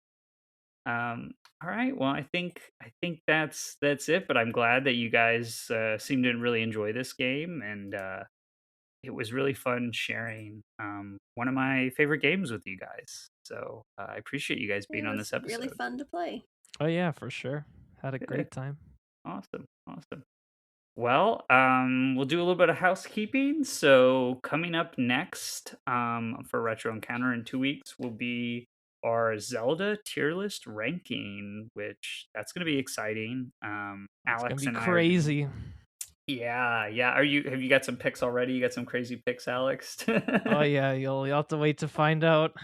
All right. Well, I think that's it. But I'm glad that you guys seem to really enjoy this game, and it was really fun sharing one of my favorite games with you guys. So I appreciate you guys being It on was this really episode. fun to play. Oh yeah, for sure. Had a Good. great time. Awesome. Awesome. Well, we'll do a little bit of housekeeping. So coming up next, for Retro Encounter in 2 weeks will be our Zelda tier list ranking, which that's going to be exciting. It's gonna Alex be and I are gonna. crazy. Yeah, yeah. Have you got some picks already? You got some crazy picks, Alex? Oh yeah, you'll have to wait to find out.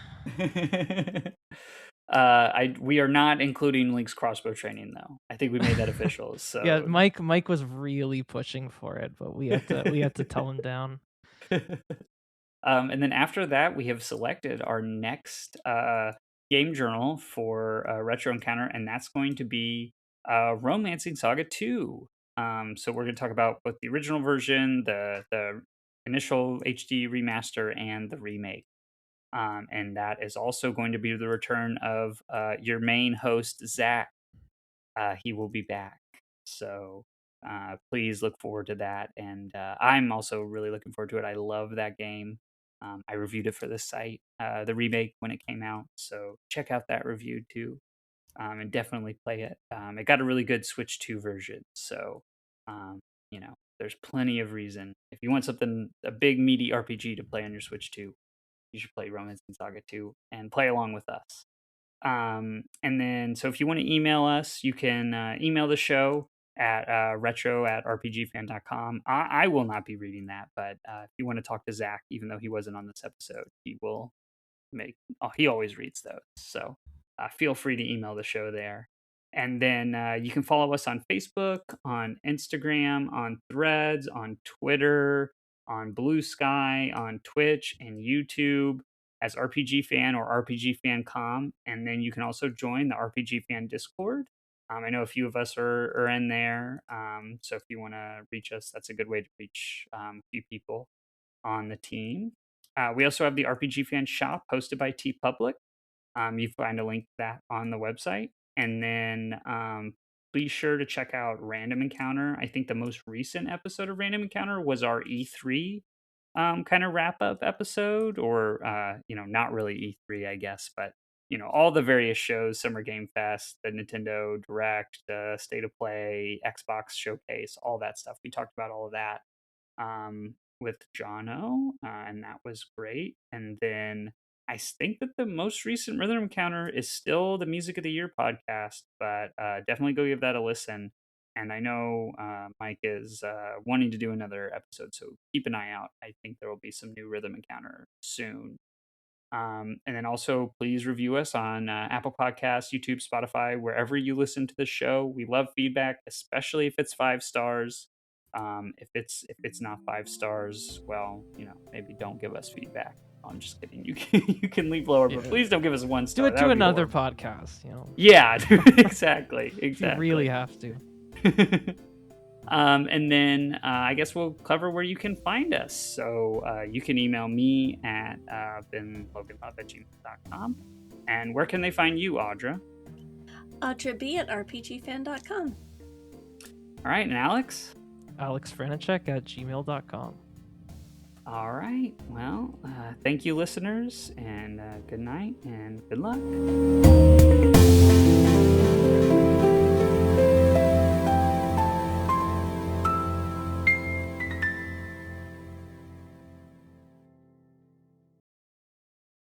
We are not including Link's crossbow training though. I think we made that official. Yeah, So Mike was really pushing for it, but we had to tell him down. And then after that, we have selected our next game journal for Retro Encounter, and that's going to be Romancing Saga 2. So we're going to talk about both the original version, the initial HD remaster, and the remake. And that is also going to be the return of your main host, Zach. He will be back. So please look forward to that. And I'm also really looking forward to it. I love that game. I reviewed it for the site, the remake when it came out. So check out that review too. and definitely play it. It got a really good Switch 2 version, so there's plenty of reason. If you want a big meaty RPG to play on your Switch 2, you should play Romancing Saga 2 and play along with us. And then, so if you want to email us, you can email the show at retro@rpgfan.com. I will not be reading that, but if you want to talk to Zach, even though he wasn't on this episode, he always reads those. So feel free to email the show there. And then you can follow us on Facebook, on Instagram, on Threads, on Twitter, on Blue Sky, on Twitch and YouTube as RPG Fan or RPG Fancom. And then you can also join the RPG Fan Discord. I know a few of us are in there. So if you want to reach us, that's a good way to reach a few people on the team. We also have the RPG Fan shop hosted by TeePublic. You find a link to that on the website. And then be sure to check out Random Encounter. I think the most recent episode of Random Encounter was our E3 kind of wrap up episode, or not really E3, I guess, but all the various shows, Summer Game Fest, the Nintendo Direct, the State of Play, Xbox Showcase, all that stuff. We talked about all of that with Jono, and that was great. And then I think that the most recent Rhythm Encounter is still the Music of the Year podcast, but definitely go give that a listen. And I know Mike is wanting to do another episode, so keep an eye out. I think there will be some new Rhythm Encounter soon. And then also, please review us on Apple Podcasts, YouTube, Spotify, wherever you listen to the show. We love feedback, especially if it's 5 stars. If it's not 5 stars, well, maybe don't give us feedback. I'm just kidding. You can leave lower, but please don't give us 1 star. Do it to another podcast. Yeah, exactly. If you really have to. And then I guess we'll cover where you can find us. So you can email me at benloganlove@gmail.com. And where can they find you, Audra? Audra B at rpgfan.com. All right, and Aleks? Aleks Franiczek at gmail.com. All right. Well, thank you, listeners, and good night and good luck.